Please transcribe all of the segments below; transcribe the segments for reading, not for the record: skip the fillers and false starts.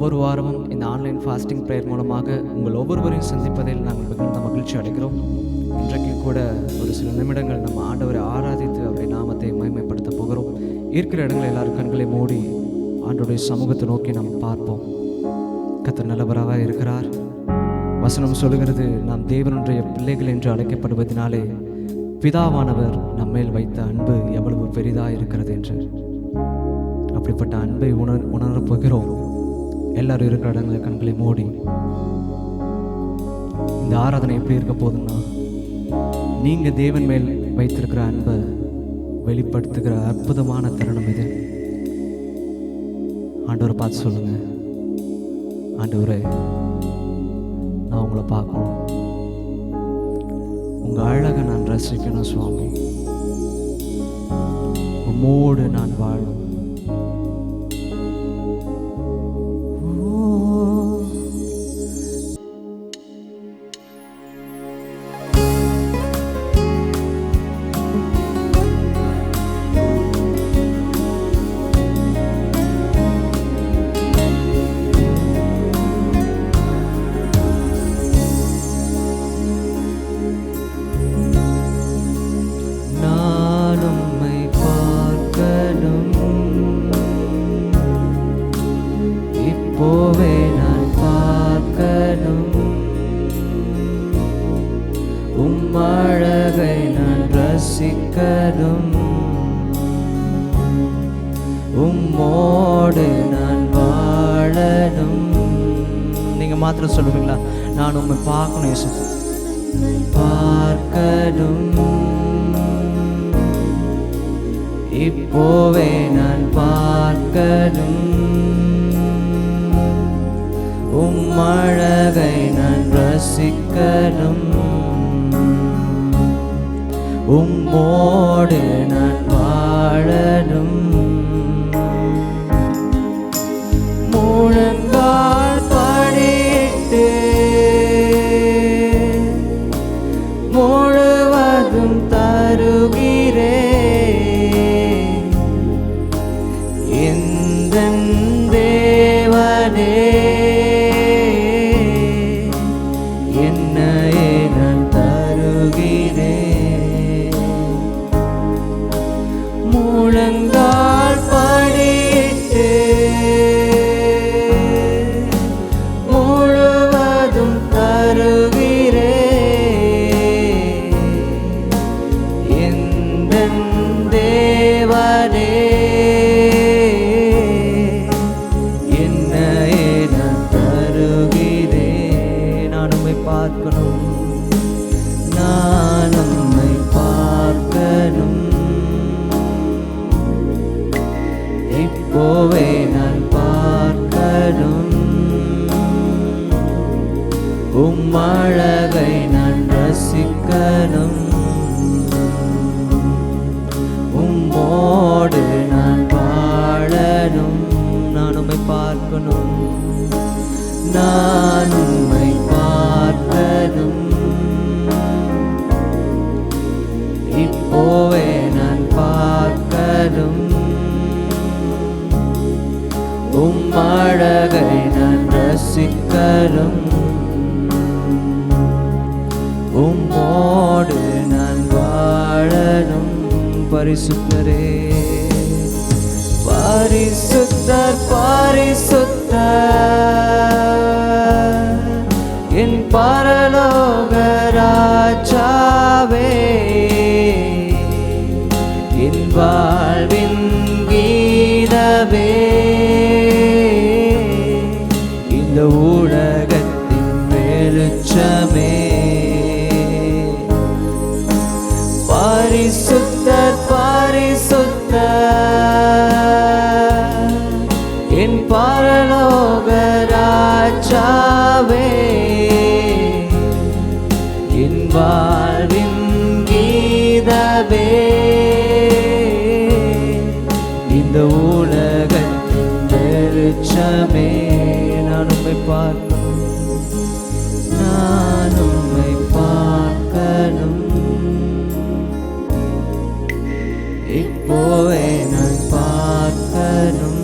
ஒவ்வொரு வாரமும் இந்த ஆன்லைன் ஃபாஸ்டிங் ப்ரேயர் மூலமாக உங்கள் ஒவ்வொருவரையும் சந்திப்பதில் நாங்கள் மிகுந்த மகிழ்ச்சி அடைகிறோம். இன்றைக்கு கூட ஒரு சில நிமிடங்கள் நம்ம ஆண்டவரை ஆராதித்து அவருடைய நாமத்தை மகிமைப்படுத்த போகிறோம். இருக்கிற இடங்களை எல்லாரும் கண்களை மூடி ஆண்டவருடைய சமூகத்தை நோக்கி நாம் பார்ப்போம். கர்த்தர் நல்லவராக இருக்கிறார். வசனம் சொல்லுகிறது, நாம் தேவனுடைய பிள்ளைகள் என்று அழைக்கப்படுவதனாலே பிதாவானவர் நம்மேல் வைத்த அன்பு எவ்வளவு பெரிதாக இருக்கிறது என்று. அப்படிப்பட்ட அன்பை உணரப் போகிறோம். எல்லாரும் இருக்கிற இடங்களை கண்களை மூடி இந்த ஆராதனை எப்படி இருக்க போதுன்னா, நீங்கள் தேவன் மேல் வைத்திருக்கிற அன்பை வெளிப்படுத்துகிற அற்புதமான தருணம் இது. ஆண்டவரை பார்த்து சொல்லுங்க, ஆண்டவரே நான் உங்களை பார்க்கணும், உங்கள் அழகை நான் ரசிக்கணும் சுவாமி, உம்மோடு நான் வாழும். அழகை நான் ரசிக்கணும், உம்மோடு நான் வாழணும். நீங்க மாத்திரம் சொல்லுவீங்களா? நான் உம்மை பார்க்கணும் இயேசு, பார்க்கணும், இப்போவே நான் பார்க்கணும், அழகை நான் ரசிக்கணும், உம்மோடு நான் வாழணும். முழங்கால் படியிட்டு முழுவதும் தருகிறேன், எந்தன் தேவனே என்னையே நான் தருகிறேன். முழங்கால் படியிட்டு முழுவதும் தருகிறேன், எந்தன் தேவனே என்னையே நான் தருகிறேன். நான் உம்மை பார்க்கணும், நான் உம்மை பார்க்கணும், இப்போவே நான் பார்க்கணும், அழகை நான் ரசிக்கணும், உம்மோடு நான் வாழணும். நான் உம்மை பார்க்கணும், நான் உம்மை பார்க்கணும், இப்போவே நான் பார்க்கணும், அழகை நான் ரசிக்கணும், உம்மோடு நான் வாழணும். பரிசுத்தரே பரிசுத்தர் பரிசுத்தர் என் பரலோக ராஜாவே, என் வாழ்வின் கீதமே, இந்த உலகத்தின் வெளிச்சமே. பரிசுத்தர் பரிசுத்தர் என் பரலோக ராஜாவே, என் வாழ்வின் கீதமே, இந்த உலகத்தின் வெளிச்சமே. நான் உம்மை பார்க்கணும், நான் உம்மை பார்க்கணும், இப்போவே நான் பார்க்கணும்,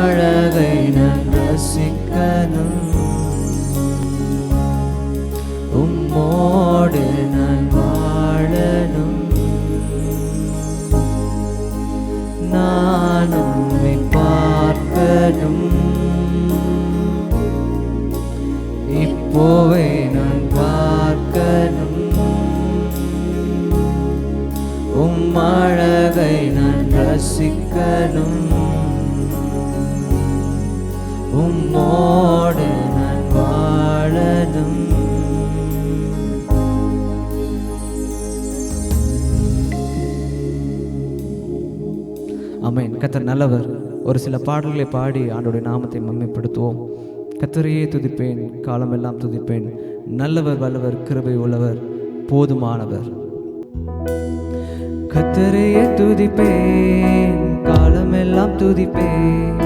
அழகை நான் ரசிக்கணும், உம்மோடு நான் வாழணும், நான் உம்மை பார்க்கணும், இப்போவே நான் பார்க்கணும், உம் அழகை நான் ரசிக்கணும், உம்மோடு நான் வாழணும். ஆமென். கர்த்தர் நல்லவர். ஒரு சில பாடல்களை பாடி ஆண்டவருடைய நாமத்தை மகிமைப்படுத்துவோம். கர்த்தரையே துதிப்பேன், காலமெல்லாம் துதிப்பேன், நல்லவர் வல்லவர் கிருபை உள்ளவர் போதுமானவர். கர்த்தரையே துதிப்பேன், காலமெல்லாம் துதிப்பேன்,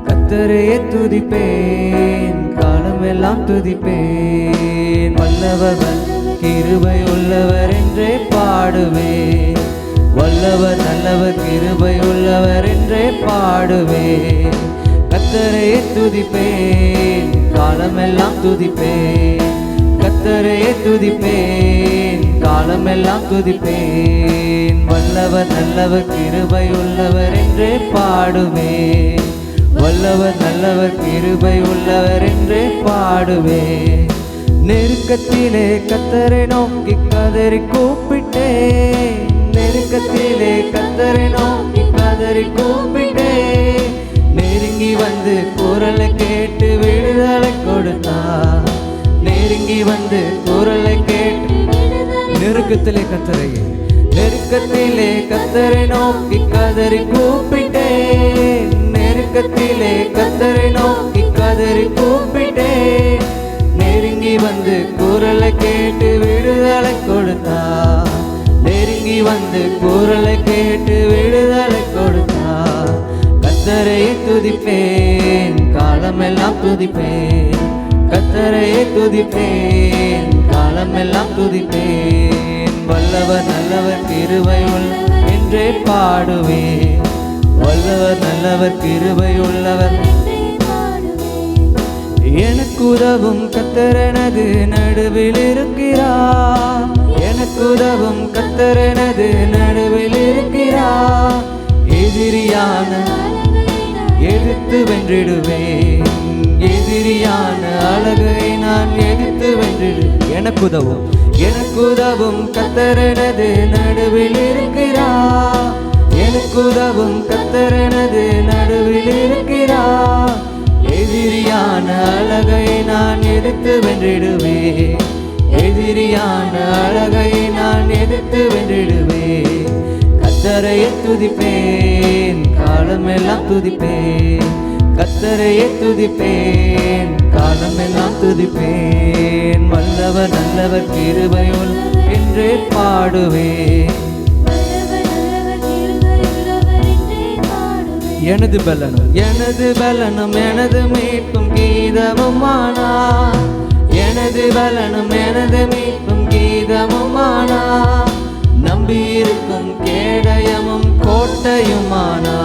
கர்த்தரையே துதிப்பேன், காலமெல்லாம் துதிப்பேன், வல்லவர் கிருபை உள்ளவர் என்றே பாடுவேன், வல்லவர் நல்லவர் கிருபை உள்ளவர் என்றே பாடுவேன். கர்த்தரையே துதிப்பேன், காலமெல்லாம் துதிப்பேன், கர்த்தரையே துதிப்பேன், காலமெல்லாம் துதிப்பேன், வல்லவர் நல்லவர் கிருபை உள்ளவர் என்றே பாடுவேன், வல்லவர் நல்லவர் கிருபை உள்ளவர் என்றே பாடுவேன். நெருக்கத்திலே கர்த்தரை நோக்கி கதறி கூப்பிட்டேன், நெருக்கத்திலே கர்த்தரை நோக்கி கதறி கூப்பிட்டேன், நெருங்கி வந்து குரலை கேட்டு விடுதலை கொடுத்தார், நெருங்கி வந்து குரலை கேட்டு. நெருக்கத்திலே கர்த்தரையே, நெருக்கத்திலே கர்த்தரை நோக்கி கதறி கூப்பிட்டேன், நெருக்கத்திலே கர்த்தரை நோக்கி கதறி கூப்பிட்டேன், நெருங்கி வந்து குரலை கேட்டு விடுதலை கொடுத்தார், நெருங்கி வந்து குரலை கேட்டு விடுதலை கொடுத்தார். கர்த்தரையே துதிப்பேன், காலமெல்லாம் துதிப்பேன், கர்த்தரையே துதிப்பேன், காலமெல்லாம் துதிப்பேன், வல்லவர் நல்லவர் கிருபை உள்ளவர் என்றே பாடுவேன், வல்லவர் நல்லவர் கிருபை உள்ளவர். எனக்கு உதவும் கர்த்தர் எனது நடுவில் இருக்கிறார், எனக்கு உதவும் கர்த்தர் எனது நடுவில் இருக்கிறார், எதிரியான எதிர்த்து வென்றிடுவேன், எதிரியான அழகை நான் எதிர்த்து வென்றிடுவேன். எனக்கு உதவும் கர்த்தர் எனது நடுவில் இருக்கிறார், எனக்கு உதவும் கர்த்தர் எனது நடுவில் இருக்கிறார், எதிரியான அழகை நான் எதிர்த்து வென்றிடுவேன், எதிரியான அழகை நான் எதிர்த்து வென்றிடுவேன். கர்த்தரையே துதிப்பேன், காலமெல்லாம் துதிப்பேன், கர்த்தரையே துதிப்பேன், காலமெல்லாம் துதிப்பேன், வல்லவர் நல்லவர் கிருபை உள்ளவர் என்றே பாடுவேன். எனது பலனும் எனது மீட்பும் கீதமுமானா, எனது பலனும் எனது மீட்பும் கீதமுமானா, நம்பியிருக்கும் கேடயமும் கோட்டையுமானா,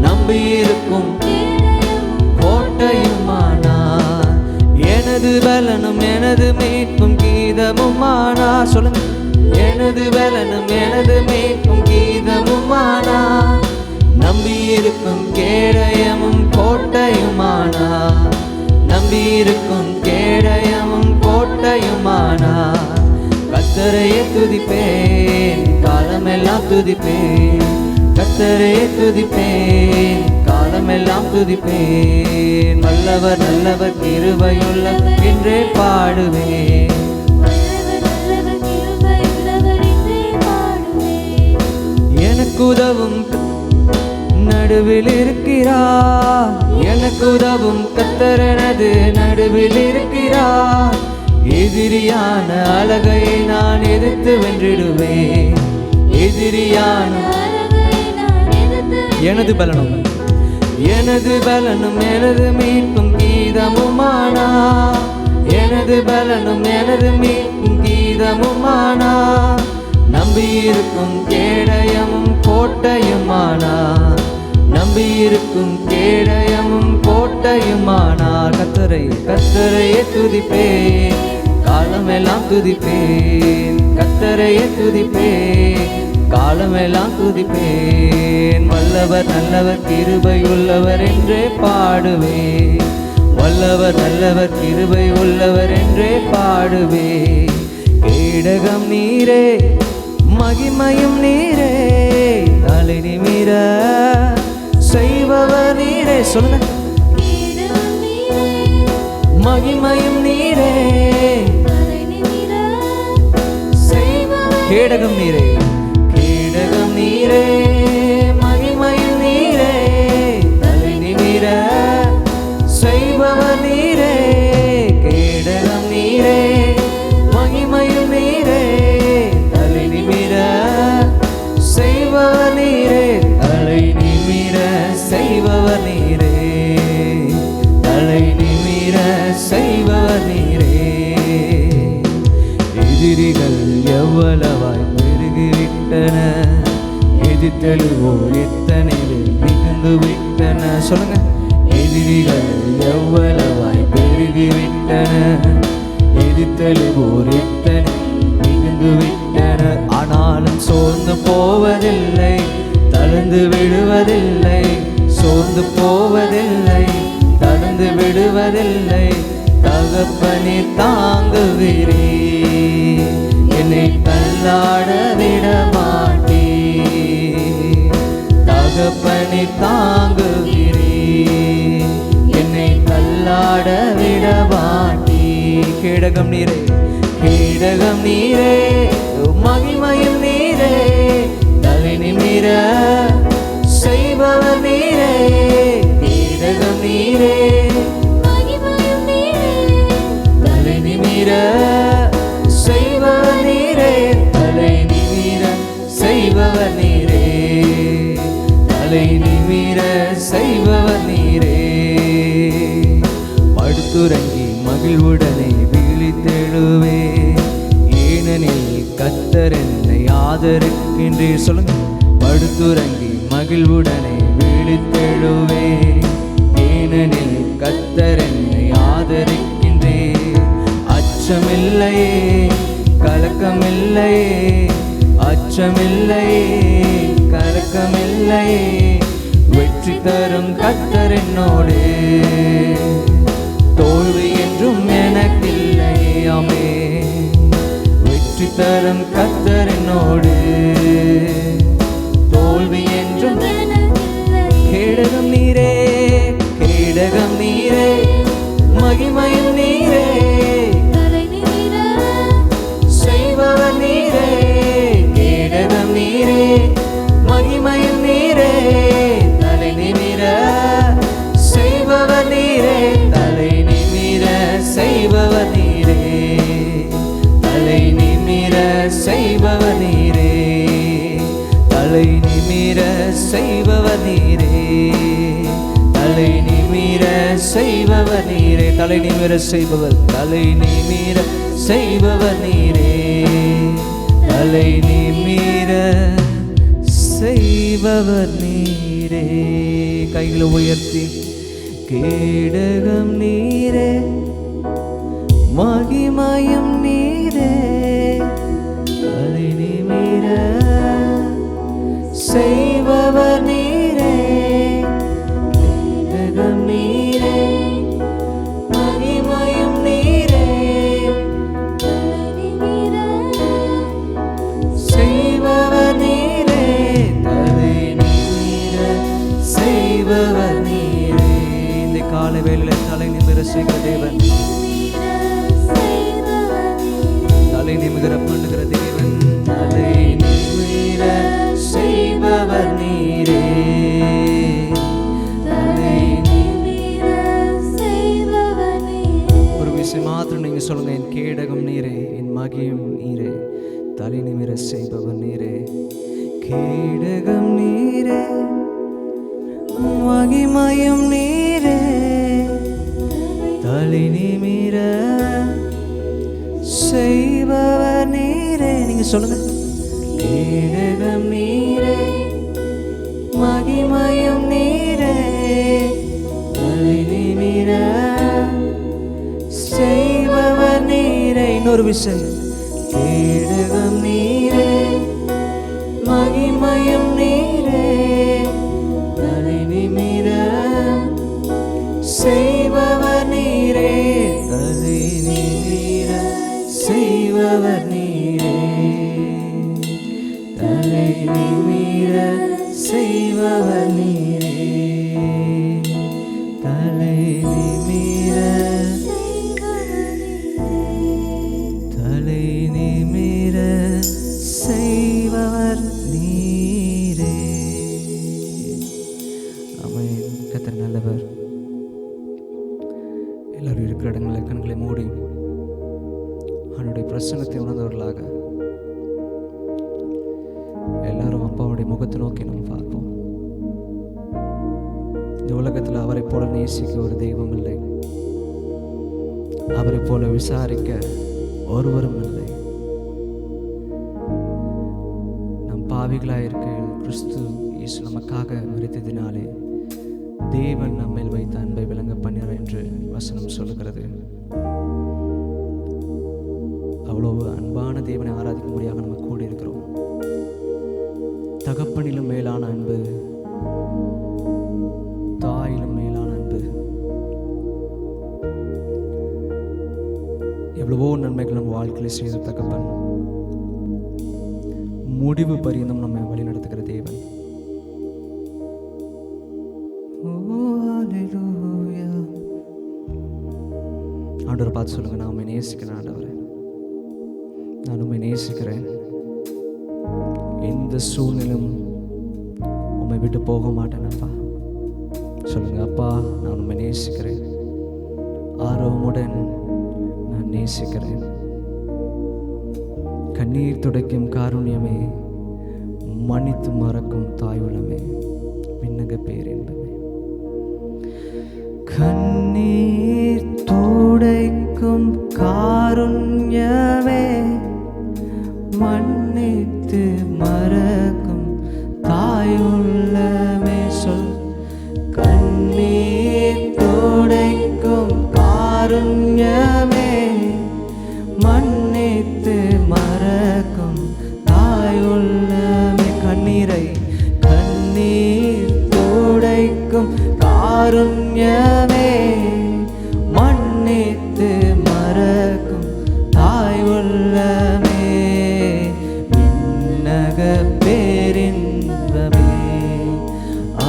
நம்பியிருக்கும் கோட்டையுமானா, எனது பலனும் எனது மீட்பும் கீதமுமானா. சொல்லுங்க. எனது பலனும் எனது மீட்பும் கீதமுமானா, நம்பியிருக்கும் கேடயமும் கோட்டையுமானா, நம்பியிருக்கும் கேடயமும் கோட்டையுமானா. கர்த்தரையே துதிப்பேன், காலமெல்லாம் துதிப்பேன், கர்த்தரையே துதிப்பேன், காலமெல்லாம் துதிப்பேன், வல்லவர் நல்லவர் கிருபையுள்ளவர் என்றே பாடுவேன். எனக்கு உதவும் நடுவில் இருக்கிறார், எனக்கு உதவும் கர்த்தர் எனது நடுவில் இருக்கிறார், எதிரியான அழகை நான் எதிர்த்து வென்றிடுவேன், எதிரியான எனது பலனும் எனது மீட்பும் கீதமுமானா, எனது பலனும் எனது மீட்பும் கீதமுமானா, நம்பியிருக்கும் கேடயமும் கோட்டையுமானா, நம்பியிருக்கும் கேடயமும் கோட்டையுமானார். கர்த்தரையே துதிப்பேன், காலமெல்லாம் துதிப்பேன். கர்த்தரையே துதிப்பேன், காலமெல்லாம் துதிப்பேன். வல்லவர் நல்லவர் கிருபை உள்ளவர் என்றே பாடுவேன். வல்லவர் நல்லவர் கிருபை உள்ளவர் என்றே பாடுவேன். கேடகம் நீரே, மகிமையும் நீரே, தலை நிமிர செய்பவர் நீரே. சொல்லுங்க. மகிமையும் நீரே, கேடகம் நீரே, கேடகம் நீரே, மகிமையும் நீரே, தலை நிமிர செய்பவர் நீரே. கேடகம் நீரே, மகிமையும் நீரே, தலை நிமிர செய்பவர் நீரே. தலை நிமிர செய்பவர் நீரே, தலை நிமிர செய்பவர் நீரே. எதிரிகள் எவ்வளவாய் பெருகிவிட்டன, எதிர்த்தெழுவோர் எத்தனை மிகுந்து விட்டன. சொல்லுங்க. எதிரிகள் எவ்வளவாய் பெருகிவிட்டன, எதிர்த்தெழுவோர் எத்தனை மிகுந்து விட்டன. ஆனாலும் சோர்ந்து போவதில்லை, தளர்ந்து விடுவதில்லை. சோர்ந்து போவதில்லை, தளர்ந்து விடுவதில்லை. தகப்பனே தாங்குகிறீ, என்னை தள்ளாட விட மாட்டீ. தகப்பனே தாங்குகிறீ, என்னை தள்ளாட விட மாட்டீ. கேடகம் நீரே, கேடகம் நீரே, மகிமையும் நீரே, தலை நிமிர செய்பவர் நீரே. கேடகம் நீரே, தலை நிமிர செய்பவர் நீரே, தலை நிமிர செய்பவர் நீரே, தலை நிமிர செய்பவர் நீரே. படுத்துறங்கி மகிழ்வுடனே விழித்தெழுவே, ஏனெனில் கர்த்தர் என்னை ஆதரிக்கின்றீர். சொல்லுங்க. படுத்துறங்கி மகிழ்வுடனே விழித்தெழுவே, ஏனெனில் கர்த்தர் என்னை ஆதரிக்கின்றீர். அச்சமில்லையே, கலக்கமில்லையே, அச்சமில்லையே, கலக்கமில்லையே. வெற்றி தரும் கர்த்தர் என்னோடு, தோல்வி என்றும் எனக்கில்லையே. ஆமென். வெற்றி தரும் கர்த்தர் என்னோடு, தோல்வி என்றும். கேடகம் நீரே, கேடகம் நீரே, மகிமையும் நீரே, செய்பவர் நீரே. கேடகம் நீரே, மகிமையும் நீரே, தலை நிமிர செய்பவர் நீரே. தலை நிமிர செய்பவர் நீரே, தலை நிமிர செய்பவர் நீரே, தலை நிமிர செய்பவர் நீரே, தலை நிமிர செய்பவர் நீரே. தலை நிமிர செய்பவர், தலை நிமிர செய்பவர் நீரே, தலை நிமிர செய்பவர் நீரே. கைகளை உயர்த்தி. கேடகம் நீரே, மகிமையும் நீரே, தலை நிமிர செய்பவர் நீரே. கேடகம் நீரே, மகிமையும் நீரே, செய்பவர் நீரே, தலை நிமிர செய்பவர் நீரே. இந்த கால வேளையில் தலை நிமிர செய்கிற தேவன், தலை நிமிர பண்ணுகிற தேவன், தலை நிமிர செய்பவர் நீரே, தலை நிமிர செய்பவர் நீரே. ஒரு விஷயம் மாத்திரம் நீங்க சொல்லுங்க. என் கேடகம் நீரே, என் மகியும் நீரே, தலை நிமிர செய்பவர் நீரே. கேடகம் நீரே, மகிமையும் நீரே, தலை நிமிர செய்பவர் நீரே. நீங்க சொல்லுங்க. கேடகம் நீரே, மகிமையும் நீரே, ஒரு விசை. கேடகம் நீரே, மகிமையும் நீரே, தலை நிமிர செய்பவர் நீரே, தலை நிமிர செய்பவர் நீரே, தலை நிமிர செய்பவர் நீரே, தலை நிமிர தலை நிமிர செய்பவர் நீரே. ஆமென். கர்த்தர் நல்லவர். எல்லாரும் இருக்கிற இடங்களில் கண்களை மூடி அவனுடைய பிரசன்னத்தை உணர்ந்தவர்களாக எல்லாரும் அப்பாவுடைய முகத்தை நோக்கி நம்ம பார்ப்போம். இந்த உலகத்தில் அவரை போல நேசிக்க ஒரு தெய்வம் இல்லை, அவரை போல விசாரிக்க ஒருவரும் இல்லை. நம் பாவிகளாக இருக்க கிறிஸ்து இயேசு நமக்காக மரித்ததினாலே தேவன் நம்மேல் வைத்த அன்பை விளங்க பண்ணினார் என்று வசனம் சொல்லுகிறது. அவ்வளவு அன்பான தேவனை ஆராதிக்கும்படியாக நம்ம கூடி இருக்கிறோம். தகப்பனிலும் மேலான அன்பு, தாயிலும் மேலான அன்பு, எவ்வளவோ நன்மைகள் நம்ம வாழ்க்கையில் செய்த தகப்பன் முடிவு பரியந்தம் நம்ம வழி நடத்துகிற தேவன். ஆண்டவரை பார்த்து சொல்லுங்க, நான் உண்மை நேசிக்கிறேன் ஆண்டவரே, நான் உண்மை நேசிக்கிறேன். எந்த சூழ்நிலும் உண்மை விட்டு போக மாட்டேன் அப்பா. சொல்லுங்க, அப்பா நான் உண்மை நேசிக்கிறேன், ஆர்வமுடன் நான் நேசிக்கிறேன். கண்ணீர் துடைக்கும் காருண்யமே, மன்னித்து மறக்கும் தாய் உலமே, விண்ணக பேரின்பமே. கண்ணீர் துடைக்கும் காருண்யமே, மன்னித்து மறக்கும் தாய் உள்ளமே. சொல், கண்ணீர் துடைக்கும் காருண்யமே, மன்னித்து மறக்கும் தாய் உள்ளமே. கண்ணீரை கண்ணீர் துடைக்கும் காருண்யமே, மன்னித்து மறக்கும் தாய் உள்ளமே, விண்ணக பேரின்பமே.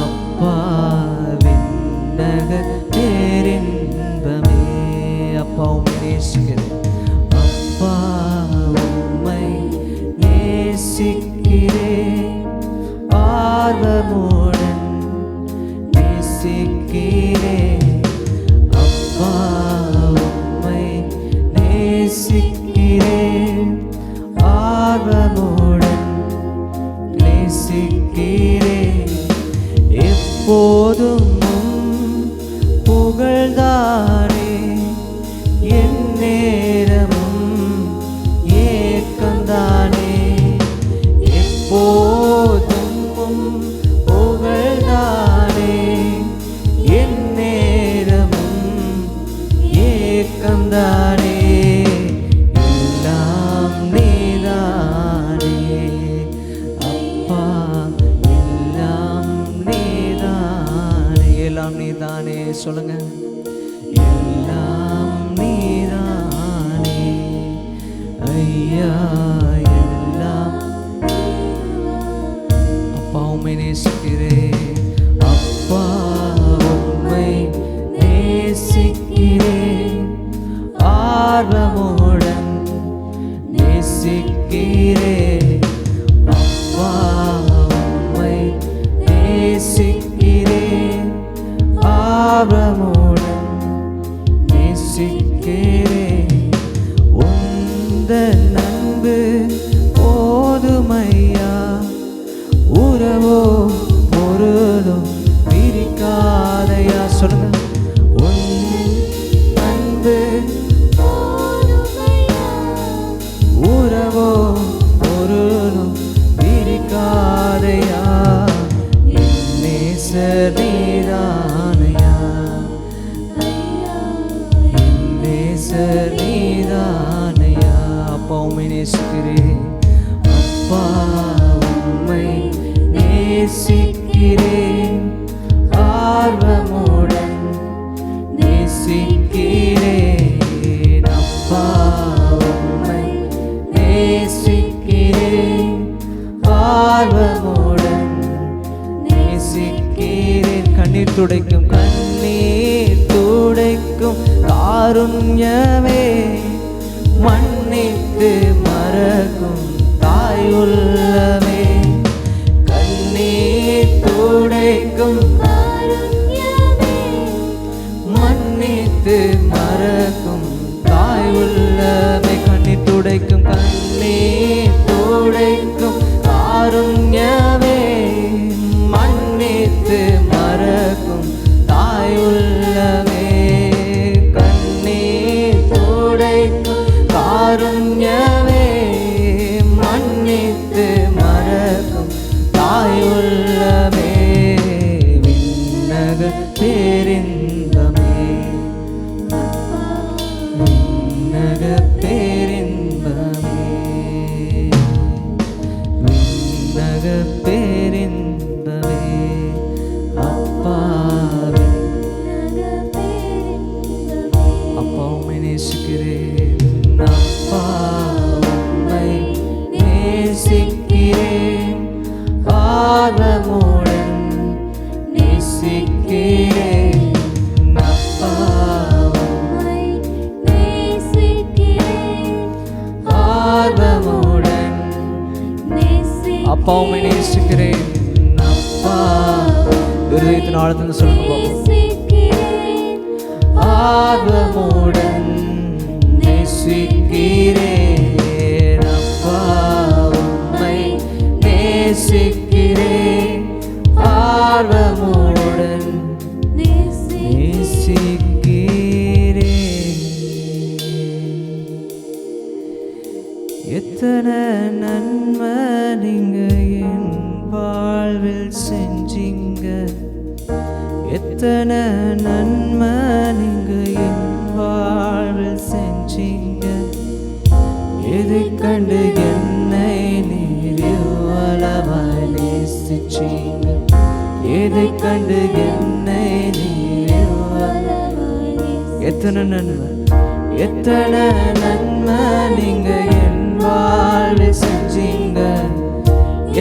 அப்பா விண்ணக பேரின்பமே. அப்பா உம்மை நேசிக்கிறேன், அப்பா உம்மை நேசிக்கிறேன், ஆர்வமுடன் நேசிக்கிறேன். அப்பா உம்மை நேசிக்கிறேன், ஆர்வமுடன் நேசிக்கிறேன். எப்போதும் புகழ்தானே, என் நேரமும் ஏக்கம்தானே. எப்போதும் புகழ்தானே, என் நேரமும் ஏக்கம்தானே. எல்லாம் நீதானே அப்பா, எல்லாம் நீதானே. எல்லாம் நீதானே. சொல்லுங்க, எல்லாம் நீதானே ஐயா, எல்லாம். அப்பா உம்மை நேசிக்கிறேன், அப்பா உம்மை நேசிக்கிறேன், ஆர்வமுடன் நேசிக்கிறேன். அப்பா உம்மை நேசிக்கிறேன், ஆர்வமுடன் நேசிக்கிறேன். உந்தன் அன்பு போதுமையா, உறவோ பொரு துடைக்கும் காருண்யமே, மன்னித்து மறக்கும் தாய் உள்ளமே, கண்ணீர் துடைக்கும் காருண்யமே, மன்னித்து மறக்கும் தாய் உள்ளமே, கண்ணீர் துடைக்கும் காருண்யமே, மன்னித்து மறக்கும் தாய் உள்ளமே, கண்ணீர் துடைக்கும் காருண்யமே, மன்னித்து மறக்கும் தாய் உள்ளமே, விண்ணக பேரின்பமே, விண்ணக பேரின்பமே, விண்ணக பேரின்பமே, அப்பா அப்பா உம்மை நேசிக்கிறேன், அப்பா உம்மை நேசிக்கிறேன், ஆர்வமுடன் நேசிக்கிறேன், அப்பா உம்மை நேசிக்கிறேன், ஆர்வமுடன் அப்பா உம்மை நேசிக்கிறேன், அப்பா இருதயத்தின் ஆழத்தில் சொல்லுங்க பாப்போம். ஆர்வமுடன் நேசிக்கிறேன், அப்பா உம்மை நேசிக்கிறேன், ஆர்வமுடன் நேசிக்கிறேன். எத்தனை நன்மை நீங்க என் வாழ்வில் செஞ்சீங்க, எத்தனை நன்மை நீங்க என் வாழ்வில் செஞ்சீங்க, எதை கண்டு என்னை நீர் இவ்வளவாய் நேசிச்சீங்க, எதை கண்டு என்னை நீர் இவ்வளவாய் எத்தனை நன்மை, எத்தனை நன்மை நீங்க என் வாழ்வில் செஞ்சீங்க,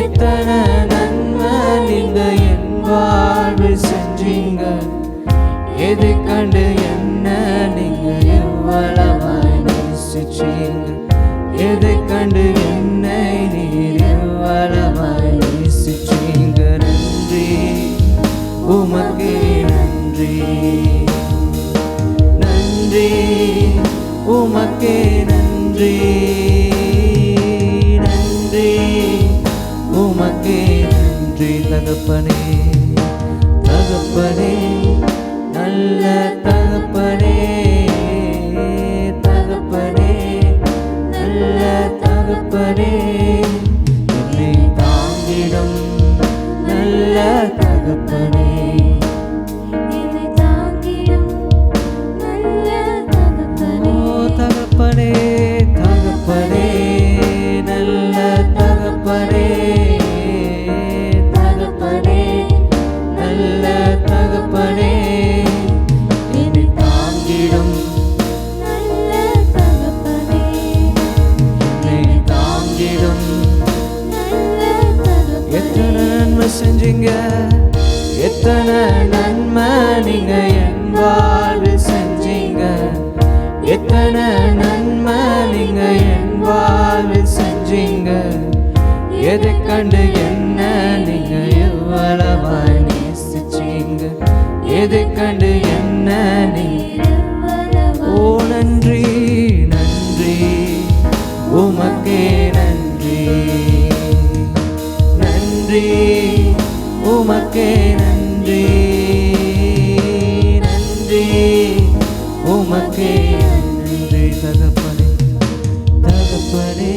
எத்தனை நன்மை நீங்க என் வாழ்வில் செஞ்சீங்க, எதை கண்டு என்ன நீங்க எவ்வளவாய் நேசிச்சீங்க, எதை கண்டு என்னை நீர் எவ்வளவாய் நேசிச்சீங்க. நன்றி உமக்கே நன்றி, நன்றி உமக்கே நன்றி, நன்றி உமக்கே நன்றி. தகப்பனே தகப்பனே நல்ல தகப்பனே, தகப்பனே நல்ல தகப்பனே, என்னை தாங்கிடும் நல்ல தகப்பனே, என்னை தாங்கிடும் நல்ல தகப்பனே, ஓ தகப்பனே தகப்பனே நல்ல தகப்பனே, தகப்பனே நல்ல தகப்பனே, என்னை தாங்கிடும் நல்ல தகப்பனே, என்னை தாங்கிடும் நல்ல தகப்பனே. எத்தனை நன்மை செஞ்சீங்க, எத்தனை நன்மை நீங்க என் வாழ்வில் செஞ்சீங்க, எத்தனை நன்மை நீங்க என் வாழ்வில் செஞ்சீங்க, எதை கண்டு என்ன நீங்க எவ்வளவாய் நேசிச்சீங்க, எதை கண்டு என்ன நீங்க. ஓ நன்றி நன்றி உமக்கே நன்றி, நன்றி உமக்கே நன்றி, நன்றி உமக்கே நன்றி. தகப்பனே தகப்பனே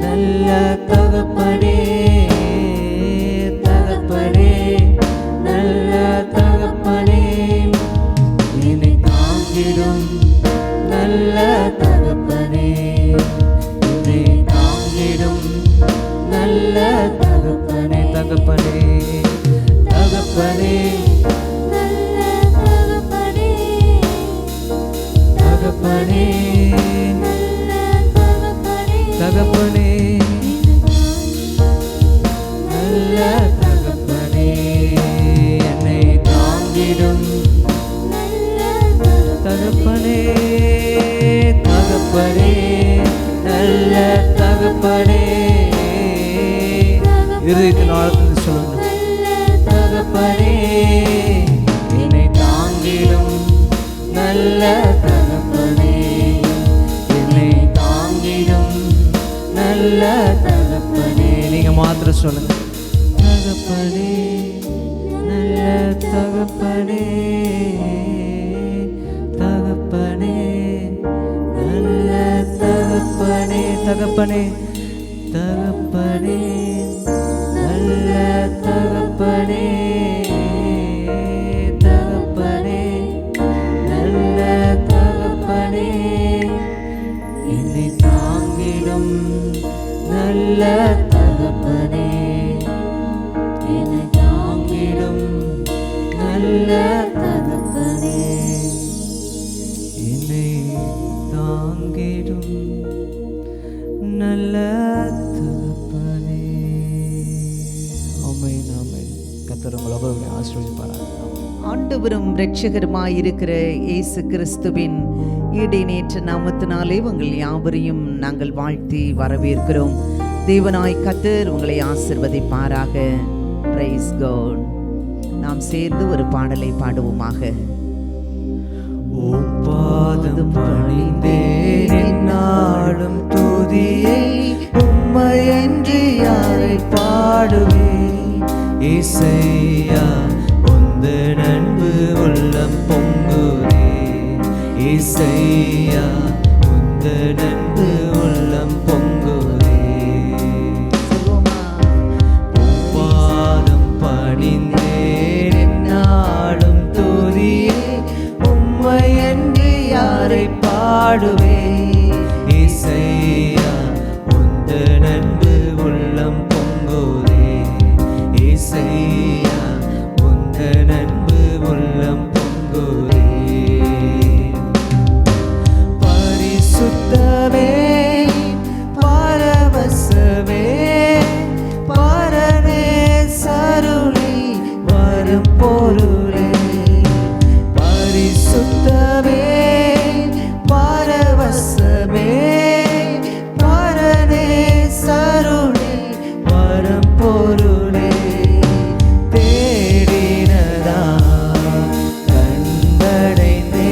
நல்ல தகப்பனே, தகப்பனே நல்ல தகப்பனே, என்னை தாங்கிடும் நல்ல தகப்பனே, என்னை தாங்கிடும் நல்ல தகப்பனே, தகப்பனே தகப்பனே நல்ல தகப்பனே, தகப்பனே நல்ல தகப்பனே, தகப்பனே தகப்பனே தகப்பனே நல்ல தகப்பனே. இருதயத்தின் ஆழத்தில் சொல்லுங்க. தகப்பனே என்னை தாங்கிடும் நல்ல தகப்பனே, என்னை தாங்கிடும் நல்ல தகப்பனே. நீங்க மாத்திரம் சொல்லுங்க. தகப்பனே நல்ல தகப்பனே, தகப்பனே நல்ல தகப்பனே, தகப்பனே தகப்பனே நல்ல தகப்பனே, தகப்பனே நல்ல தகப்பனே, என்னை தாங்கிடும் நல்ல தகப்பனே, என்னை தாங்கிடும் நல்ல தகப்பனே, என்னை தாங்கிடும் நல்ல தகப்பனே. ஆமென் ஆமென். கர்த்தர் உங்களை ஒவ்வொருவரையும் ஆசீர்வதிப்பாராக. ஆண்டவரும் இரட்சகருமாய் இருக்கிற இயேசு கிறிஸ்துவின் ஈடேற்ற நாமத்தினாலே உங்கள் யாவரையும் நாங்கள் வாழ்த்தி வரவேற்கிறோம். தேவனாய் கர்த்தர் உங்களை ஆசீர்வதிப்பாராக. Praise God. நாம் சேர்ந்து ஒரு பாடலை பாடுவோமாக. உம் பாதம் பணிந்தேன் என்னாலும் துதியை, உம்மையன்றி யாரை பாடுவேன். இசையா உந்தன் அன்பு உள்ளம் பொங்குதே, இசையா உந்தன் அன்பு உள்ளம் பொங்குதே. பாதம் பணிந்தேன் என்னாலும் துதியை, உம்மையன்றி யாரை பாடுவேன். இசையா உந்தன் அன்பு உள்ளம் பொங்குதே, இசையா உந்தன் அன்பு உள்ளம் பொங்குதே. பரிசுத்தமே பரவசமே பரனே சருளை வரும் பொருளே. பரிசுத்தமே பரவசமே பரனே சருளை வரும் பொருளே. தேடினதா கண்டடைந்தே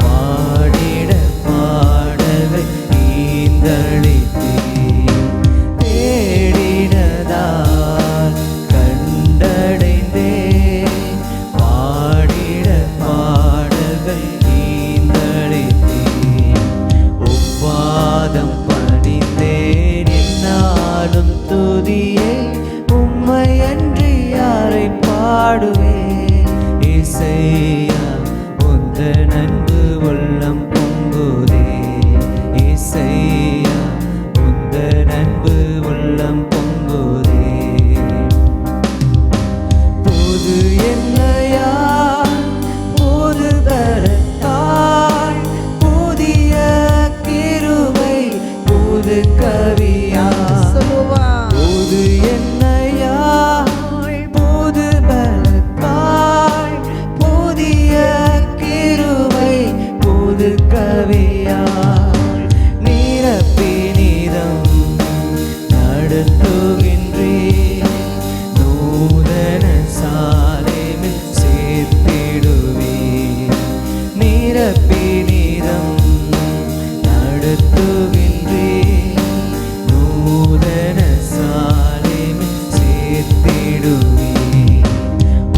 பாடிட பாடலை ஈந்தளித்தே. தேடினதா கண்டடைந்தே பாடிட பாடல்கள் ஈந்தளித்தே. உப்பாதம் பணிந்தேன் என்னாலும் துதியை, உம்மையன்றி யாரை பாடுவேன். இசையா உந்தன் அன்பு உள்ளம் பொங்குதே, இசையா உந்தன் அன்பு உள்ளம் பொங்குதே. புது என்னையா புது தரத்தாய், புதிய கிருபை புது கவியா. புது என்னையா புது பலத்தாய், புதிய கிருபை புது கவியா. நிரப்பி நீதம் நடத்துகின்றே, நூதன சாலையில் சேர்த்திடுவே. நிரப்பி நீதம் நடத்துகின்றே, நூதன சாலையில் சேர்த்திடுவே.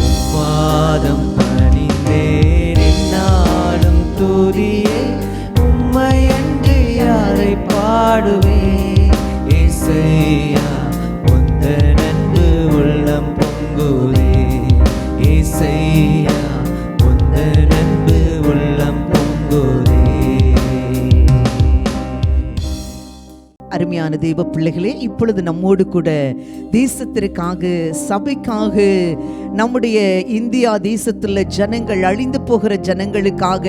உப்பாதம் பணிந்தேன் என்னாலும் துதியை, உம்மையன்றி யாரை பாடுவேன். இசையா உந்தன் அன்பு உள்ளம் பொங்குதே, இசையா உந்தன் அன்பு உள்ளம் பொங்குதே. அருமையான தெய்வ பிள்ளைகளே, இப்பொழுது நம்மோடு கூட தேசத்திற்காக சபைக்காக நம்முடைய இந்தியா தேசத்தில் ஜனங்கள் அழிந்து போகிற ஜனங்களுக்காக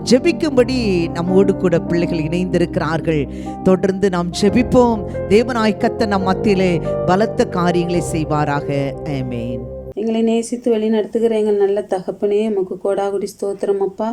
ஜெபிக்கும்படி நம்மோடு கூட பிள்ளைகள் இணைந்திருக்கிறார்கள். தொடர்ந்து நாம் ஜெபிப்போம். தேவனாய் கர்த்தர் நம் மத்தியிலே பலத்த காரியங்களை செய்வாராக. ஆமென். எங்களை நேசித்து வழி நடத்துகிற எங்கள் நல்ல தகப்பனே, உமக்கு கோடாகுடி ஸ்தோத்திரம் அப்பா.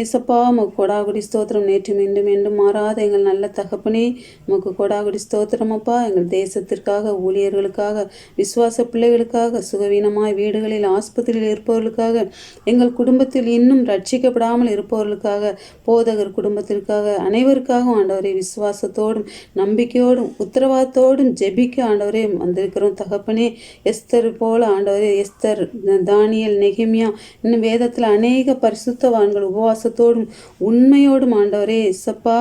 ஏசப்பா உமக்கு கொடாகுடி ஸ்தோத்திரம். நேற்று மீண்டும் மீண்டும் மாறாத எங்கள் நல்ல தகப்பனே உமக்கு கொடாகுடி ஸ்தோத்திரமப்பா. எங்கள் தேசத்திற்காக, ஊழியர்களுக்காக, விசுவாச பிள்ளைகளுக்காக, சுகவீனமாய் வீடுகளில் ஆஸ்பத்திரியில் இருப்பவர்களுக்காக, எங்கள் குடும்பத்தில் இன்னும் ரட்சிக்கப்படாமல் இருப்பவர்களுக்காக, போதகர் குடும்பத்திற்காக, அனைவருக்காகவும் ஆண்டவரே விசுவாசத்தோடும் நம்பிக்கையோடும் உத்தரவாதத்தோடும் ஜெபிக்க ஆண்டவரே வந்திருக்கிறோம் தகப்பனே. எஸ்தர் போல ஆண்டவரே, எஸ்தர், தானியல், நெகேமியா, இன்னும் வேதத்தில் அநேக பரிசுத்தவான்கள் உபவாசத்தோடும் உண்மையோடும் ஆண்டவரே இயேசப்பா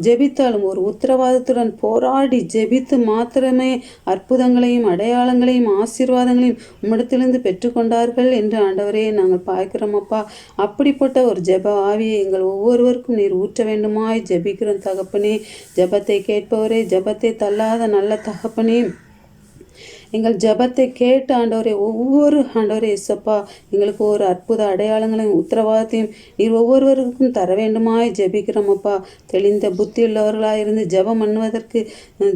ஜெபித்தாலும் ஒரு உத்தரவாதத்துடன் போராடி ஜெபித்து மாத்திரமே அற்புதங்களையும் அடையாளங்களையும் ஆசீர்வாதங்களையும் உம்மிடத்திலிருந்து பெற்றுக்கொண்டார்கள் என்று ஆண்டவரே நாங்கள் பார்க்கிறோம் அப்பா. அப்படிப்பட்ட ஒரு ஜெப ஆவியை எங்கள் ஒவ்வொருவருக்கும் நீர் ஊற்ற வேண்டுமாய் ஜெபிக்கிறோம் தகப்பனே. ஜெபத்தை கேட்பவரே, ஜெபத்தை தள்ளாத நல்ல தகப்பனே, எங்கள் ஜெபத்தை கேட்டு ஆண்டவரே ஒவ்வொரு ஆண்டவரே இயேசப்பா எங்களுக்கு ஒரு அற்புத அடையாளங்களையும் உத்தரவாதத்தையும் நீர் ஒவ்வொருவருக்கும் தர வேண்டுமாய் ஜெபிக்கிறோமப்பா. தெளிந்த புத்தி உள்ளவர்களாய் இருந்து ஜெபம் பண்ணுவதற்கு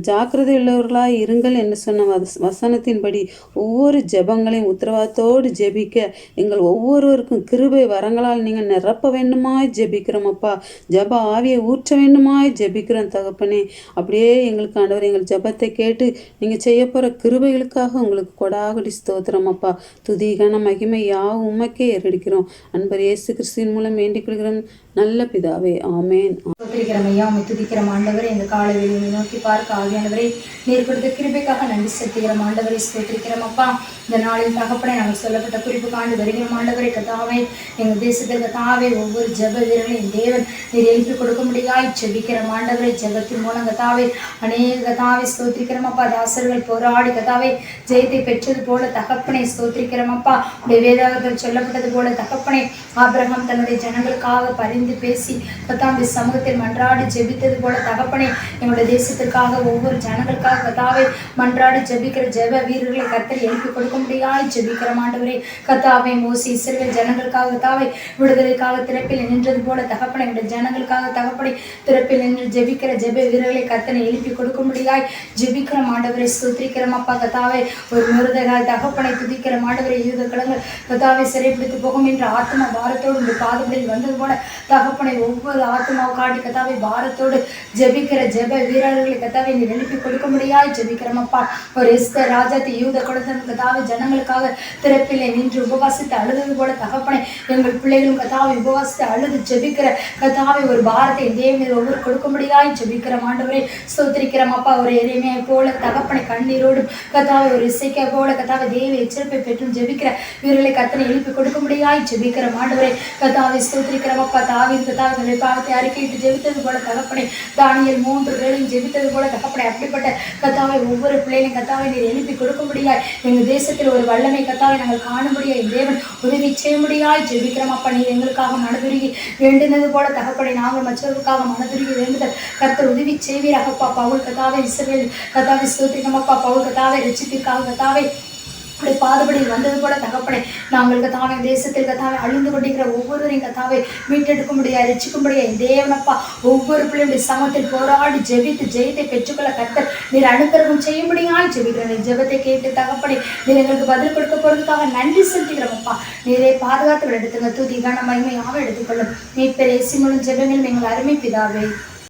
ஜாக்கிரதை உள்ளவர்களாய் இருங்கள் என்று சொன்ன வசனத்தின்படி ஒவ்வொரு ஜெபங்களையும் உத்தரவாதத்தோடு ஜெபிக்க எங்கள் ஒவ்வொருவருக்கும் கிருபை வரங்களால் நீங்கள் நிரப்ப வேண்டுமாய் ஜெபிக்கிறோமப்பா. ஜெப ஆவியை ஊற்ற வேண்டுமாய் ஜெபிக்கிறோம் தகப்பனே. அப்படியே எங்களுக்கு ஆண்டவர் எங்கள் ஜெபத்தை கேட்டு நீங்கள் செய்ய போகிற கிருபைகளுக்காக உங்களுக்கு கொடாகுடி ஸ்தோத்திரம் அப்பா. துதி கன மகிமை யாவும் உமக்கே ஏறெடுக்கிறோம். அன்பர் இயேசு கிறிஸ்துவின் மூலம் வேண்டிக் கொள்கிறோம் நல்ல பிதாவே, ஆமேன். துதிக்கிறோம் ஐயா, உம்மை துதிக்கிறோம் ஆண்டவரே. இந்த காலை வேளையை நோக்கி பார்க்க ஆவியானவரே நீர் கொடுத்த கிருபைக்காக நன்றி செலுத்துகிறோம் ஆண்டவரை. ஸ்தோத்திரிக்கிறோம் அப்பா. இந்த நாளின் தகப்பனை நாங்கள் சொல்லப்பட்ட குறிப்பு காண்டு வருகிறோம் ஆண்டவரை. கதாவே எங்கள் தேசத்திற்கு கதாவே ஒவ்வொரு ஜெப வீரர்களையும் தேவன் நீர் எழுப்பி கொடுக்க முடியாய் ஜெபிக்கிறோம் ஆண்டவரை. ஜெபத்தின் மூலம் கதாவே அநேக கதாவை ஸ்தோத்திரிக்கிறோம் அப்பா. தாசர்கள் போராடி கதாவே ஜெயத்தை பெற்றது போல தகப்பனை ஸ்தோத்திரிக்கிறோம் அப்பா. உடைய வேதாகத்தில் சொல்லப்பட்டது போல தகப்பனை ஆபிரகாம் தன்னுடைய ஜனங்களுக்காக பரிந்து பேசி கத்தாவுடைய சமூகத்தில் மன்றாடி ஜெபித்தது போல தகப்பனை எங்களுடைய தேசத்திற்காக ஒவ்வொரு ஜனங்களுக்காக கத்தாவை மன்றாடி ஜெபிக்கிற ஜெப வீரர்களை கர்த்தர் எழுப்பி கொடுக்க முடியாய் ஜெபிக்கிற ஆண்டவரே. கத்தாவை மோசி இஸ்ரவேல் ஜனங்களுக்காக கத்தாவை விடுதலைக்காக திறப்பில் நின்றது போல தகப்பனை எங்களுடைய ஜனங்களுக்காக தகப்பனை திறப்பில் நின்று ஜெபிக்கிற ஜெப வீரர்களை கர்த்தனை எழுப்பி கொடுக்க முடியாய் ஜெபிக்கிற ஆண்டவரை. ஸ்தோத்திரிக்கிறோம் அப்பா. கத்தாவை ஒரு மிருதகாய் தகப்பனை துதிக்கிற ஆண்டவரை. யூத கலங்கள் கத்தாவை சிறைப்பிடித்து போகும் என்ற ஆத்மா பாரத்தோடு இந்த பாதப்படியில் வந்தது போல தகப்பனை ஒவ்வொரு ஆத்மாவை காட்டி கத்தாவை பாரத்தோடு ஜெபிக்கிற ஜெப வீரர்களை கத்தாவை நீர் எழுப்பி கொடுக்க முடியாய் ஜெபிக்கிறோம் அப்பா. ஒரு எஸ்தர் ராஜாத்தி யூத குலத்தின் கத்தாவை ஜனங்களுக்காக திறப்பிலே நின்று உபவாசித்து அழுதது போல தகப்பனை எங்கள் பிள்ளைகளும் கத்தாவை உபவாசித்து அழுது ஜெபிக்கிற கத்தாவை ஒரு பாரத்தை தேவன் ஒவ்வொரு கொடுக்க முடியாய் ஜெபிக்கிற ஆண்டவரை. ஸ்தோத்திரிக்கிறோம் அப்பா. ஒரு எளிமையை போல தகப்பனை கண்ணீரோடும் கத்தாவை ஒரு இசைக்கை போல கத்தாவை தேவ எச்சரிப்பை பெற்றும் ஜெபிக்கிற வீரர்களை கத்தனை எழுப்பி கொடுக்க முடியாய் ஜெபிக்கிற ஆண்டவரை. கத்தாவை ஸ்தோத்திரிக்கிறோம் அப்பா. தாவீது கத்தாவை பாவத்தை அறிக்கையிட்டு ஜெபித்தது போல தகப்பனை. தானியேல் 3 வேளையும் ஜெபித்தது போல தகப்பனை. அப்படிப்பட்ட கத்தாவை ஒவ்வொரு பிள்ளைகளையும் கத்தாவை நீர் எழுப்பி கொடுக்க முடியாய். எங்கள் தேசத்தில் ஒரு வல்லமை கத்தாவை நாங்கள் காண முடியாது தேவன் உதவி செய்ய முடியாய் ஜெபிக்கிறோம் அப்பா. நீர் எங்களுக்காக மனதுருகி வேண்டுனது போல தகப்பனை நாங்கள் மற்றவர்களுக்காக மனதுருகி வேண்டுதல் கர்த்தர் உதவி செய்வீராகப்பா. பவுல் கத்தாவை இஸ்ரவேல் கத்தாவை ஸ்தோத்திரிக்கிறோம் அப்பா. பவுல் கத்தாவை ரட்சிப்பிற்காக கத்தாவை அப்படி பாதுபடியில் வந்தது போல தகப்பனை நாங்கள் கத்தாவை தேசத்தில் கத்தாவை அழிந்து கொண்டிருக்கிற ஒவ்வொருவரையும் கத்தாவை மீட்டெடுக்க முடியாது ரட்சிக்க முடியாது தேவனப்பா. ஒவ்வொரு பிள்ளையுடைய சமத்தில் போராடி ஜெபித்து ஜெயத்தை பெற்றுக்கொள்ள கர்த்தர் நீர் அனுக்கிரகம் செய்ய முடியாது ஜெபிக்கிறேன். ஜெபத்தை கேட்டு தகப்பனை நீர் எங்களுக்கு பதில் கொடுக்க போறதுக்காக நன்றி செலுத்துகிறோம்ப்பா. நீரை பாதுகாத்து எடுத்துங்க. துதி கன மகிமையாக எடுத்துக்கொள்ளும் மீட்பர் இயேசு மூலம் ஜெபங்கள் எங்கள் அருமை பிதாவே,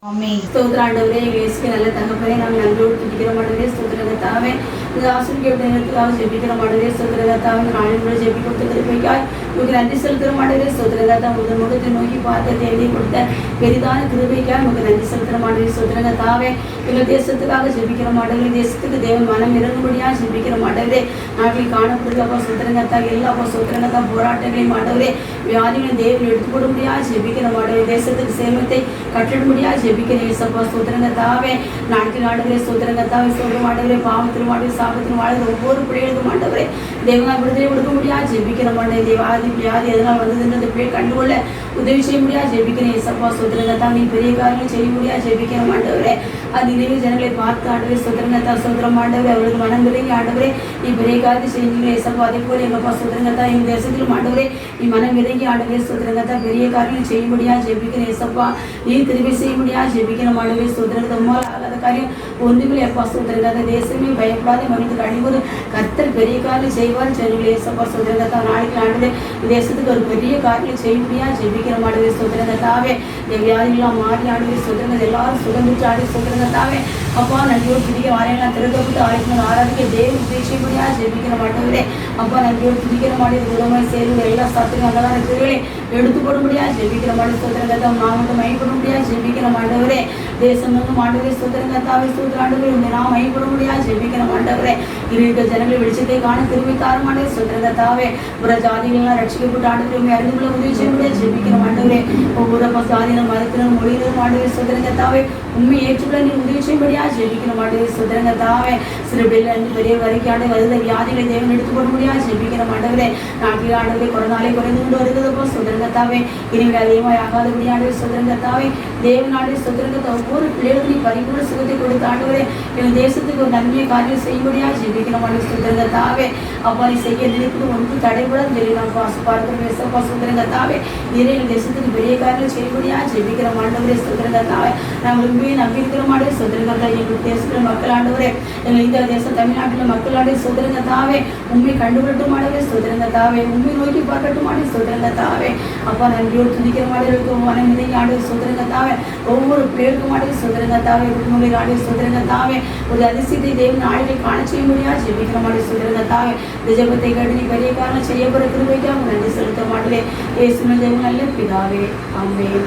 ஆமென். ஸ்தோத்திர ஆண்டவரே, இயேசுவே நல்ல தகப்பனே, நாங்கள் நன்றியோடு துதிக்கிற மாட்டேன். ஸ்தோத்திர கர்த்தாவே, இந்த ஆசிரியர் நேரத்துக்காக ஜெபிக்கிற மாட்டேன். ஸ்தோத்திர கர்த்தாவே, நாளின் கூட ஜெபி கொடுத்த கிருபைக்காய் உங்களுக்கு நன்றி செலுத்துகிற மாட்டேன். ஸ்தோத்திர கர்த்தா, முதல் முகத்தை நோக்கி பார்த்த தேடி கொடுத்த பெரிதான கிருபைக்காய் உங்களுக்கு நன்றி செலுத்துகிற மாட்டேன். ஸ்தோத்திர கர்த்தாவே, எங்கள் தேசத்துக்காக ஜெபிக்கிற மாட்டேன். தேசத்துக்கு தேவன் மனம் இறங்கும்படியாக ஜெபிக்கிற மாட்டேன். நாட்டில் காணப்படுகிறப்பா ஸ்தோத்திர கர்த்தா, எல்லா ஸ்தோத்திர கர்த்தா போராட்டங்களையும் மாட்டவரே வியாதிகளையும் தேவன் எடுத்துக்கொள்ள முடியாது ஜெபிக்கிற மாட்டேன். தேசத்துக்கு சேமத்தை கட்டிட முடியாது ஜெபிக்கிறேன். சப்பா ஸ்தோத்திரங்க தாவே நாட்கள் ஆண்டவரே. ஸ்தோத்திரங்க தாவே சொல்ற ஆண்டவரே. பாவத்திலும் ஆண்டு சாபத்திலும் வாழ்கிற ஒவ்வொரு பிள்ளைகளுக்கும் ஆண்டவரே தேவனால் விடுதலை கொடுக்க முடியாது ஜெபிக்கிற மாட்டேன். தேவாதி வியாதி எதனால் வந்ததுன்றது பிள்ளை கண்டுகொள்ள உதவி செய்ய முடியாது ஜெபிக்கிறேன். சப்பா ஸ்தோத்திரங்க தா நீ பெரிய காரியங்கள் செய்ய முடியாது ஜெபிக்கிற மாண்டவரே. அது நிறைய ஜனங்களை பார்த்து ஆண்டவரே ஸ்தோத்திரங்க தா ஸ்தோத்திரம் ஆண்டவரே அவர்களுக்கு மனம் விளங்கி ஆண்டவரே நீ பெரிய காரியத்தை செய்யுங்களே. சப்பா அதே போல எங்கப்பா ஸ்தோத்திரங்க தா எங்கள் தேசத்திலும் ஆண்டவரே நீ மனம் விளங்கி ஆண்டவரே ஸ்தோத்திரங்க தா பெரிய காரியங்கள் செய்ய முடியாது ஜெபிக்கிறேன். சப்பா நீ திரும்பி செய்ய முடியாது ஜெபிக்கிற மாண்டவரே. ஸ்தோத்திரங்க உம்மால் ஆகாத காரியம் ஒன்றுமே எப்பா ஸ்தோத்திரங்க அந்த தேசமே பயப்படாத மனிதனுக்கு அழிவது கர்த்தர் பெரிய காரியம் செய்வார் ஜனங்களே. சப்பா ஸ்தோத்திரங்க தா நாளைக்கு ஆண்டவரே தேசத்துக்கு ஒரு பெரிய காரியம் செய்ய முடியாது ஜெபிக்கிற ஜெபிக்கிற மாட்டேங்குது ஸ்தோத்திரங்க தாவே. இந்த வியாதிகள்லாம் மாறி ஆண்டு ஸ்தோத்திரங்க எல்லாரும் சுகந்துட்டு ஆடி ஸ்தோத்திரங்க தாவே. அப்பா நன்றியோடு துதிக்கிற வாரையெல்லாம் திறக்கப்பட்டு ஆயிரத்தி ஆராதிக்க தேவ உபேட்சைப்படியா ஜெபிக்கிற மாட்டேங்குதே. அப்பா நன்றியோடு துதிக்கிற மாட்டேங்குது குணமாய் சேர்ந்து எல்லா சாத்திரம் அங்கதான திருவிழை எடுத்து போட முடியாது ஜெபிக்கிற மாட்டேன் ஸ்தோத்திரங்க நாமத்தை மையப்பட முடியாது ஜெபிக்கிற மாட்டவரே. தேசம் வந்து மாண்டவரே ஸ்தோத்திரங்க தாவே ஸ்தோத்திர ஆண்டவரே உண்மை நாம் மையப்பட முடியாது ஜெபிக்கிற மாண்டவரே. இருக்க ஜனங்களை வெளிச்சத்தை காண திரும்பி தார மாட்டேன் ஸ்தோத்திரங்க தாவே. புற ஜாதிகள்லாம் ரட்சிக்கப்பட்டு ஆண்டவரை உண்மை அறிந்து கொள்ள உதவி செய்ய முடியாது ஜெபிக்கிற மாண்டவரே. ஒவ்வொரு ஜாதியினர் மதத்தினர் மொழியினர் மாண்டவரே ஸ்தோத்திரங்க தாவே உண்மை ஏற்றுக்கொள்ள நீ உதவி செய்ய முடியாது ஜெபிக்கிற மாட்டேன் ஸ்தோத்திரங்க தாவே. சிறு பிள்ளை இருந்து பெரிய வரைக்கும் ஆண்டு வருத வியாதிகளை தேவன் எடுத்து போட முடியாது ஜெபிக்கிற மாண்டவரே. நாட்டில் ஆண்டவரை குறைநாளை குறைந்து கொண்டு வருகிறது போல் சுதந்திரத்தாவே இனிமே அதிகமாக ஆகாதபடி ஆண்டு சுதந்திரத்தாவே தேவன் ஆண்டு சுதந்திரத்தை ஒவ்வொரு பிள்ளைகளுக்கு நீ பரிபூர்ண சுகத்தை கொடுத்து ஆண்டவரே எங்கள் தேசத்துக்கு ஒரு நன்மையை காரியம் செய்யும்படியா ஜெபிக்கிற மாட்டேன் சுதந்திரத்தாவே. அப்பா நீ செய்ய நினைப்பது ஒன்று தடைபடாது சொல்லி நான் பாசு பார்க்கிற பேசப்பா சுதந்திரத்தாவே இதே எங்கள் தேசத்துக்கு பெரிய காரியம் செய்யும்படியா ஜெபிக்கிற மாண்டவரே சுதந்திரத்தாவே. நாங்கள் உண்மையை நம்பியிருக்கிற மாட்டே சுதந்திரத்தா எங்கள் தேசத்தில் மக்கள் ஆண்டவரே எங்கள் இந்திய தேசம் தமிழ்நாட்டில் மக்கள் ஆண்டு சுதந்திரத்தாவே உண்மை கண்டுபிடிக்க மாட்டவே சுதந்திரத்தாவே உண்மை நோக்கி பார்க்கட்டும் மாட்டே சுதந்திரத்தாவே. அப்பா நன்றியோடு துதிக்கிற மாட்டேருக்கு மனம் மிதங்கி ஆண்டு சுதந்திரத்தாவே ஒவ்வொரு பிள்ளைகளுக்கு மாட்டே சுதந்திரத்தாவே உண்மை ஆண்டு சுதந்திரத்தாவே ஒரு அதிசயத்தை தேவன் நாளில் காண செய்ய முடியாது ஜெபிக்கிற மாட்டே சுதந்திரத்தாவே. இந்த ஜெபத்தை கேட்டு நீ பெரிய காரணம் செய்ய போற கிருபைக்கு அவங்க நன்றி செலுத்த மாட்டே இயேசுவின் தேவன் நல்ல பிதாவே ஆமென்.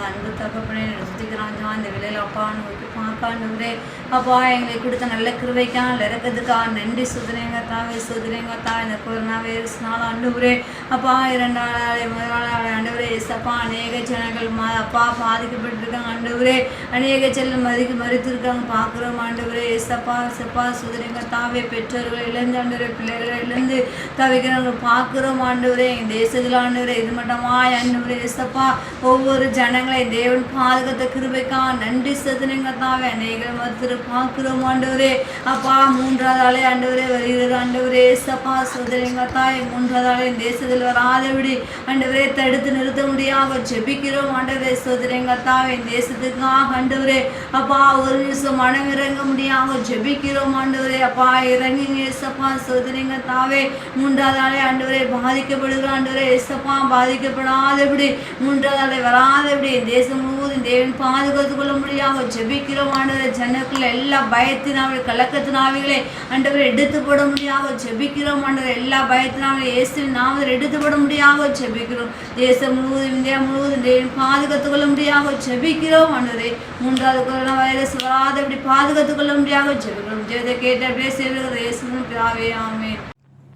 அன்பு தகப்பனே எடுத்துக்கிறான் இந்த விலையில் அப்பா நோக்கி பார்க்காண்டவரே அப்பா எங்களுக்கு கொடுத்த நல்ல கிருபைக்கா இறக்கிறதுக்கா நன்றி சுதரேங்க தாவே சுதரேங்க தா இந்த கொரோனா வைரஸ்னால ஆண்டவரே அப்பா 2 நாள் முதல் நாள் ஆண்டவரே அப்பா அநேக ஜனங்கள் அப்பா பாதிக்கப்பட்டிருக்காங்க ஆண்டவரே அநேக செல்லம் மறித்திருக்காங்க பார்க்குறோம் ஆண்டவரே சப்பா சப்பா சுதரேங்க தாவே பெற்றோர்கள் இழந்து ஆண்டவரே பிள்ளைகளை இழந்து தவிக்கிறவங்க பார்க்குறோம் ஆண்டவரே எங்கள் தேசத்தில் ஆண்டவரே இது மட்டுமா ஆண்டவரே சப்பா ஒவ்வொரு ஜனங்களை தேவன் பாதுகாத்த கிருபைக்கா நன்றி சதுனங்க தாவே அநேக மருத்துவ பார்க்கிறோம் ஆண்டவரே அப்பா 3வது ஆளே ஆண்டவரே வருகிற ஆண்டவரே சப்பா சோதரிங்க தாய் 3வது ஆளே தேசத்தில் வராதபடி ஆண்டவரே தடுத்து நிறுத்த முடியாம ஜெபிக்கிறோம் ஆண்டவரே சோதரிங்க தாவே தேசத்துக்காக ஆண்டவரே அப்பா ஒரு நிமிஷம் மனம் இறங்க முடியாம ஜெபிக்கிறோம் ஆண்டவரே அப்பா இறங்குங்க சப்பா சோதரிங்க தாவே 3வது ஆளே ஆண்டவரே பாதிக்கப்படுகிற ஆண்டவரே சப்பா பாதிக்கப்படாதபடி 3வது ஆளே வராதபடி தேசம் முழுவதும் தேவன் பாதுகாத்துக் கொள்ள முடியாம ஜெபிக்கிறோம் ஆண்டவரே. ஜனக்குள்ள எல்லா பயத்தினாவே கலக்கத்தினாவிகளே ஆண்டவரை எடுத்து போட முடியாம ஜெபிக்கிறோம் ஆண்டவரே. எல்லா பயத்தினாவே இயேசுவின் நாமத்தில் எடுத்து போட முடியாம ஜெபிக்கிறோம். தேசம் முழுவதும் இந்தியா முழுவதும் தேவன் பாதுகாத்துக் கொள்ள முடியாம ஜெபிக்கிறோம் ஆண்டவரே. 3வது கொரோனா வைரஸ் வராதபடி பாதுகாத்துக் கொள்ள முடியாம ஜெபிக்கிறோம். ஜெயத்தை கேட்ட பேசுகிற இயேசுவின் பிதாவே ஆமென்.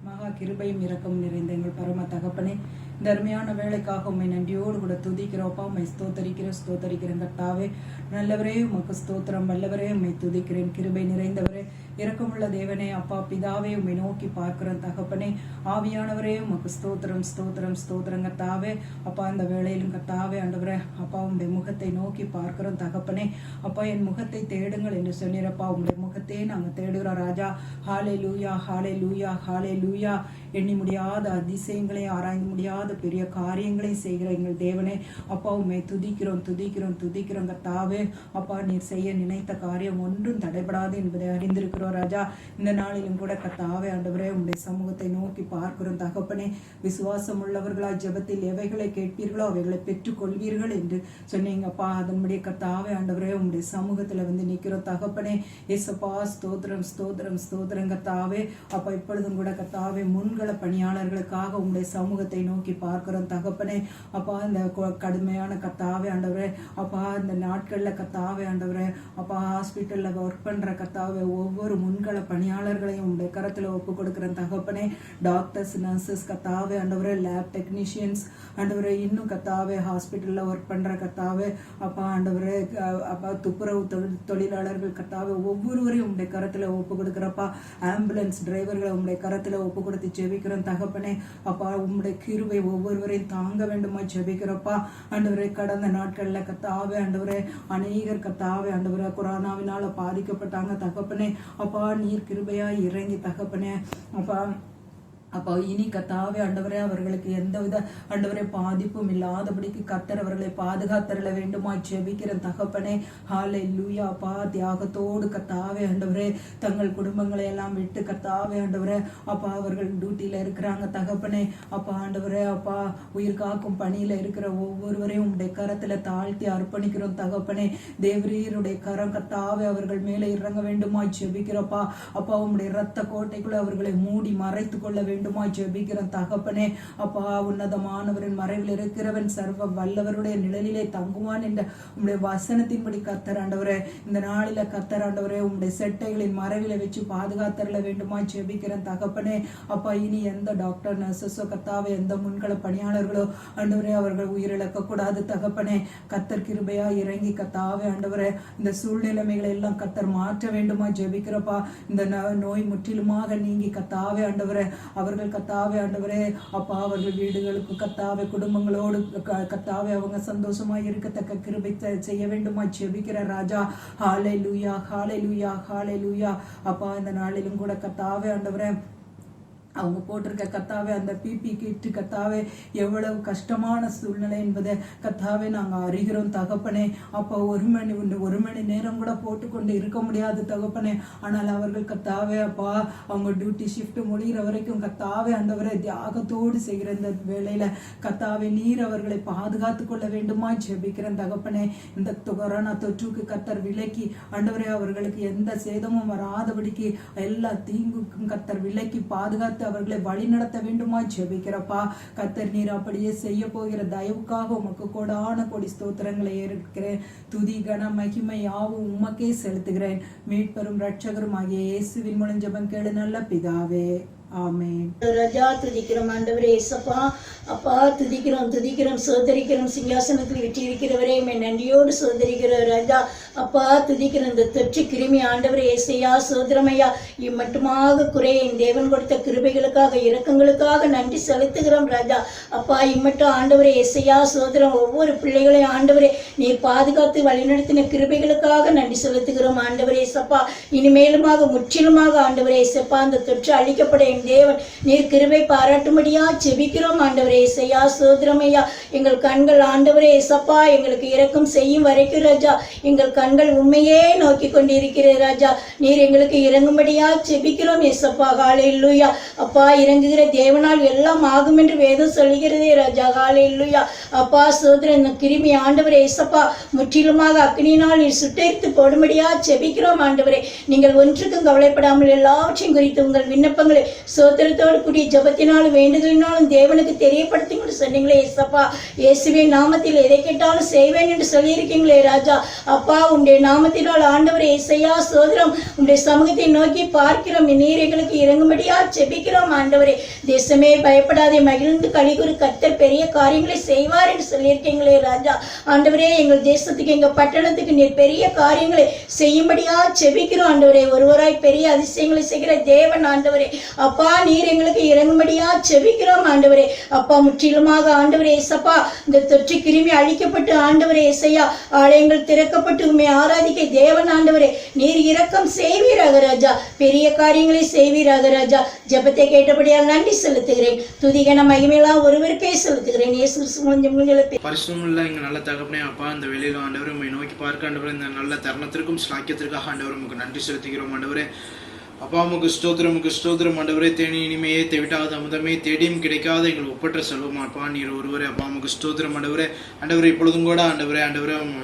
மகா கிருபையும் இரக்கம் நிறைந்த எங்கள் பரம தகப்பனே இந்த அருமையான வேலைக்காக உண்மை நன்றியோடு கூட துதிக்கிறோப்பா உண்மை ஸ்தோத்தரிக்கிறேன் கர்த்தாவே. நல்லவரே உமக்கு ஸ்தோத்திரம் வல்லவரே உண்மை துதிக்கிறேன் கிருபை நிறைந்தவரே இரக்கமுள்ள தேவனே அப்பா பிதாவே உண்மை நோக்கி பார்க்கிறோம் தகப்பனே. ஆவியானவரே உமக்கு ஸ்தோத்திரம் கர்த்தாவே. அப்பா இந்த வேளையிலும் கர்த்தாவே ஆண்டவரே அப்பா உங்களுடைய முகத்தை நோக்கி பார்க்கிறோம் தகப்பனே. அப்பா என் முகத்தை தேடுங்கள் என்று சொன்னீரப்பா உங்களுடைய முகத்தையே நாங்கள் தேடுகிறோம் ராஜா. ஹalleluya ஹalleluya ஹalleluya. எண்ணி முடியாத அதிசயங்களை ஆராய்ந்து முடியாத பெரிய காரியங்களை செய்கிற எங்கள் தேவனே அப்பா உண்மை துதிக்கிறோம் கர்த்தாவே. அப்பா நீர் செய்ய நினைத்த காரியம் ஒன்றும் தடைபடாது என்பதை அறிந்திருக்கிறோம் ராஜா. இந்த நாளிலும் கூட கர்த்தாவே ஆண்டவரே உங்களுடைய சமூகத்தை நோக்கி பார்க்கிறோம் தகப்பனே. விசுவாசம் உள்ளவர்களாய் ஜெபத்தில் எவைகளை கேட்பீர்களோ அவைகளை பெற்றுக்கொள்வீர்கள் என்று சொன்னீங்கப்பா. அதன்படி கர்த்தாவே ஆண்டவரே உங்களுடைய சமூகத்துல வந்து நிற்கிறோம் தகப்பனே. ஏசப்பா ஸ்தோத்திரம் கர்த்தாவே. அப்பா இப்பொழுதும் கூட கர்த்தாவே முன்கள பணியாளர்களுக்காக உங்களுடைய சமூகத்தை நோக்கி பார்க்கிறோம் தகப்பனே. அப்பா இந்த கடுமையான கர்த்தாவே ஆண்டவரே அப்பா இந்த நாட்கள்ல கர்த்தாவே ஆண்டவரே அப்பா ஹாஸ்பிட்டல்ல ஒர்க் பண்ற கர்த்தாவே ஒவ்வொரு முன்கள பணியாளர்களையும் உங்களுடைய கரத்துல ஒப்பு கொடுக்கிறேன் தகப்பனே. டாக்டர்ஸ் நர்சஸ் கர்த்தாவே ஆண்டவரே லேப் டெக்னீஷியன்ஸ் ஆண்டவரே இன்னும் கர்த்தாவே ஹாஸ்பிட்டல்ல ஒர்க் பண்ற கர்த்தாவே அப்பா ஆண்டவரே அப்பா துப்புரவு தொழிலாளர்கள் கர்த்தாவே ஒவ்வொருவரையும் உங்களுடைய கரத்துல ஒப்பு கொடுக்கிறப்பா. ஆம்புலன்ஸ் டிரைவர்களை உங்களுடைய கரத்துல ஒப்பு கொடுத்து ஜெபிக்கிறோம் தகப்பனே. அப்பா உங்களுடைய கிருபை ஒவ்வொருவரையும் தாங்க வேண்டுமா ஜெபிக்கிறப்பா ஆண்டவரே. கடந்த நாட்கள்ல கர்த்தாவே ஆண்டவரே அநேகர் கர்த்தாவே ஆண்டவரே கொரோனாவினால பாதிக்கப்பட்டாங்க தகப்பனே. அப்பா நீர் கிருபையா இறங்கி தகப்பனே அப்பா அப்போ இனி கத்தாவே ஆண்டவரே அவர்களுக்கு எந்தவித ஆண்டவரே பாதிப்பும் இல்லாதபடிக்கு கத்தர் அவர்களை பாதுகாத்தரல வேண்டுமா ஜெபிக்கிற தகப்பனே. ஹல்லேலூயா. அப்பா தியாகத்தோடு கத்தாவே ஆண்டவரே தங்கள் குடும்பங்களை எல்லாம் விட்டு கத்தாவே ஆண்டவரே அப்பா அவர்கள் டியூட்டியில இருக்கிறாங்க தகப்பனே. அப்பா ஆண்டவரே அப்பா உயிர் காக்கும் பணியில இருக்கிற ஒவ்வொருவரையும் உங்களுடைய கரத்துல தாழ்த்தி அர்ப்பணிக்கிறோம் தகப்பனே. தேவரீருடைய கரம் கத்தாவே அவர்கள் மேலே இறங்க வேண்டுமா ஜெபிக்கிறப்பா. அப்பா உங்களுடைய இரத்த கோட்டைக்குள்ள அவர்களை மூடி மறைத்து கொள்ள வேண்டுமா ஜெபிக்கிறோம் தகப்பனே. அப்பா உன்னதமானவரின் மறைவில் இருக்கிறவன் சர்வ வல்லவருடைய நிழலிலே தங்குவான் என்ற உங்களுடைய வசனத்தின்படி கர்த்தர் ஆண்டவரே இந்த நாளில கர்த்தர் ஆண்டவரே உங்களுடைய செட்டைகளின் மறைவில வச்சு பாதுகாத்தரல வேண்டுமா ஜெபிக்கிறேன் தகப்பனே. அப்பா இனி எந்த டாக்டர் நர்சஸோ கர்த்தாவே எந்த முன்கள பணியாளர்களோ ஆண்டவரே அவர்கள் உயிரிழக்க கூடாது தகப்பனே. கர்த்தர் கிருபையா இறங்கி கர்த்தாவே ஆண்டவரே இந்த சூழ்நிலைமைகளை எல்லாம் கர்த்தர் மாற்ற வேண்டுமா ஜெபிக்கிறப்பா. இந்த நோய் முற்றிலுமாக நீங்கி கர்த்தாவே ஆண்டவரே அவர்கள் கர்த்தாவே ஆண்டவரே அப்பா அவர்கள் வீடுகளுக்கு கர்த்தாவே குடும்பங்களோடு கர்த்தாவே அவங்க சந்தோஷமா இருக்கத்தக்க கிருபை செய்ய வேண்டுமா ஜெபிக்கிற ராஜா. ஹல்லேலூயா ஹல்லேலூயா ஹல்லேலூயா. அப்பா இந்த நாளிலும் கூட கர்த்தாவே ஆண்டவரே அவங்க போட்டிருக்க கத்தாவே அந்த பிபி கிட்டு கத்தாவே எவ்வளவு கஷ்டமான சூழ்நிலை என்பதை கத்தாவே நாங்கள் அறிகிறோம் தகப்பனே. அப்போ ஒரு மணி நேரம் கூட போட்டுக்கொண்டு இருக்க முடியாது தகப்பனே. ஆனால் அவர்கள் கத்தாவே அப்பா அவங்க டியூட்டி ஷிஃப்ட் முடிகிற வரைக்கும் கத்தாவே ஆண்டவரை தியாகத்தோடு செய்கிற இந்த வேளையில கத்தாவே நீர் அவர்களை பாதுகாத்து கொள்ள வேண்டுமா ஜெபிக்கிறேன் தகப்பனே. இந்த கொரோனா தொற்றுக்கு கத்தர் விலக்கி ஆண்டவரே அவர்களுக்கு எந்த சேதமும் வராதபடிக்கு எல்லா தீங்குக்கும் கத்தர் விலக்கி பாதுகாத்து அவர்களை வழி நடத்த வேண்டுமா ஜெபிக்கிறப்பா. கர்த்தர் நீர் அப்படியே செய்ய போகிற தயவுக்காக உமக்கு கோடான கோடி ஸ்தோத்திரங்களை ஏற்கிறேன். துதி கன மகிமை யாவும் உமக்கே செலுத்துகிறேன். மீட்பெரும் ரட்சகரும் ஆகிய இயேசுவின் மூலம் ஜெபம் கேளு நல்ல பிதாவே. ஆமென். ராஜா துதிக்கிறோம் ஆண்டவரே இயேசப்பா. அப்பா துதிக்கிறோம் சோதரிக்கிறோம். சிங்காசனத்தில் விட்டிருக்கிறவரே நன்றியோடு சோதரிக்கிறோம் ராஜா. அப்பா துதிக்கிறோம். இந்த தொற்று கிருமி ஆண்டவரே இயேசையா சோதரமையா இம்மட்டுமாக குறைய தேவன் கொடுத்த கிருபைகளுக்காக இரக்கங்களுக்காக நன்றி செலுத்துகிறோம் ராஜா. அப்பா இம்மட்டும் ஆண்டவரே இயேசையா சோதரம் ஒவ்வொரு பிள்ளைகளையும் ஆண்டவரே நீர் பாதுகாத்து வழிநடத்தின கிருபைகளுக்காக நன்றி செலுத்துகிறோம் ஆண்டவரே இயேசப்பா. இனிமேலுமாக முற்றிலுமாக ஆண்டவரே இயேசப்பா அந்த தொற்று அழிக்கப்பட தேவன் நீர் கிருபை பாராட்டும்படியா ஜெபிக்கிறோம் ஆண்டவரே இயேசையா சோதரமையா. எங்கள் கண்கள் ஆண்டவரே இயேசப்பா எங்களுக்கு இரக்கம் செய்யும் வரைக்கும் ராஜா எங்கள் கண்கள் உண்மையே நோக்கி கொண்டிருக்கிற ராஜா. நீர் எங்களுக்கு இறங்கும்படியா ஜெபிக்கிறோம் இயேசப்பா. ஹல்லேலூயா. அப்பா இறங்குகிற தேவனால் எல்லாம் ஆகும் என்று வேதம் சொல்லுகிறதே ராஜா. ஹல்லேலூயா. அப்பா சோதர இந்த கிருமி ஆண்டவரே இயேசப்பா முற்றிலுமாக அக்னியினால் நீர் சுட்டெரித்து போடும்படியா ஜெபிக்கிறோம் ஆண்டவரே. நீங்கள் ஒன்றுக்கும் கவலைப்படாமல் எல்லாவற்றையும் குறித்து உங்கள் விண்ணப்பங்களை சோத்திரத்தோடு கூடிய ஜபத்தினாலும் வேண்டுதலினாலும் தேவனுக்கு தெரியப்படுத்தி கொண்டு சொன்னீங்களே இயேசப்பா. இயேசுவின் நாமத்தில் எதை கேட்டாலும் செய்வேன் என்று சொல்லியிருக்கீங்களே ராஜா. அப்பா உங்களுடைய நாமத்தினால் ஆண்டவரே இயேசையா சோதரம் உங்களுடைய சமூகத்தை நோக்கி பார்க்கிறோம். நீர் எங்களுக்கு இறங்கும்படியா ஜெபிக்கிறோம் ஆண்டவரே. தேசமே பயப்படாதே மகிழ்ந்து கலிகூறு கர்த்தர் பெரிய காரியங்களை செய்வார் என்று சொல்லியிருக்கீங்களே ராஜா. ஆண்டவரே எங்கள் தேசத்துக்கு எங்கள் பட்டணத்துக்கு நீர் பெரிய காரியங்களை செய்யும்படியா ஜெபிக்கிறோம் ஆண்டவரே. ஒருவராய் பெரிய அதிசயங்களை செய்கிற தேவன் ஆண்டவரே. அப்பா நீர் எங்களுக்கு இறங்கும்படியா ஜெபிக்கிறோம் ஆண்டவரே. அப்பா முற்றிலுமாக ஆண்டவரே இயேசப்பா இந்த தொற்று கிருமி அழிக்கப்பட்டு ஆண்டவரே இயேசையா ஆலயங்கள் திறக்கப்பட்டு உண்மை ஆராதிக்க தேவன் ஆண்டவரே நீர் இரக்கம் செய்வீராக ராஜா. பெரிய காரியங்களை செய்வீராக ராஜா. ஜெபத்தை கேட்டபடியால் நன்றி செலுத்துகிறேன். துதிகன மகிமையெல்லாம் ஒருவருக்கே செலுத்துகிறேன். பரிசுத்தமுள்ள எங்க நல்ல தகப்பனே அப்பா இந்த வெளியில ஆண்டவரை உண்மை நோக்கி பார்க்க ஆண்டவரை இந்த நல்ல தருணத்திற்கும் ஸ்லாக்கியத்திற்காக ஆண்டவர் உங்களுக்கு நன்றி செலுத்துகிறோம் ஆண்டவரே. அப்பா உமக்கு ஸ்தோத்திரம் ஆண்டவரே. தேனி இனிமையே தேவிட்டாத அமுதமே தேடியும் கிடைக்காத எங்கள் ஒப்பற்ற செல்வம் அப்பா நீர் ஒருவரே. அப்பா உமக்கு ஸ்தோத்திரம் ஆண்டவரே. இப்பொழுதும் கூட ஆண்டவரே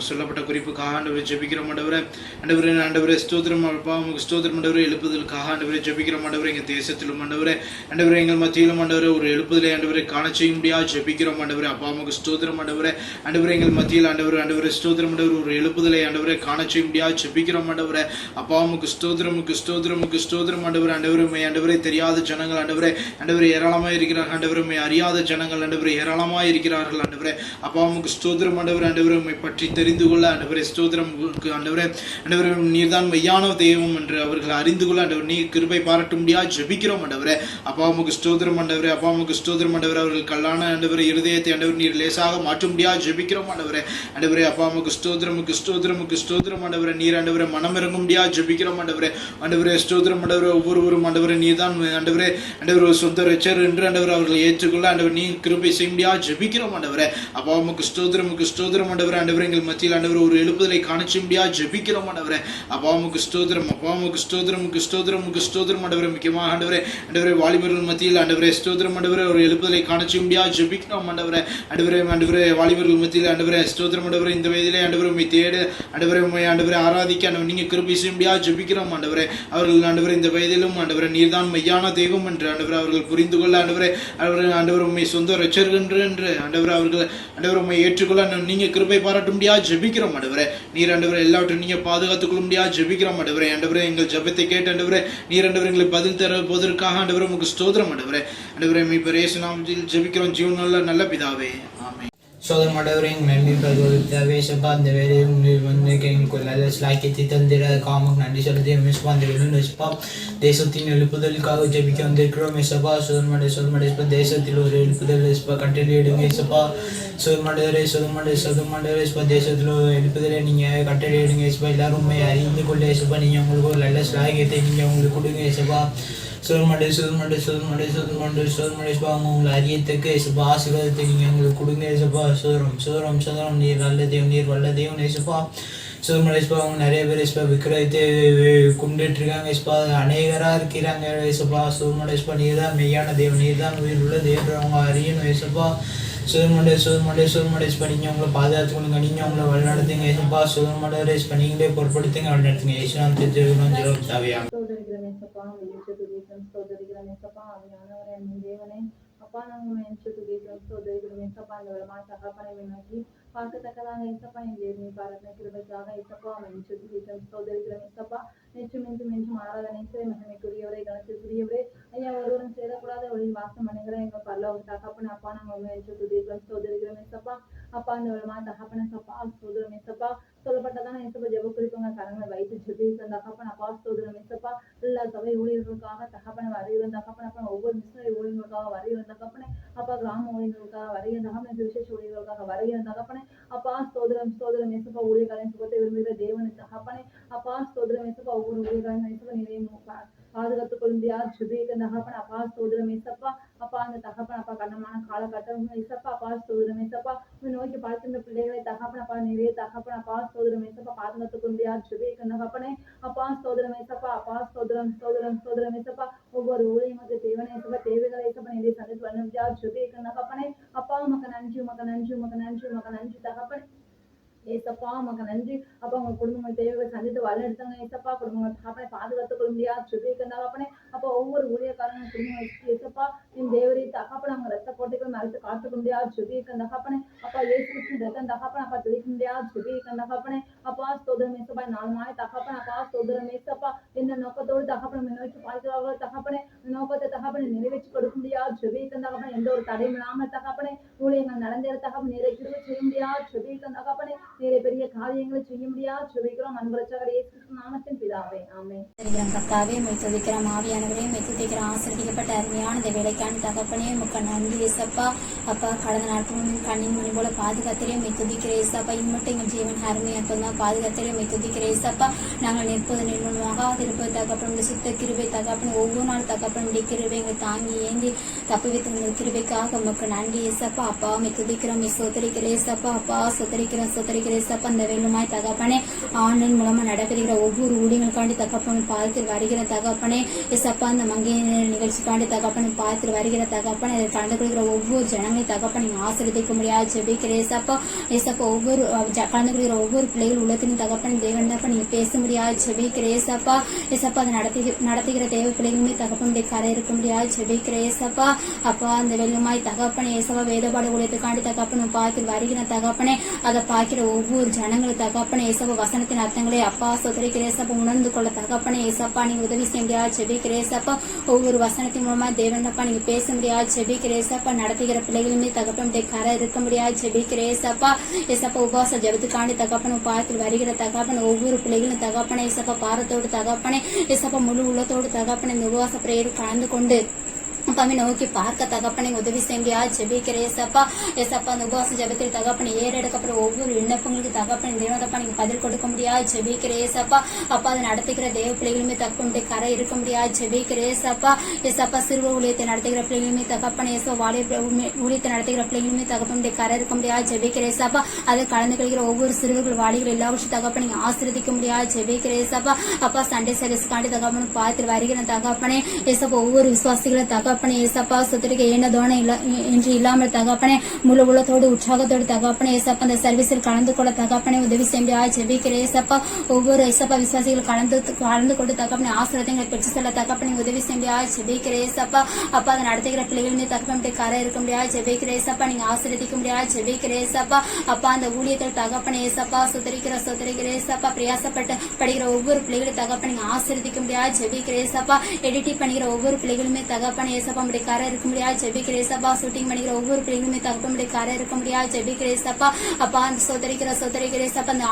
சொல்லப்பட்ட குறிப்புக்காக ஆண்டவரை ஜெபிக்கிறோம் ஆண்டவரே. ஸ்தோத்திரம் அப்பா உமக்கு ஸ்தோத்திரம் ஆண்டவரே. எழுப்புதலுக்காக ஆண்டவரை ஜெபிக்கிறோம் ஆண்டவரே. எங்கள் தேசத்திலும் ஆண்டவரே எங்கள் மத்தியிலும் ஆண்டவரே ஒரு எழுப்புதலை ஆண்டவரை காண செய்ய முடியாது ஜெபிக்கிறோம் ஆண்டவரே. அப்பா உமக்கு ஸ்தோத்திரம் ஆண்டவரே. எங்கள் மத்தியில் ஆண்டவரே ஸ்தோத்திரம் ஆண்டவரே ஒரு எழுப்புதலை ஆண்டவரை காண செய்ய முடியாது ஜெபிக்கிறோம் ஆண்டவரே. அப்பா உமக்கு ஸ்தோத்திரம் ஆண்டவரே. தெரியாத ஜனங்கள் ஆண்டவரே ஏராளமாக இருக்கிறார்கள் ஆண்டவரே. அறியாத ஜனங்கள் ஆண்டவரே ஏராளமாக இருக்கிறார்கள் ஆண்டவரே. அப்பா உமக்கு ஸ்தோத்திரம் ஆண்டவரே. உம்மை பற்றி தெரிந்து கொள்ள ஆண்டவரே ஸ்தோத்திரம் ஆண்டவரே. நீர்தான் மெய்யான தெய்வம் என்று அவர்கள் அறிந்து கொள்ள ஆண்டவர் நீர் கிருபை பாராட்ட முடியாது ஜெபிக்கிறோம் ஆண்டவரே. அப்பா உமக்கு ஸ்தோத்திரம் ஆண்டவரே. அவர்கள் கல்லான ஆண்டவரே இருதயத்தை ஆண்டவர் நீர் லேசாக மாற்ற முடியாது ஜெபிக்கிறோம் ஆண்டவரே. அப்பா உமக்கு ஸ்தோத்திரம் ஆண்டவரே. நீர் ஆண்டவரே மனம் இறங்க முடியாது ஜெபிக்கிறோம் ஆண்டவரே. ஸ்தோத்திரம் ஸ்தோத்திரம் ஆண்டவரே. ஒவ்வொருவரும் ஆண்டவரே நீர் தான் ஆண்டவரே ஆண்டவர் சொந்த ரட்சகர் என்று ஆண்டவர் அவர்களை ஏற்றுக்கொள்ள ஆண்டவர் நீ கிருபை செய்ய முடியாது ஜெபிக்கிறோம் ஆண்டவரே. அப்பா உமக்கு ஸ்தோத்திரம் ஆண்டவரே. ஆண்டவரே எங்கள் மத்தியில் ஆண்டவர் ஒரு எழுப்புதலை காண முடியாது ஜெபிக்கிறோம் ஆண்டவரே. அப்பா உமக்கு ஸ்தோத்திரம் ஆண்டவரே. முக்கியமாக ஆண்டவரே ஆண்டவரே வாலிபர்கள் மத்தியில் ஆண்டவரே ஸ்தோத்திரம் ஆண்டவரே ஒரு எழுப்புதலை காண முடியாது ஜெபிக்கிறோம் ஆண்டவரே. ஆண்டவரே வாலிபர்கள் மத்தியில் ஆண்டவரே ஸ்தோத்திரம் ஆண்டவரே இந்த வயதிலே ஆண்டவரை உம்மை தேடு ஆண்டவரே உம்மை ஆண்டவரை ஆராதிக்க ஆண்டவர் நீங்க கிருபை செய்ய முடியாது ஜெபிக்கிறோம் ஆண்டவரே. அவர்கள் ஆண்டவரே இந்த வயதிலும் ஆண்டவரே நீர்தான் மெய்யான தெய்வம் என்று ஆண்டவரே அவர்கள் புரிந்து கொள்ள ஆண்டவரே உம்மை சொந்த ரட்சகர் என்று ஆண்டவரே அவர்கள் ஆண்டவரை உம்மை ஏற்றுக்கொள்ள நீங்க கிருபை பாராட்ட முடியாது ஜெபிக்கிறோம் ஆண்டவரே. நீர் ஆண்டவரே எல்லாவற்றையும் நீங்க பாதுகாத்துக் கொள்ள முடியாது ஜெபிக்கிறோம் ஆண்டவரே. ஆண்டவரே எங்கள் ஜெபத்தை கேட்டு ஆண்டவரே நீர் ஆண்டவரை எங்களை பதில் தருவதற்காக ஆண்டவரே உமக்கு ஸ்தோத்திரம் ஆண்டவரே. ஆண்டவரே மீட்பர் இயேசு நாமத்தில் ஜெபிக்கிறோம் ஜீவனுள்ள நல்ல பிதாவே, ஆமென். சோதரம் ஆண்டவரே எங்கள் மேன்மைப்படுவதற்காகவே சப்பா அந்த வேலையும் வந்து எங்களுக்கு நல்ல ஸ்லாக்கியத்தை தந்திர காமக்கு நன்றி செலுத்தி மிஸ்பா அந்த வேலையும் வச்சுப்பா தேசத்தின் எழுப்புதலுக்காக ஜெபிக்க வந்திருக்கிறோம் சப்பா. சோதரமாடே தேசத்தில் ஒரு எழுப்புதல் கட்டளை எடுங்க சப்பா. சோதரமாடவரே தேசத்தில் ஒரு எழுப்புதலை நீங்கள் கட்டளை எடுங்க சப்பா. எல்லாரும் அறிந்து கொள்ள சப்பா. நீங்கள் உங்களுக்கு ஒரு நல்ல ஸ்லாக்கியத்தை நீங்கள் உங்களுக்கு கொடுங்க சப்பா. சோதரமாடே உங்களை அறியத்தக்க சப்பா ஆசீர்வாதத்தை நீங்கள் உங்களுக்கு கொடுங்க சப்பா. சோதரம் நீர் நல்ல தேவன், நீர் வல்ல தேவன் ஏசப்பா. சோதரமாடேஸ்பா அவங்க நிறைய பேர் ஏசப்பா விக்கிரகத்தை கும்பிட்டு இருக்காங்க ஏசப்பா. அநேகராக இருக்கிறாங்க ஏசப்பா. சோதரமாடேஸ்பா நீர் தான் மெய்யான தேவன், நீர் தான் உயிர் உள்ள தேவன் அவங்க அறியணும் ஏசப்பா. சோதரமாடேஸ்பா நீங்கள் உங்களை பாதுகாத்துக்கொள்ளுங்க, நீங்கள் உங்களை வழிநடத்துங்க ஏசப்பா. சோதரமாடேஸ்பா நீங்களே பொருட்படுத்துங்க வழிநடத்துங்க ஏசுநாம் தெரிஞ்சுக்கணும் தேவையான தேவனே அப்பா நாங்கள் ஏசப்பா இந்த விதமான தகப்பனை நோக்கி பார்க்கத்தக்கதாக ஏசப்பா என் தேவனை பாராட்டின கிருபைக்காக ஏசப்பா சோதரிக்கிறோம் ஏசப்பா. நெற்றும் ஆராதனை மகிமைக்குரியவரை கணத்திற்குரியவரே ஐயா ஒருவரும் சேரக்கூடாத ஒளி வாசம் பண்ணுகிற எங்கள் பல்ல ஒரு தகப்பன அப்பா நாங்கள் சோதரிக்கிறோம் ஏசப்பா. அப்பா இந்த விதமான தகப்பன சப்பா சோதரம் ஏசப்பா சொல்லப்பட்டதான ஏசப்பா ஜெப குறிப்பங்க கரங்களை வைத்து ஜெபிக்கிற தகப்பன் அப்பா சோதரம் ஏசப்பா. எல்லா சபை ஊழியர்களுக்காக தகப்பனை வருகிற தகப்பன் அப்பா ஒவ்வொரு மிஷனரி ஊழியர்களுக்காக வருகிற தகப்பனை அப்பா கிராம ஊழியர்களுக்காக வருகிற தகப்பனை விசேஷ ஊழியர்களுக்காக வருகிற தகப்பனை அப்பா ஸ்தோத்திரம் ஏசப்பா. ஊழியர்களின் சுகத்தை விரும்புகிற தேவனை தகப்பனை அப்பா ஸ்தோத்திரம் ஏசப்பா. ஒவ்வொரு ஊழியர்களின் ஏசப்பா நிறைய பாதுகாத்துக் கொள்ளும்பியா ஜெபிக்கிற தகப்பன் அப்பா ஸ்தோத்திரம் ஏசப்பா. அப்பா அந்த தகப்பன் அப்பா கண்ணமான காலகட்டம் ஏசப்பா அப்பா ஸ்தோத்திரம் ஏசப்பா. நோக்கி பார்க்கின்ற பிள்ளைகளை தகப்பன் அப்பா நிறைய தகப்பன் அப்பா ஸ்தோத்திரம் ஏசப்பா பாதுகாத்துக் கொள்ளும்பியா ஜெபிக்கிற தகப்பனே அப்பா ஸ்தோத்திரம் ஏசப்பா. அப்பா ஸ்தோத்திரம் ஏசப்பா. ஒவ்வொரு ஊழியர்களுக்கு தேவனை ஏசப்பா தேவைகளை ஏசப்பா நிறைய சந்தித்து வரணும்பியா ஜெபிக்கிற தகப்பனே அப்பா உமக்கு நன்றி தகப்பன் ஏசப்பா. உமக்கு நன்றி அப்பா. உங்க குடும்பங்கள் தேவைகளை சந்தித்து வழிநடத்துங்க ஏசப்பா. குடும்பங்கள் தகப்பனை பாதுகாத்துக் கொள்ள முடியாது ஜெபிக்கிற தகப்பனே அப்பா. ஒவ்வொரு ஊழியக்காரங்க குடும்பம் ஏசப்பா என் தேவரை தகப்பனை அவங்க ரத்த கோட்டைகள் மறுத்து காத்துக்க முடியாது ஜெபிக்கிற தகப்பனே அப்பா. இயேசு கிறிஸ்து ரத்தம் தகப்பனை அப்பா தெளிக்க முடியாது ஜெபிக்கிற தகப்பனே அப்பா. ஸ்தோத்திரம் ஏசப்பா. 4 மாத தகப்பன் அப்பா ஸ்தோத்திரம் ஏசப்பா. இந்த நோக்கத்தோடு தகப்பனை நோக்கி பார்க்கிறார்கள் தகப்பனே நோக்கத்தை தகப்பனை நிறைவேற்றி கொடுக்க முடியாது ஜெபிக்கிற தகப்பனை. எந்த ஒரு தடையும் இல்லாமல் தகப்பனை ஊழியங்கள் நடந்தேற தகப்பன் நிறைய கிருபை செய்ய முடியாது ஜெபிக்கிற தகப்பனை. நிறைய பெரிய காரியங்களை செய்ய முடியாது ஜெபிக்கிறோம் அன்பு ரட்சகர் இயேசு கிறிஸ்து நாமத்தின் பிதாவே, ஆமென். கர்த்தாவே மெய்துதிக்கிறோம் ஆவியானவரே மெய்துதிக்கிறோம் ஆசீர்வதிக்கப்பட்ட அருமையான இந்த வேலைக்கான தகப்பனே உமக்கு நன்றி ஏசப்பா. அப்பா கடந்த நாட்களும் கண்ணின் மணி போல பாதுகாத்திலே மெய்துதிக்கிற ஏசப்பா. இம்மட்டும் எங்கள் ஜீவன் அருமையாக இருப்பதுதான் பாதுகாத்திலே மெய்துதிக்கிற ஏசப்பா. நாங்கள் நிற்பது நிர்மூலமாக இருப்பது தகப்பன் சுத்த கிருபை தகப்பன் ஒவ்வொரு நாள் தகப்பன் கிருபை எங்கள் தாங்கி ஏந்தி தப்பு வைத்து உங்கள் கிருபைக்காக உமக்கு நன்றி ஏசப்பா. அப்பா மெய்துதிக்கிறோம் சொத்தரிக்கிற ஏசப்பா. அப்பா சொத்தரிக்கிற ஏசப்பா. இந்த வேலுமாய் தகப்பனே ஆன்லைன் மூலமா நடைபெறுகிற ஒவ்வொரு ஊழியர்களுக்காண்டி தகப்பன் பார்த்து வருகிற தகப்பனே ஏசப்பா. இந்த மங்கிய நிகழ்ச்சிக்காண்டி தகப்பனை பார்த்து வருகிற தகப்பனை இதில் கலந்து கொள்கிற ஒவ்வொரு ஜனங்களையும் தகப்பன் நீங்க ஆசீர்வதிக்க முடியாது ஜெபிக்கிற ஏசப்பா. ஏசப்பா ஒவ்வொரு கலந்து கொள்கிற ஒவ்வொரு பிள்ளைகள் உள்ளத்தின் தகப்பன் தேவன் தகப்பன் நீங்க பேச முடியாது ஜெபிக்கிற ஏசப்பா. ஏசப்பா அதை நடத்துகிற தேவ பிள்ளைகளுமே தகப்பனுடைய கரை இருக்க முடியாது ஜெபிக்கிற ஏசப்பா. அப்பா அந்த வெள்ளுமாய் தகப்பனை ஏசப்பா வேதபாடு ஊழியத்துக்காண்டி தகப்பன் பார்த்து வருகிற தகப்பனே அதை பார்க்கிற ஒவ்வொரு ஜனங்களும் தகப்பனை ஏசப்பா வசனத்தின் அர்த்தங்களை அப்பா சொத்தரிக்கிற ஏசப்பா உணர்ந்து கொள்ள தகப்பனை ஏசப்பா நீங்க உதவி செய்ய முடியாது ஜெபிக்கிற ஏசப்பா. ஒவ்வொரு வசனத்தின் மூலமா தேவனப்பா நீங்க பேச முடியாது ஜெபிக்கிற ஏசப்பா. நடத்துகிற பிள்ளைகளுமே தகப்பனுடைய கரை இருக்க முடியாது ஜெபிக்கிற ஏசப்பா. ஏசப்பா உபவாச ஜெபத்துக்காண்டி தகப்பனை பார்த்து வருகிற தகப்பன் ஒவ்வொரு பிள்ளைகளும் தகப்பனை ஏசப்பா பாரத்தோடு தகப்பனை ஏசப்பா முழு உள்ளத்தோடு தகப்பனை இந்த உபவாச பிரேயர் கலந்து கொண்டு அப்பாவை நோக்கி பார்க்க தகப்பனை உதவி செய்யா ஜெபிக்கிற ஏசப்பா. ஏசப்பா அந்த உபவாச ஜெபத்தில் தகப்பனை ஏறெடுக்கப்படுற ஒவ்வொரு விண்ணப்பங்களுக்கு தகப்பனை தேவனப்பா நீங்க பதில் கொடுக்க முடியாது ஜெபிக்கிற ஏசப்பா. அப்பா அதை நடத்துகிற தேவ பிள்ளைகளுமே தகப்பனுடைய கரை இருக்க முடியாது ஜெபிக்கிற ஏசப்பா. ஏசப்பா சிறுவ ஊழியத்தை நடத்துகிற பிள்ளைகளுமே தகப்பனை ஏசப்பா ஊழியத்தை நடத்துகிற பிள்ளைகளுமே தகப்பனுடைய கரை இருக்க முடியாது ஜெபிக்கிற ஏசப்பா. அதை கலந்து கொள்கிற ஒவ்வொரு சிறுவர்கள் வாலிகள் எல்லாவற்றும் தகப்பனை நீங்க ஆசீர்வதிக்க முடியாது ஜெபிக்கிற ஏசப்பா. அப்பா சண்டே சர்வீஸ்காண்டி தகப்பனை பார்த்து வருகிற தகப்பனே ஏசப்பா ஒவ்வொரு விசுவாசிகளும் தகப்பனை ஏசப்பா சுத்திரிக்க ஏனதோன என்று இல்லாமல் தகப்பனே முழு உள்ளத்தோடு உற்சாகத்தோடு தகப்பனை ஏசப்பா அந்த சர்வீஸில் கலந்து கொள்ள தகப்பனை உதவி செய்யா ஜெபிக்கிற ஏசப்பா. ஒவ்வொரு ஏசப்பா விசுவாசிகள் கலந்து கொண்டு தகப்பனை ஆசீர்வாதங்களை பெற்று செல்ல தகப்பனை உதவி செய்யா ஜெபிக்கிற ஏசப்பா. அப்பா அதை நடத்துகிற பிள்ளைகளுமே தகப்பனுடைய கரை இருக்க முடியாது ஜெபிக்கிற ஏசப்பா. நீங்க ஆசீர்வதிக்க முடியாது ஜெபிக்கிற ஏசப்பா. அப்பா அந்த ஊழியத்தில் தகப்பனை ஏசப்பா சுத்தரிக்கிற ஏசப்பா பிரயாசப்பட்டு படிக்கிற ஒவ்வொரு பிள்ளைகளும் தகப்பனை நீங்க ஆசீர்வதிக்க முடியாது ஜெபிக்கிற ஏசப்பா. எடிட்டிங் பண்ணிக்கிற ஒவ்வொரு பிள்ளைகளுமே தகப்பனை ஏசப்பா உடைய கரை இருக்க முடியாது ஜெபிக்கிற ஏசப்பா. ஷூட்டிங் பண்ணிக்கிற ஒவ்வொரு பிள்ளைகளுமே தகப்பனுடைய கரை இருக்க முடியாது ஜெபிக்கிற ஏசப்பா. அப்பா அந்த சொத்தரிக்கிற ஏசப்பா அந்த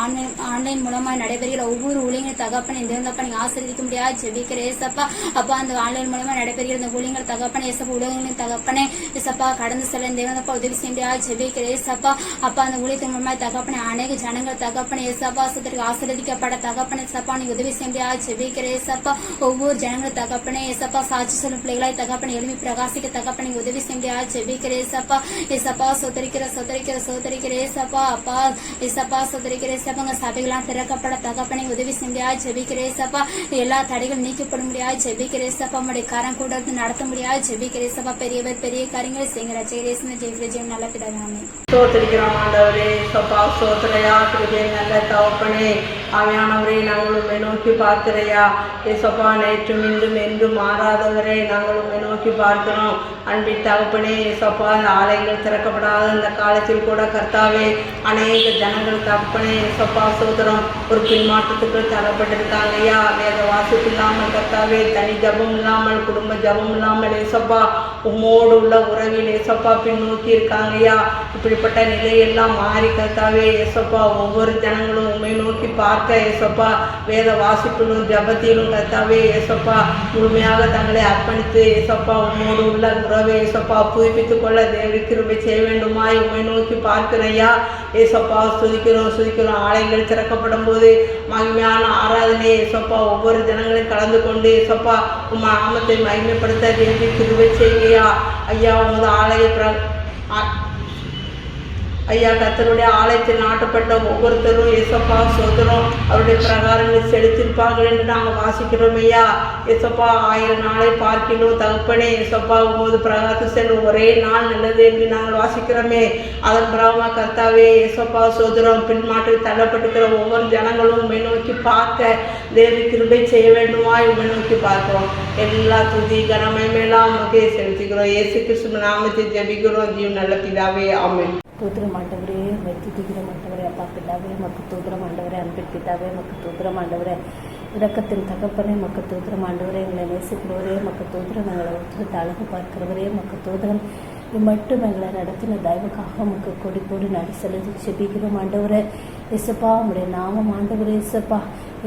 ஆன்லைன் மூலமா நடைபெறுகிற ஒவ்வொரு ஊழியங்களும் தகப்பனை தேவனப்பா நீங்க ஆசீர்வதிக்க முடியாது ஜெபிக்கிற ஏசப்பா. அப்பா அந்த ஆன்லைன் மூலமா நடைபெறுகிற இந்த ஊழியங்கள் தகப்பனை ஏசப்பா உலகங்களின் தகப்பனை ஏசப்பா கடந்து செல்ல தேவனப்பா உதவி செய்ய முடியாது ஜெபிக்கிற ஏசப்பா. அப்பா அந்த ஊழியத்தின் மூலமா தகப்பனை அநேக ஜனங்கள் தகப்பனை ஏசப்பா சுத்தருக்கு ஆசீர்வதிக்கப்பட தகப்பனை ஏசப்பா நீங்க உதவி செய்ய முடியாது ஜெபிக்கிற ஏசப்பா. ஒவ்வொரு ஜனங்கள் தகப்பனை ஏசப்பா சாட்சி சொல்லும் பிள்ளைகளாய் தகப்பனை எழுப்பி பிரகாசிக்க தகப்பனை உதவி செய்ய முடியாது ஜெபிக்கிற ஏசப்பா. ஏசப்பா சோதரிக்கிற ஏசப்பா. அப்பா ஏசப்பா சோதரிக்கிற ஏசப்பாங்க சபைகளாம் திறக்கப்பட தகப்பனை உதவி செய்ய முடியாது ஜெபிக்கிற ஏசப்பா. எல்லா தடைகள் நீக்கப்பட முடியாது ஜெபிக்கிற ஏசப்பா. நம்முடைய கரம் கூட நடத்த முடியாது ஜெபிக்கிற ஏசப்பா. பெரியவர் பெரிய காரியங்களை செய்கிற ஜெயரேசன ஜெயம் நல்ல பிதாவே. சோதரிக்கிறோம் ஆண்டவரே சப்பா சோதரையா கிருபை நல்ல தகப்பனே ஆவியானவரே நாங்கள் உண்மை நோக்கி பார்க்கிறையா. ஏசப்பா நேற்றும் இன்றும் என்றும் மாறாதவரே நாங்கள் உண்மை நோக்கி பார்க்கிறோம். அன்பின் தகப்பனே ஏசப்பா இந்த ஆலயங்கள் திறக்கப்படாத இந்த காலத்தில் கூட கர்த்தாவே அநேக ஜனங்கள் தகப்பனே ஏசப்பா சோதரம் ஒரு பின்மாற்றத்துக்கு தரப்பட்டிருக்காங்க ஐயா. வேத வாசிப்பு இல்லாமல் கர்த்தாவே தனி ஜபம் இல்லாமல் குடும்ப ஜபம் இல்லாமல் ஏசப்பா உம்மோடு உள்ள உறவில் ஏசப்பா பின்னோக்கி இருக்காங்க ஐயா. இப்படிப்பட்ட நிலையெல்லாம் மாறி கர்த்தாவே ஏசப்பா ஒவ்வொரு ஜனங்களும் உண்மை நோக்கி பார்க்க ஏசப்பா வேத வாசிப்பிலும் ஜபத்திலும் கர்த்தாவே ஏசப்பா முழுமையாக தங்களை அர்ப்பணித்து ஏசப்பா உம்மோடு உள்ள உறவை ஏசப்பா புதுப்பித்துக் கொள்ள தேவ கிருபை செய்ய வேண்டுமாய் உண்மை நோக்கி பார்க்கிறையா. ஏசப்பா சுதிக்கிறோம் ஆலயங்கள் திறக்கப்படும் போது மகிமையான ஆராதனை ஏசப்பா ஒவ்வொரு ஜனங்களையும் கலந்து கொண்டு ஏசப்பா உம் நாமத்தை மகிமைப்படுத்த தேவ கிருபை செய்கையா. ஐயா உமது ஆலய ஐயா கர்த்தருடைய ஆலயத்தில் நாட்டப்பட்ட ஒவ்வொருத்தரும் ஏசப்பா சோதரம் அவருடைய பிரகாரங்களை செலுத்திருப்பார்கள் என்று நாங்கள் வாசிக்கிறோம் ஐயா. ஏசப்பா 1000 நாளை பார்க்கிலும் தகப்பனே ஏசப்பா உமது பிரகாரத்தை செல்லும் ஒரே நாள் நல்லது என்று நாங்கள் வாசிக்கிறோமே. அதன் பிறகு கர்த்தாவே ஏசப்பா சோதரம் பின்மாற்றில் தள்ளப்பட்டிருக்கிற ஒவ்வொரு ஜனங்களும் உண்மை நோக்கி பார்க்க தேவ கிருபை செய்ய வேண்டுமா உண்மை நோக்கி பார்க்கிறோம். எல்லா துதி கனமை மேலாம் உமக்கே செலுத்திக்கிறோம். இயேசு கிறிஸ்து நாமத்தை ஜெபிக்கிறோம் ஜீவ நல்ல பிதாவே ஆமென். தூத்திரம் ஆண்டவரே துதிக்கிற ஆண்டவரே அப்பா பிதாவே மக்கு தூத்திரம் ஆண்டவரே அன்பின் பிதாவே மக்கு தூத்திரம் ஆண்டவரே இரக்கத்தின் தகப்பனே மக்கு தூத்திரம் ஆண்டவரே எங்களை நேசிக்கிறவரே மக்கு தூத்திரம் எங்களை ஒத்துழைத்து அழகு பார்க்கிறவரே மக்கு தூத்திரம் மட்டும் எங்களை நடத்தின தயவுக்காக மக்கு கொடி கொடி நடி செலுத்தி செபிக்கிறோம் ஆண்டவரே. இசப்பா உங்களுடைய நாமம் ஆண்டவரே இசப்பா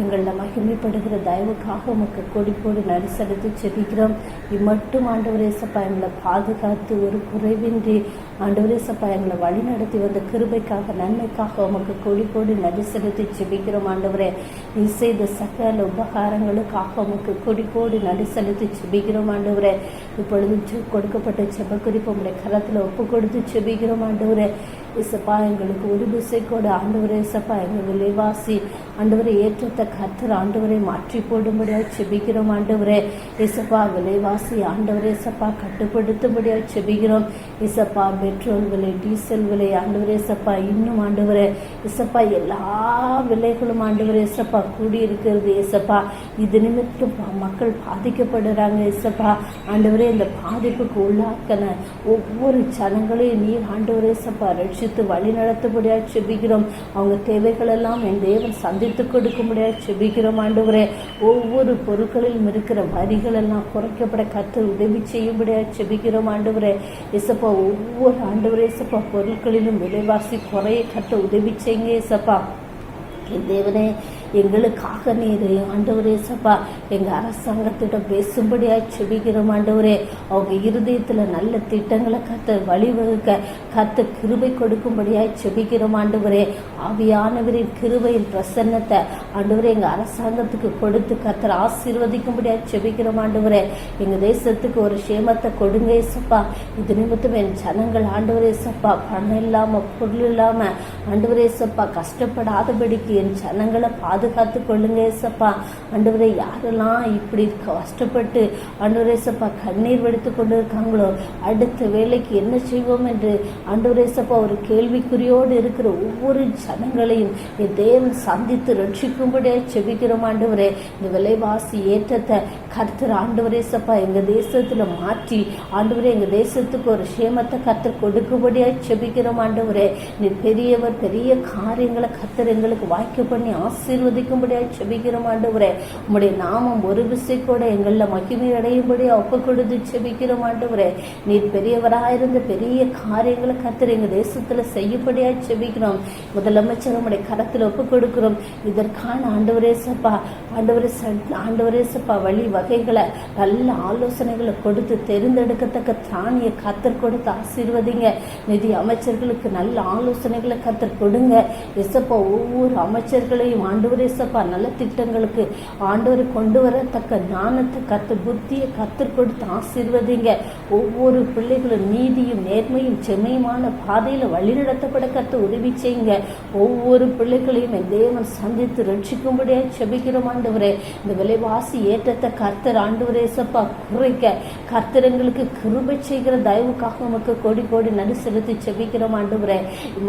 எங்களில் மகிமைப்படுகிற தயவுக்காக உமக்கு கொடி கொடி நடி செலுத்தி செபிக்கிறோம். இம்மட்டும் ஆண்டவரே இசப்பா எங்களை பாதுகாத்து ஒரு குறைவின்றி ஆண்டவரே இசப்பா எங்களை வழி நடத்தி வந்த கிருபைக்காக நன்மைக்காக உமக்கு கொடி கொடி நடி செலுத்தி செபிக்கிறோம் ஆண்டவரே. நீ செய்த சகல உபகாரங்களுக்காக உமக்கு கொடி கொடி நடி செலுத்தி செபிக்கிறோம் ஆண்டவரே. இப்பொழுது கொடுக்கப்பட்ட செப குறிப்பு உங்களுடைய கரத்தில் ஒப்பு கொடுத்து செபிக்கிறோம் ஆண்டவரே. இசப்பா எங்களுக்கு ஒரு திசைக்கோடு ஆண்டவரே இசப்பா எங்கள் விலைவாசி ஆண்டவரை ஏற்றத்தை கர்த்தர் ஆண்டவரை மாற்றி போடும்படியாக செபிக்கிறோம் ஆண்டவரே. இசப்பா விலைவாசி ஆண்டவரே இசப்பா கட்டுப்படுத்தும்படியாக செபிக்கிறோம். இசப்பா பெட்ரோல் விலை டீசல் விலை ஆண்டவரே இசப்பா இன்னும் ஆண்டவரே இசப்பா எல்லா விலைகளும் ஆண்டவரே இசப்பா கூடியிருக்கிறது இசப்பா. இது நிமித்தம் மக்கள் பாதிக்கப்படுறாங்க இசப்பா ஆண்டவரே. இந்த பாதிப்புக்கு உள்ளாக்கன ஒவ்வொரு ஜனங்களையும் நீர் ஆண்டவரே இசப்பா ரட்சித்து வழி நடத்தபடியாக செபிக்கிறோம். அவங்க தேவைகள் எல்லாம் என் தேவன் சந்தித்து கொடுக்கும்படியாக செபிக்கிறோம் ஆண்டவரே. ஒவ்வொரு பொருட்களிலும் இருக்கிற வரிகள் எல்லாம் குறைக்கப்பட கர்த்தர் உதவி செய்யும்படியாக செபிக்கிறோம் ஆண்டவரே. இசப்பா ஒவ்வொரு ஆண்டவரே இசப்பா பொருட்களிலும் விலைவாசி குறைய கர்த்தர் உதவி செய்யுங்க இசப்பா. தேவனே எங்களுக்காக நீர் ஆண்டவரே சப்பா எங்கள் அரசாங்கத்திடம் பேசும்படியாக செபிக்கிறோம் ஆண்டவரே. அவங்க இருதயத்தில் நல்ல திட்டங்களை கத்த வழிவகுக்க கத்த கிருபை கொடுக்கும்படியாக செபிக்கிறோம் ஆண்டவரே. ஆவியானவரின் கிருபையின் பிரசன்னத்தை ஆண்டவரே எங்கள் அரசாங்கத்துக்கு கொடுத்து கத்தர் ஆசீர்வதிக்கும்படியாக செபிக்கிறோம் ஆண்டவரே. எங்கள் தேசத்துக்கு ஒரு சேமத்தை கொடுங்க ஏசப்பா. இது நிமித்தம் என் ஜனங்கள் ஆண்டவரே சப்பா பணம் இல்லாமல் பொருள் இல்லாமல் ஆண்டவரே சப்பா கஷ்டப்படாதபடிக்கு என் ஜனங்களை பாதுகாத்து கொள்ளுங்க ஏசப்பா. ஆண்டவரே யாரெல்லாம் இப்படி கஷ்டப்பட்டு ஆண்டவரே சப்பா கண்ணீர் வெடித்து கொண்டு இருக்காங்களோ அடுத்த வேலைக்கு என்ன செய்வோம் என்று ஆண்டவரே சப்பா ஒரு கேள்விக்குறியோடு இருக்கிற ஒவ்வொரு ஜனங்களையும் என் தேவன் சந்தித்து ரட்சிக்கும்படியாக செபிக்கிறோம் ஆண்டவரே. இந்த விலைவாசி ஏற்றத்தை கர்த்தர் ஆண்டவரே சப்பா எங்கள் தேசத்தில் மாற்றி ஆண்டவரே எங்கள் தேசத்துக்கு ஒரு சேமத்தை கர்த்தர் கொடுக்கும்படியாக செபிக்கிறோம் ஆண்டவரே. நீ பெரியவர், பெரிய காரியங்களை கர்த்தர் எங்களுக்கு வாய்க்க பண்ணி ஆசீர்வதிக்கும்படியாக செபிக்கிறோம் ஆண்டவரே. உம்முடைய நாமம் ஒரு விசை கூட எங்களில் மகிமை அடையும்படியாக ஒப்பு கொடுத்து செபிக்கிறோம் ஆண்டவரே. நீர் பெரியவராயிருந்த பெரிய காரியங்களை கர்த்தர் எங்கள் தேசத்தில் செய்யப்படியாக செபிக்கிறோம். முதலமைச்சர் உம்முடைய கரத்தில் ஒப்பு கொடுக்கிறோம். இதற்கான ஆண்டவரே சப்பா ஆண்டவரே சப்பா வழி வகைகளை நல்ல ஆலோசனைகளை கொடுத்து தெரிந்தெடுக்கத்தக்க திராணியை கர்த்தர் கொடுத்து ஆசீர்வதிங்க. நிதி அமைச்சர்களுக்கு நல்ல ஆலோசனைகளை கர்த்தர் கொடுங்க எசப்பா. ஒவ்வொரு அமைச்சர்களையும் ஆண்டவரே சப்பா நல்ல திட்டங்களுக்கு ஆண்டவரை கொண்டு வரத்தக்க ஞானத்தை கர்த்தர் புத்தியை கர்த்தர் கொடுத்து ஆசீர்வதிங்க. ஒவ்வொரு பிள்ளைகளும் நீதியும் நேர்மையும் செம்மையுமான பாதையில் வழிநடத்தப்பட கர்த்தர் உதவி செய்யுங்க. ஒவ்வொரு பிள்ளைகளையும் என் தேவன் சந்தித்து ரட்சிக்கும்படியாக செபிக்கிறோம் ஆண்டவரே. இந்த விலைவாசி ஏற்றத்தை கர்த்தர் ஆண்டவரே சப்பா குறைக்க கர்த்தர் எங்களுக்கு கிருபை செய்கிற தயவுக்காக உமக்கு கோடி கோடி நன்றி செலுத்தி செபிக்கிறோம் ஆண்டவரே.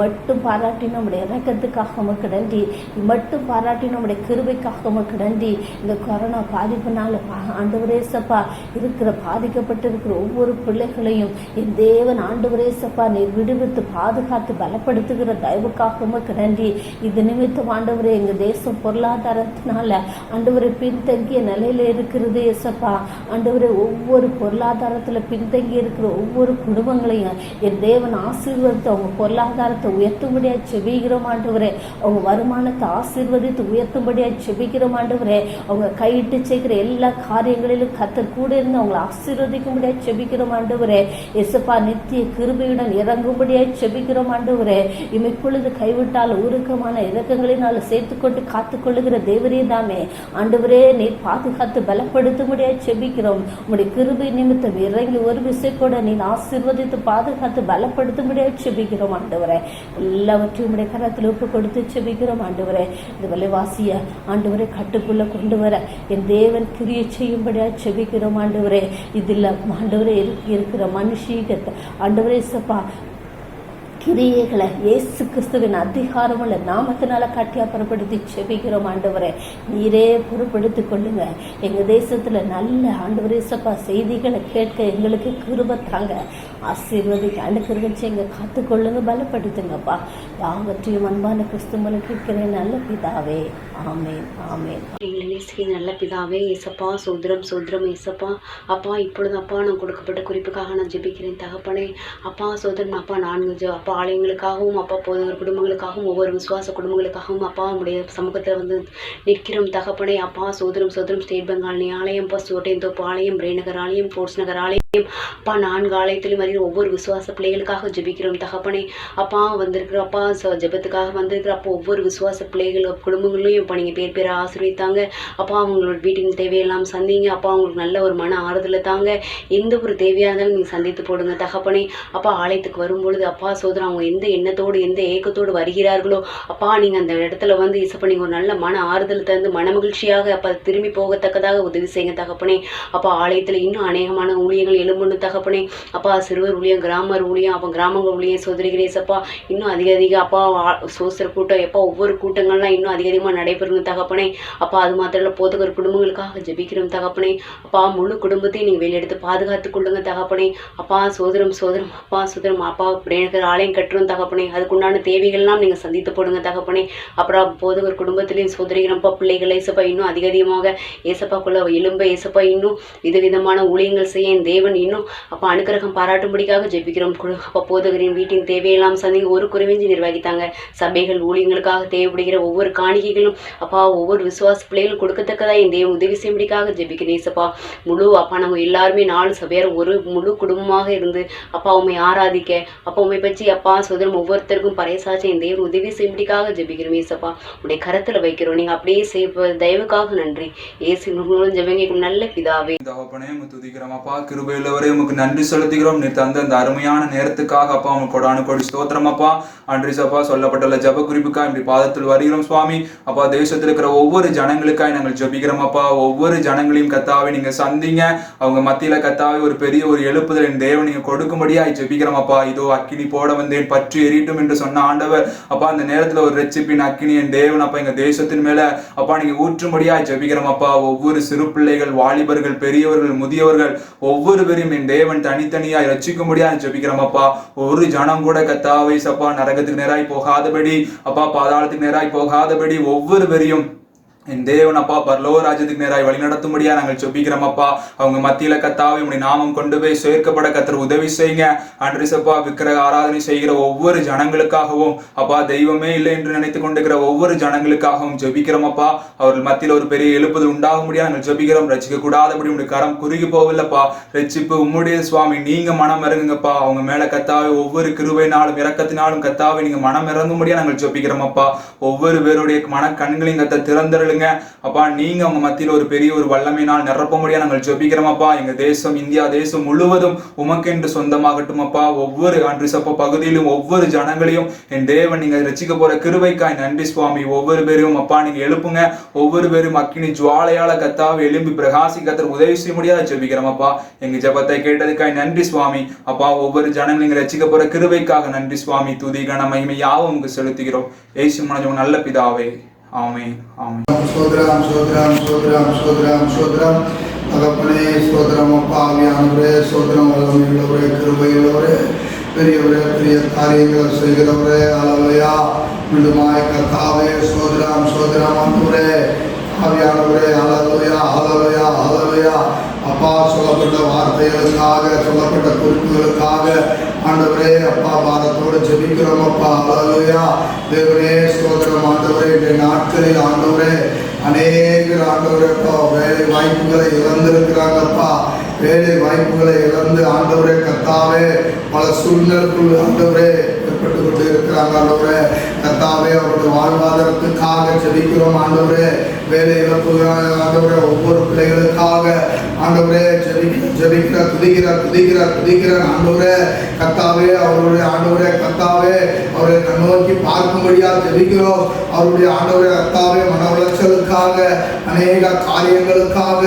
மட்டும் பாராட்டி நம்முடைய இறக்கத்துக்காக உமக்கு நன்றி. மட்டும் பாராட்டி நம்முடைய கிருபைக்காக உமக்கு நன்றி. இந்த கொரோனா பாதிப்புனால ஆண்டவரே சப்பா இருக்கிற பாதிக்கப்பட்டிருக்கிற ஒவ்வொரு பிள்ளைகளையும் என் தேவன் ஆண்டவரே சப்பா நீர் விடுவித்து பாதுகாத்து பலப்படுத்துகிற தயவுக்காக உமக்கு நன்றி. இது நிமித்தம் ஆண்டவரே எங்கள் தேசம் பொருளாதாரத்தினால ஆண்டவரை பின்தங்கிய நிலையில இருக்கிறது ஏசப்பா. ஆண்டவரை ஒவ்வொரு பொருளாதாரத்தில் பின்தங்கி இருக்கிற ஒவ்வொரு குடும்பங்களையும் என் தேவன் ஆசீர்வதித்து அவங்க பொருளாதாரத்தை உயர்த்தும்படியாக செபிக்கிறோம் ஆண்டவரே. அவங்க வருமானத்தை ஆசீர்வதித்து உயர்த்தும்படியாக செபிக்கிறோம் ஆண்டவரே. அவங்க கையிட்டு செய்கிற எல்லா காரியங்களிலும் கர்த்தர் கூட இருந்து அவங்களை ஆசீர்வதிக்கும்படியாக செபிக்கிறோம் ஆண்டவரே. எசப்பா நித்திய கிருபையுடன் இறங்கும்படியாக செபிக்கிறோம் ஆண்டவரே. இமைப்பொழுது கைவிட்டால் உருக்கமான இரக்கங்களினால் சேர்த்துக்கொண்டு காத்துக்கொள்ளுகிற தேவரே தாமே ஆண்டவரே நீர் பாதுகாத்து பலப்படுத்தும்படியாக செபிக்கிறோம். உம்முடைய கிருபை நிமித்தம் இறங்கி ஒரு விசை கூட நீர் ஆசீர்வதித்து பாதுகாத்து பலப்படுத்தும்படியாக செபிக்கிறோம் ஆண்டவரே. எல்லாவற்றையும் உடைய கரத்தில் ஒப்பு கொடுத்து செபிக்கிறோம் ஆண்டவரே. இந்த விலைவாசிய ஆண்டவரை கட்டுக்குள்ள கொண்டு வர என் தேவன் கிரியை செய்யும்படியாக செபிக்கிறோம் ஆண்டவரே. இதில் ஆண்டவரே இருக்கிற மனுஷீகத்தை ஆண்டவரே சப்பா கிரியைகளை இயேசு கிறிஸ்துவின் அதிகாரமுள்ள நாமத்தினால கட்டியாப்பரப்படுத்தி செபிக்கிறோம் ஆண்டவரே. நீரே பொறுப்படுத்திக் கொள்ளுங்க. எங்கள் தேசத்தில் நல்ல ஆண்டவரே சப்பா செய்திகளை கேட்க எங்களுக்கு கிருபை தாங்க. ஆசீர்வதிக்க அனுக்கிருச்சு எங்க காத்துக்கொள்ளுங்க, பலப்படுத்துங்கப்பா. யாவற்றையும் அன்பான கிறிஸ்துவங்களை கேட்கிறேன் நல்ல பிதாவே. ஆமேன் ஆமேன். எங்களை நேசிக்கிற நல்ல பிதாவே ஏசப்பா, சோதரம் சோதரம் ஏசப்பா. அப்பா இப்பொழுது அப்பா நான் கொடுக்கப்பட்ட குறிப்புக்காக நான் ஜெபிக்கிறேன் தகப்பனே. அப்பா சோதரன் அப்பா 4 அப்பா ஆலயங்களுக்காகவும் அப்பா போதவர் குடும்பங்களுக்காகவும் ஒவ்வொரு விசுவாச குடும்பங்களுக்காகவும் அப்பா உடைய சமூகத்தில் வந்து நிற்கிறோம் தகப்பனே. அப்பா சோதரம் சோதரம் ஸ்டேட் பெங்கால் ஆலயம், அப்பா சோட்டையந்தோப்பு ஆலயம், ரேநகர் ஆலயம், ஃபோர்ஸ் நகர் ஆலயம், அப்பா 4 ஆலயத்திலும் வரையும் ஒவ்வொரு விசுவாச பிள்ளைகளுக்காக ஜெபிக்கிறோம் தகப்பனே. அப்பா வந்திருக்கிற அப்பா ஜெபத்துக்காக வந்திருக்கிற அப்போ ஒவ்வொரு விசுவாச பிள்ளைகள் குடும்பங்களையும் இப்போ நீங்கள் பேர் பேரை ஆசீர்வதித்தாங்க. அப்பா அவங்களோட வீட்டின் தேவையெல்லாம் சந்திங்க. அப்பா அவங்களுக்கு நல்ல ஒரு மன ஆறுதலை தாங்க. எந்த ஒரு தேவையாக இருந்தாலும் நீங்கள் சந்தித்து போடுங்க தகப்பனே. அப்பா ஆலயத்துக்கு வரும்பொழுது அப்பா சோதரன் அவங்க எந்த எண்ணத்தோடு எந்த ஏக்கத்தோடு வருகிறார்களோ அப்பா நீங்கள் அந்த இடத்துல வந்து இசப்பா நீங்கள் ஒரு நல்ல மன ஆறுதல் தந்து மன மகிழ்ச்சியாக அப்பா திரும்பி போகத்தக்கதாக உதவி செய்யுங்க தகப்பனே. அப்பா ஆலயத்தில் இன்னும் அநேகமான ஊழியங்கள் எழும்புன்னு தகப்பனே. அப்பா சிறுவர் ஊழியம், கிராமர் ஊழியம், அப்போ கிராமங்கள் ஊழியம் சோதரிகிறேசப்பா இன்னும் அதிக அப்பா சோசர கூட்டம் எப்போ ஒவ்வொரு கூட்டங்கள்லாம் இன்னும் அதிகமாக நடைபெறுங்க தகப்பனே. அப்பா அது மாத்திரம் இல்லை போதகர் குடும்பங்களுக்காக ஜெபிக்கிறோம் தகப்பனே. அப்பா முழு குடும்பத்தையும் நீங்கள் வெளியெடுத்து பாதுகாத்து கொள்ளுங்க தகப்பனே. அப்பா சோதரம் அப்பா சோதரம் அப்பா பிரேணகர் ஆலயம் கட்டுறோம் தகப்பனே. அதுக்குண்டான தேவைகள்லாம் நீங்கள் சந்தித்து போடுங்க தகப்பனே. அப்புறம் போதகர் குடும்பத்திலையும் சோதரிகிறப்பா பிள்ளைகள் ஏசப்பா இன்னும் அதிகமாக ஏசப்பாக்குள்ள எலும்ப ஏசப்பா இன்னும் விதவிதமான ஊழியங்கள் செய்ய என் தேவன் தேவன் இன்னும் அப்பா அனுக்கிரகம் பாராட்டும்படிக்காக ஜெபிக்கிறோம். அப்பா போதகரின் வீட்டின் தேவையெல்லாம் சந்திங்க ஒரு குறைவின்றி நிர்வகித்தாங்க. சபைகள் ஊழியங்களுக்காக தேவைப்படுகிற ஒவ்வொரு காணிக்கைகளும் அப்பா ஒவ்வொரு விசுவாச பிள்ளைகளும் கொடுக்கத்தக்கதா என் தேவன் உதவி செய்யும்படிக்காக ஜெபிக்கிறேன். சப்பா முழு அப்பா நாங்கள் எல்லாருமே 4 சபையார் ஒரு முழு குடும்பமாக இருந்து அப்பா உண்மை ஆராதிக்க அப்பா உண்மை பற்றி அப்பா சோதரம் ஒவ்வொருத்தருக்கும் பறைசாட்சி என் தேவன் உதவி செய்யும்படிக்காக ஜெபிக்கிறோம். ஏசப்பா உடைய கரத்துல வைக்கிறோம். நீங்க அப்படியே செய்ய தயவுக்காக நன்றி. ஏசு மூலம் ஜெபம் நல்ல பிதாவே. தகப்பனே துதிக்கிறோம் அப்பா, கிருபையுள்ளவரே உமக்கு நன்றி செலுத்துகிறோம். நீ தந்த அந்த அருமையான நேரத்துக்காக அப்பா உங்க கொடானு கொடி ஸ்தோத்திரம் அப்பா. அன்றி சப்பா சொல்லப்பட்டுள்ள ஜப குறிப்புக்காக இப்படி பாதத்தில் வருகிறோம் சுவாமி. அப்பா தேசத்தில் இருக்கிற ஒவ்வொரு ஜனங்களுக்காக நாங்கள் ஜபிக்கிறோம் அப்பா. ஒவ்வொரு ஜனங்களையும் கத்தாவை நீங்க சந்திங்க. அவங்க மத்தியில கத்தாவை ஒரு பெரிய ஒரு எழுப்புதல் என் தேவன் நீங்க கொடுக்கும்படியாய் ஜபிக்கிறோம் அப்பா. இதோ அக்கினி போட வந்தேன் பற்றி எரியட்டும் என்று சொன்ன ஆண்டவர் அப்பா அந்த நேரத்துல ஒரு ரெச்சிப்பின் அக்கினி என் தேவன் அப்பா எங்க தேசத்தின் மேல அப்பா நீங்க ஊற்றும்படியாய் ஜபிக்கிறோம் அப்பா. ஒவ்வொரு சிறு பிள்ளைகள், வாலிபர்கள், பெரியவர்கள், முதியவர்கள் ஒவ்வொருவரையும் என் தேவன் தனித்தனியாய் ரட்சிக்கும்படியாய் ஜபிக்கிறோம் அப்பா. ஒரு ஜனம் கூட கத்தாவை சப்பா நரகத்துக்கு நேராய் போகாதபடி அப்பா பாதாளத்துக்கு நேராய் போகாதபடி ஒவ்வொருவரையும் என் தேவன் அப்பா பரலோக ராஜ்யத்துக்கு நேராய் வழி நடத்தும்படியா நாங்கள் ஜெபிக்கிறோம் அப்பா. அவங்க மத்தியில கத்தாவை உடைய நாமம் கொண்டு போய் சேர்க்கப்பட கத்தர் உதவி செய்யுங்க. அன்றிசப்பா விக்கிரக ஆராதனை செய்கிற ஒவ்வொரு ஜனங்களுக்காகவும் அப்பா தெய்வமே இல்லை என்று நினைத்து கொண்டிருக்கிற ஒவ்வொரு ஜனங்களுக்காகவும் ஜெபிக்கிறோம் அப்பா. அவர்கள் மத்தியில் ஒரு பெரிய எழுப்புதல் உண்டாக முடியாது நாங்கள் ஜெபிக்கிறோம். ரட்சிக்க கூடாதபடி உடைய கரம் குறுகி போகவில்லப்பா. ரட்சிப்பு உம்முடைய சுவாமி, நீங்க மனம் இறங்குங்கப்பா. அவங்க மேல கத்தாவை ஒவ்வொரு கிருபையினாலும் இரக்கத்தினாலும் கத்தாவை நீங்க மனம் இறங்கும்படியா நாங்கள் ஜெபிக்கிறோம் அப்பா. ஒவ்வொரு பேருடைய மன கண்களையும் கத்த திறந்தருளுங்க அப்பா. நீங்க அவங்க மத்தியில் ஒரு பெரிய ஒரு வல்லமையினால் நிரப்ப முடியாது நாங்கள் ஜெபிக்கிறோம் அப்பா. எங்க தேசம் இந்தியா தேசம் முழுவதும் உமக்கென்று சொந்தமாகட்டும் அப்பா. ஒவ்வொரு அன்றிசப்ப பகுதியிலும் ஒவ்வொரு ஜனங்களையும் என் தேவன் நீங்க ரசிக்க போற கிருபைக்காய் நன்றி சுவாமி. ஒவ்வொரு பேரையும் அப்பா நீங்க எழுப்புங்க. ஒவ்வொரு பேரும் அக்கினி ஜுவாலையால கத்தாவை எழும்பி பிரகாசி கத்தர் உதவி செய்ய முடியாது ஜெபிக்கிறோம் அப்பா. எங்க ஜெபத்தை கேட்டதுக்காய் நன்றி சுவாமி அப்பா. ஒவ்வொரு ஜனங்களும் நீங்க ரசிக்க போற கிருபைக்காக நன்றி சுவாமி. துதி கன மகிமை யாவும் உங்களுக்கு செலுத்துகிறோம். ஏசு மனஜம் நல்ல பிதாவே. ஆமென் ஆமென். ஸ்தோத்திரம் ஸ்தோத்திரம் ஸ்தோத்திரம் ஸ்தோத்திரம் ஸ்தோத்திரம் தகப்பனே ஸ்தோத்திரம் அப்பா. ஆவியானவரே ஸ்தோத்திரம். வல்லமையுள்ளவரே, கிருபையுள்ளவரே, பெரியவரே, பெரிய காரியங்கள் செய்கிறவரே, அல்லேலூயா. மீண்டுமாய் கர்த்தாவே ஸ்தோத்திரம் ஸ்தோத்திரம் ஆண்டவரே. ஆவியானவரே அல்லேலூயா அல்லேலூயா அல்லேலூயா. அப்பா சொல்லப்பட்ட வார்த்தைகளுக்காக சொல்லப்பட்ட குறிப்புகளுக்காக ஆண்டவரே அப்பா பாரத்தோடு ஜெபிக்கிறோம் அப்பா. அல்லேலூயா. தேவனே ஸ்தோத்திரம் ஆண்டவரே. இந்த நாட்களில் ஆண்டவரே அநேகர் ஆண்டவரே அப்பா வேலை வாய்ப்புகளை இழந்திருக்கிறாங்கப்பா. வேலை வாய்ப்புகளை இழந்து ஆண்டவரே கர்த்தாவே பல சூழ்நிலைக்குள் ஆண்டவரே ஏற்பட்டு கொண்டு இருக்கிறாங்க ஆண்டவரே கர்த்தாவே. அவருடைய வாழ்வாதாரத்துக்காக ஜெபிக்கிறோம் ஆண்டவரே. வேலை இழப்புகள் ஆண்டவரே ஒவ்வொரு பிள்ளைகளுக்காக ஆண்டவரே ஜெபிக்கிற துதிக்கிற ஆண்டவரே கர்த்தாவே. அவருடைய ஆண்டவரே கர்த்தாவே அவரை நோக்கி பார்க்கும்படியா ஜெபிக்கிறோம். அவருடைய ஆண்டவரே கர்த்தாவே மன உளைச்சலுக்காக அநேக காரியங்களுக்காக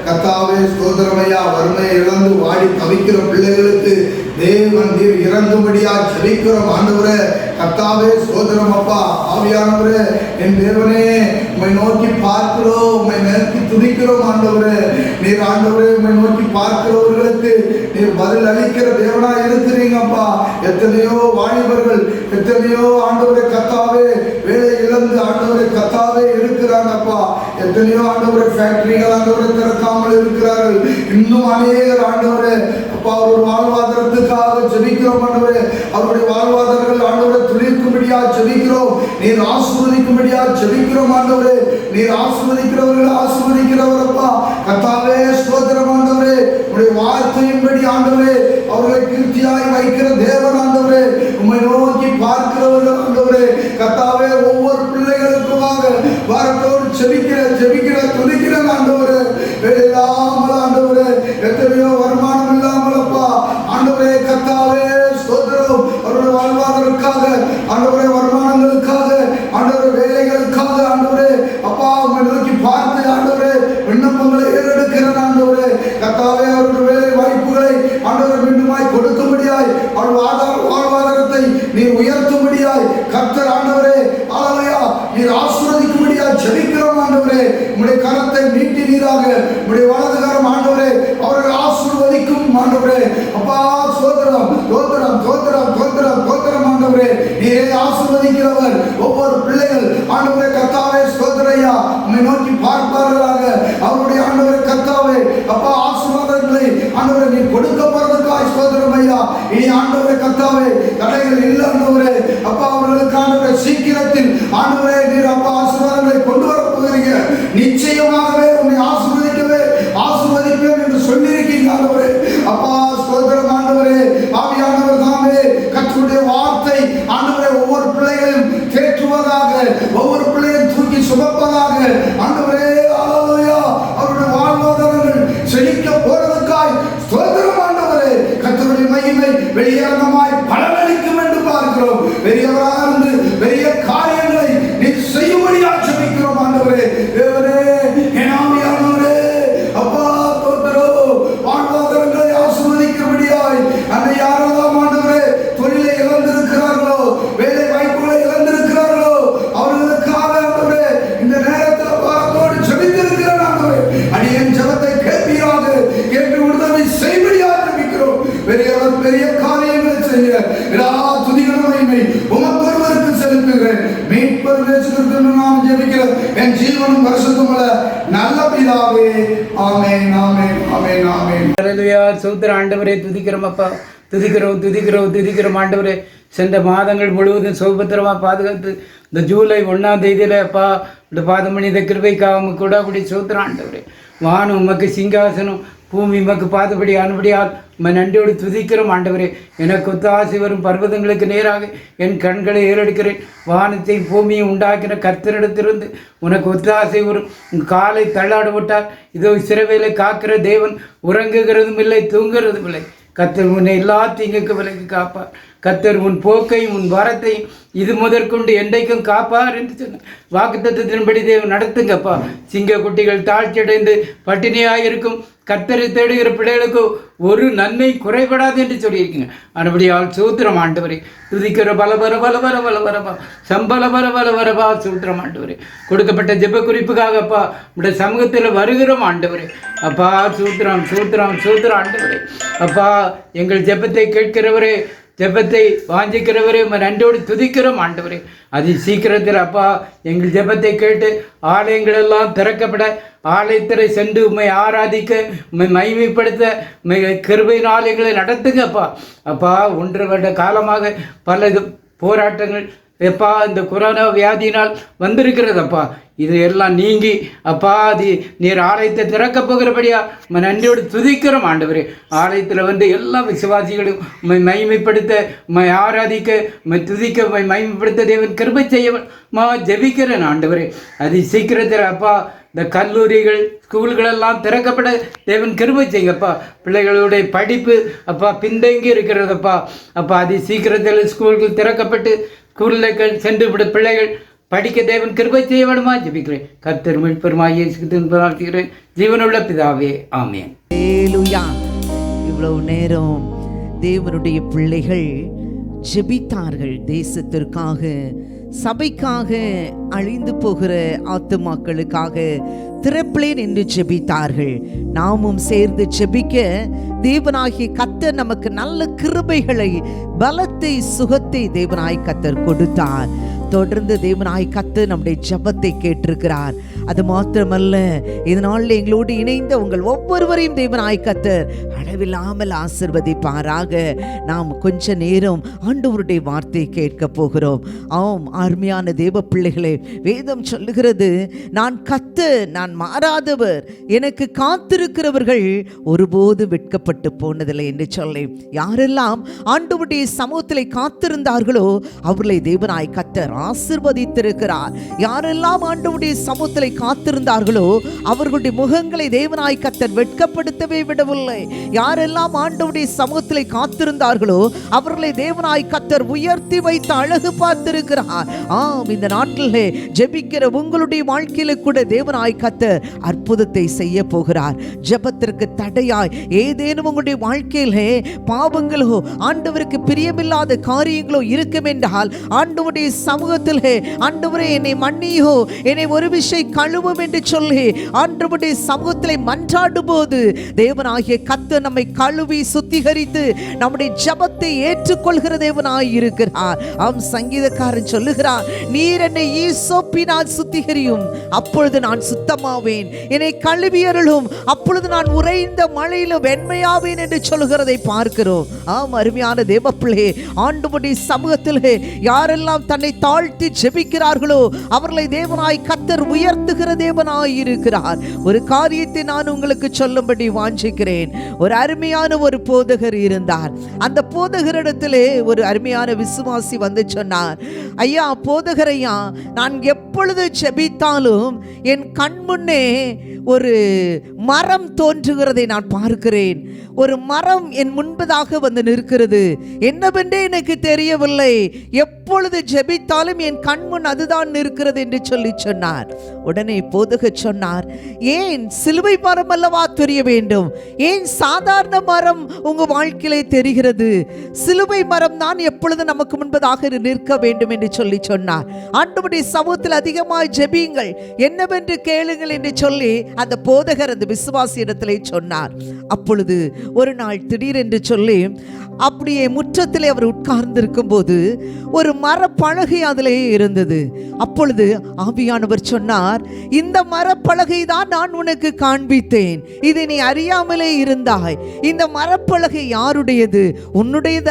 கர்த்தாவே ஸ்தோத்திரமையா வறுமை இழந்து வாடி தவிக்கிற பிள்ளைகளுக்கு தேவன் இறங்கும்படியா ஜெபிக்கிறோம் ஆண்டவரே கர்த்தாவே ஸ்தோத்திரம் அப்பா. ஆவியானவரே என் தேவனே உம்மை நோக்கி பார்க்கிறோம், உம்மை நோக்கி துதிக்கிறோம் ஆண்டவரே. நீர் ஆண்டவரே உம்மை நோக்கி பார்க்கிறவர்களுக்கு நீர் பதில் அளிக்கிற தேவனா இருக்கிறீங்கப்பா. எத்தனையோ வாலிபர்கள் எத்தனையோ ஆண்டவரே கர்த்தாவே வேலை இழந்து ஆண்டவரே கர்த்தாவே இருக்கிறாங்கப்பா. எத்தனையோ ஆண்டவரே ஃபேக்டரிகள் ஆண்டவரே திறக்காமல் இருக்கிறார்கள். இன்னும் அநேகர் ஆண்டவரே அப்பா அவருடைய வாழ்வாதாரத்துக்காக ஜெபிக்கிறோம் ஆண்டவரே. அவருடைய வாழ்வாதாரங்கள் ஆண்டவரே துளிர்க்கும்படியா ஜெபிக்கிறோம். நீர் ஆசீர்வதிக்கும்படியா ஜெபிக்கிறோம் ஆண்டவரே. நீர் ஆசீர்வதிக்கிறவர்கள் ஆசீர்வதிக்கிறவரப்பா கர்த்தாவே ஸ்தோத்திரம் ஆண்டவரே. உடைய வார்த்தையின்படி ஆண்டவரே அவர்களை கீர்த்தியாய் வைக்கிற தேவன் ஆண்டவரே. உம்மை நோக்கி பார்க்கிறவர்கள் ஆண்டவரே கர்த்தாவே ஒவ்வொரு பிள்ளைகளுக்குமாக வாரத்தோடு ஜெபிக்கிற துதிக்கிற ஆண்டவரே. வேலை இல்லாமல் ஆண்டவரே எத்தனையோ வருமானம் இல்லாமலப்பா ஆண்டவரே கர்த்தாவே ஸ்தோத்திரம். அவருடைய வாழ்வாதாரத்துக்காக ஆண்டவரே வருமானங்களுக்காக ஆண்டவரே வேலைகளுக்காக ஆண்டவரே அப்பா உம்மை நோக்கி பார்த்து ஆண்டவரே விண்ணப்பங்களை ஏறெடுக்கிற ஆண்டவரே கர்த்தாவே. அவருடைய வேலை வாய்ப்புகளை ஆண்டவரை மீண்டுமாய் கொடுக்கும்படியாய் அவருடைய வாழ்வாதாரத்தை நீர் உயர்த்தும்படியாய் கர்த்தர் ஆண்டவரே அல்லேலூயா நீர் ஆசீர்வதிக்கும்படியாய் ஜெபிக்கிறோம் ஆண்டவரே. உம்முடைய கரத்தை நீட்டி நீராக உம்முடைய வலதுகரம் ஆண்டவரே அவர்கள் ஆசீர்வதிக்கும் ஆண்டவரே அப்பா. ஸ்தோத்திரம் ஸ்தோத்திரம் ஸ்தோத்திரம் ஸ்தோத்திரம் ஸ்தோத்திரம் ஆண்டவரே. நீரே ஆசீர்வதிக்கிறவர். ஒவ்வொரு பிள்ளைகள் ஆண்டவரே கர்த்தாவே ஸ்தோத்திரையா உம்மை நோக்கி பார்ப்பார்களாக. அவருடைய ஆண்டவரே கர்த்தாவே அப்பா ஆசீர்வாதங்களை ஆண்டவரே நீர் கொடுக்க போறதுக்காய் ஸ்தோத்திரம் ஐயா. இனி ஆண்டவரே கர்த்தாவே தடைகள் இல்லை ஆண்டவரே. அப்பா அவர்களுக்கான சீக்கிரத்தில் ஆண்டவரே நீர் அப்பா ஆசீர்வாதங்களை கொண்டு வர போகிறீங்க. நிச்சயமாகவே உன்னை ஆசீர்வதிப்பேன் என்று சொல்லியிருக்கீங்க ஆண்டவரே. அப்பா ஸ்தோத்திரம் ஆண்டவரே. ஆவியானவர் தாமே கர்த்தருடைய வார்த்தை ஆண்டவரே ஒவ்வொரு பிள்ளைகளையும் தேற்றுவதாக, ஒவ்வொரு பிள்ளையும் தூக்கி சுமப்பதாக ஆண்டவரே. ஹல்லேலூயா. அவருடைய வாழ்வாதாரங்கள் செழிக்க போறதுக்காய் ஸ்தோத்திரம் ஆண்டவரே. கர்த்தருடைய மகிமை வெளியரங்கமாய் பலனளிக்கும் என்று பார்க்கிறோம். பெரியவராக இருந்து பெரிய காரியங்களை நீ செய்யும்படியாக ஜெபிக்கிறோம் ஆண்டவரே. தேவனே என் ஆவியானவரே அப்பா ஸ்தோத்திரம். வாழ்வாதாரங்களை ஆசீர்வதிக்கும்படியாய் அந்த யாரெல்லாம் ஆண்டவரே தொழிலை இழந்திருக்கிறார்களோ, வேலை வாய்ப்புகளை இழந்திருக்கிறார்களோ அவர்களுக்காக ஆண்டவரே இந்த நேரத்தில் பாரத்தோடு ஜெபித்திருக்கிறேன் ஆண்டவரே. அடியேன் ஜெபத்தை கேட்பீராக, கேட்டு விடுதலை செய்யும்படியாக ஜெபிக்கிறோம். பெரியவர் பெரிய காரியங்களை செய்ய எல்லா துதிகளும் மகிமை உமக்கு ஒருவருக்கு செலுத்துகிறேன். மீட்பர் இயேசுவின் நாமத்தில் ஜெபிக்கிறேன் என் ஜீவனும் பரிசுத்தமுள்ள நல்ல பிதாவே. ஆமென் ஆமென் ஆமென் ஆமென். ஹல்லேலூயா. சோத்திர ஆண்டவரே துதிக்கிறோம் அப்பா. துதிக்கிறோம் ஆண்டவரே. சென்ற மாதங்கள் முழுவதும் சுபத்திரமாக பாதுகாத்து இந்த ஜூலை 1ஆம் தேதியில் அப்பா இந்த பாதமணி இந்த கிருபைக்காக கூட அப்படி சோத்திர ஆண்டவரே. வானம் உமக்கு சிங்காசனம், பூமி உமக்கு பாதபடி ஆனபடியால் நன்றியோடு துதிக்கிறோம் ஆண்டவரே. எனக்கு ஒத்தாசை வரும் பர்வதங்களுக்கு நேராக என் கண்களை ஏறெடுக்கிறேன். வானத்தை பூமியை உண்டாக்கின கர்த்தரிடத்திலிருந்து உனக்கு ஒத்தாசை வரும். உன் காலை தள்ளாட விட்டால் இதோ சிறவேலை காக்கிற தேவன் உறங்குகிறதும் இல்லை தூங்குறதும் இல்லை. கர்த்தர் உன்னை எல்லா தீங்குக்கு விலக்கி காப்பார். கர்த்தர் உன் போக்கையும் உன் வரத்தையும் இது முதற்கொண்டு என்றைக்கும் காப்பார் என்று சொன்னார். வாக்குத்தத்தத்தின்படி தேவன் நடத்துங்கப்பா. சிங்க குட்டிகள் தாழ்ச்சியடைந்து பட்டினியாக இருக்கும் கர்த்தரை தேடுகிற பிள்ளைகளுக்கு ஒரு நன்மை குறைபடாது என்று சொல்லியிருக்கீங்க. அதுபடியால் சூத்திரம் ஆண்டவரே துதிக்கிற பலபரபா சம்பலபரபா சூத்திரம் ஆண்டவரே. கொடுக்கப்பட்ட ஜெப குறிப்புக்காகப்பா உடைய சமூகத்தில் வருகிறோம் ஆண்டவரே. அப்பா சூத்திரம் ஆண்டவரே. அப்பா எங்கள் ஜெபத்தை கேட்கிறவரே, ஜெபத்தை வாஞ்சிக்கிறவரே நன்றோடு துதிக்கிறோம் ஆண்டவரே. அது சீக்கிரத்தில் அப்பா எங்கள் ஜெபத்தை கேட்டு ஆலயங்களெல்லாம் திறக்கப்பட, ஆலயத்திலே சென்று உம்மை ஆராதிக்க, உம்மை மகிமைப்படுத்த, உம்மை கிருபையின் ஆலயங்களை நடத்துங்கப்பா. அப்பா 1 வருட காலமாக பல போராட்டங்கள் எப்பா இந்த கொரோனா வியாதியினால் வந்திருக்கிறதப்பா. இது எல்லாம் நீங்கி அப்பா அது நீர் ஆலயத்தை திறக்க போகிறபடியா நன்றியோடு துதிக்கிறோம் ஆண்டவரே. ஆலயத்தில் வந்து எல்லா விசுவாசிகளும் உம்மை மகிமைப்படுத்த, உம்மை ஆராதிக்க, உம்மை துதிக்க, உம்மை மகிமைப்படுத்த தேவன் கிருபை செய்யவன் ஜெபிக்கிறேன் ஆண்டவரே. அது சீக்கிரத்தில் அப்பா இந்த கல்லூரிகள் ஸ்கூல்களெல்லாம் திறக்கப்பட தேவன் கிருபை செய்யுங்கப்பா. பிள்ளைகளுடைய படிப்பு அப்பா பின்தங்கி இருக்கிறதப்பா. அப்பா அது சீக்கிரத்தில் ஸ்கூல்கள் திறக்கப்பட்டு ஸ்கூலில் சென்று விட பிள்ளைகள் படிக்க தேவன் கிருபை செய்ய வேணுமா ஜெபிக்கிறேன். கர்த்தர் மீட்பருமாய் இயேசு கிறிஸ்துவின் ஜீவனுள்ள பிதாவே ஆமென். ஹல்லேலூயா. இவ்வளவு நேரம் தேவனுடைய பிள்ளைகள் ஜெபித்தார்கள். தேசத்திற்காக, சபைக்காக, அழிந்து போகிற ஆத்துமாக்களுக்காக திறப்பிலேன் என்று ஜெபித்தார்கள். நாமும் சேர்ந்து ஜெபிக்க தேவனாகிய கர்த்தர் நமக்கு நல்ல கிருபைகளை, பலத்தை, சுகத்தை தேவனாய் கர்த்தர் கொடுத்தார். தொடர்ந்து தேவனாய் கர்த்தர் நம்முடைய ஜெபத்தை கேட்டிருக்கிறார். அது மாத்திரமல்ல, இதனால் எங்களோடு இணைந்த உங்கள் ஒவ்வொருவரையும் தேவனாய் கர்த்தர் அளவில்லாமல் ஆசீர்வதிப்பாராக. நாம் கொஞ்ச நேரம் ஆண்டவருடைய வார்த்தையை கேட்க போகிறோம். ஆம் அருமையான தேவ பிள்ளைகளே, வேதம் சொல்லுகிறது, நான் கர்த்தர், நான் மாறாதவர், எனக்கு காத்திருக்கிறவர்கள் ஒருபோது வெட்கப்பட்டு போனதில்லை என்று சொல்லி, யாரெல்லாம் ஆண்டவருடைய சமூகத்திலே காத்திருந்தார்களோ அவர்களை தேவனாய் கர்த்தர் ஆசீர்வதித்திருக்கிறார். யாரெல்லாம் ஆண்டவருடைய சமூகத்திலே காத்திருந்தார்களோ அவர்களுடைய முகங்களை தேவனாய் கர்த்தர் வெட்கப்படுத்தவே விடவில்லை. யாரெல்லாம் ஆண்டவருடைய சமூகத்திலே காத்திருந்தார்களோ அவர்களை தேவனாய் கர்த்தர் உயர்த்தி வைத்து அழகு பார்த்திருக்கிறார். ஆம், இந்த நாட்டிலே ஜெபிக்கிற உங்களுடைய வாழ்க்கையில கூட தேவனாய் கர்த்தர் அற்புதத்தை செய்ய போகிறார். ஜெபத்திற்கு தடையாய் ஏதேனும் உங்களுடைய வாழ்க்கையிலே பாவங்களோ, ஆண்டவருக்கு பிரியமில்லாத காரியங்களோ இருக்கும் என்றால் ஆண்டவருடைய சமூகத்திலே ஆண்டவரே என்னை மன்னியோ, என்னை ஒரு விஷயம் கழுவும் என்று சொல்லி ஆண்டவருடைய சமூகத்திலே மன்றாடும் போது தேவனாகிய கர்த்தர் நம்மை கழுவி சுத்திகரித்து நம்முடைய ஜெபத்தை ஏற்றுக்கொள்கிற தேவனாய் இருக்கிறார். ஆம், சங்கீதக்காரன் சொல்லுகிறார், நீர் என்னை ஈசோப்பினால் சுத்திகரியும், அப்பொழுது நான் சுத்தமா சுத்தமாவேன், என்னை கழுவியருளும், அப்பொழுது நான் உறைந்த மழையிலும் வெண்மையாவேன் என்று சொல்கிறதை பார்க்கிறோம். ஆம் அருமையான தேவப்பிள்ளை, ஆண்டவருடைய சமூகத்திலே யாரெல்லாம் தன்னை தாழ்த்தி ஜெபிக்கிறார்களோ அவர்களை தேவனாய் கர்த்தர் உயர்த்துகிற தேவனாய் இருக்கிறார். ஒரு காரியத்தை நான் உங்களுக்கு சொல்லும்படி வாஞ்சிக்கிறேன். ஒரு அருமையான ஒரு போதகர் இருந்தார். அந்த போதகரிடத்திலே ஒரு அருமையான விசுவாசி வந்து சொன்னார், ஐயா போதகரையா, நான் எப்பொழுது ஜெபித்தாலும் என் கண் முன்னே ஒரு மரம் தோன்றுகிறதை நான் பார்க்கிறேன். ஒரு மரம் என் முன்பதாக வந்து நிற்கிறது, என்னவென்றே எனக்கு தெரியவில்லை, எப்பொழுது ஜெபித்தாலும் என் கண்முன் அதுதான் நிற்கிறது என்று சொல்லி சொன்னார். உடனே போதகர் சொன்னார், ஏன் சிலுவை மரம் அல்லவா தெரிய வேண்டும், ஏன் சாதாரண மரம் உங்க வாழ்க்கையிலே தெரிகிறது? சிலுவை மரம் தான் எப்பொழுது நமக்கு முன்பதாக நிற்க வேண்டும் என்று சொல்லி சொன்னார். ஆண்டவருடைய சமூகத்தில் அதிகமாய் ஜெபியுங்கள், என்னவென்று கேளுங்கள் என்று சொல்லி அந்த போதகர் அந்த விசுவாசி இடத்திலே சொன்னார். அப்பொழுது ஒரு நாள் திடீரென்று சொல்லி அப்படியே முற்றத்திலே அவர் உட்கார்ந்திருக்கும் போது ஒரு மரப்பலகை அதிலே இருந்தது. அப்பொழுது ஆவியானவர் சொன்னார், இந்த மரப்பலகை தான் நான் உனக்கு காண்பித்தேன், இதை நீ அறியாமலே இருந்தாய். இந்த மரப்பலகை யாருடையது? உன்னுடையது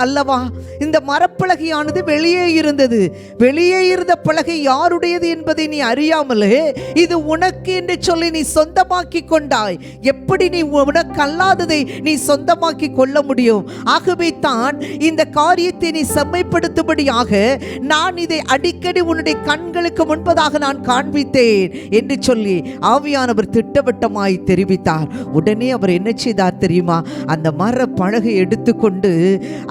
அல்லவா? இந்த மரப்பலகையானது வெளியே இருந்தது, வெளியே இருந்த பலகை யாருடையது என்பதை நீ அறியாமலே இது உனக்கு என்று சொல்லி நீ சொந்தமாக்கி கொண்டாய். எப்படி நீ உனக்கு அல்லாததை நீ சொந்தமாக்கி கொள்ள முடியும்? ஆகவே தான் இந்த காரியத்தை நீ செம்மைப்படுத்தும்படியாக நான் இதை அடிக்கடி உன்னுடைய கண்களுக்கு முன்பதாக நான் காண்பித்தேன் என்று சொல்லி ஆவியானவர் திட்டவட்டமாய் தெரிவித்தார். உடனே அவர் என்ன செய்தார் தெரியுமா? அந்த மர பலகை எடுத்துக்கொண்டு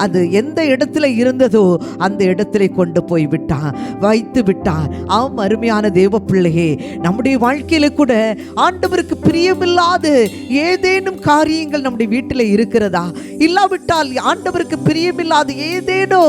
அது எந்த இடத்துல இருந்ததோ அந்த இடத்துல கொண்டு போய் விட்டார், வைத்து விட்டார். ஆம் அருமையான தேவ பிள்ளையே, நம்முடைய வாழ்க்கையில கூட ஆண்டவருக்கு பிரியமில்லாத ஏதேனும் காரியங்கள் நம்முடைய வீட்டில் இருக்கிறதா? இல்லாவிட்டால் ஆண்டவருக்கு பிரியமில்லாத ஏதேனோ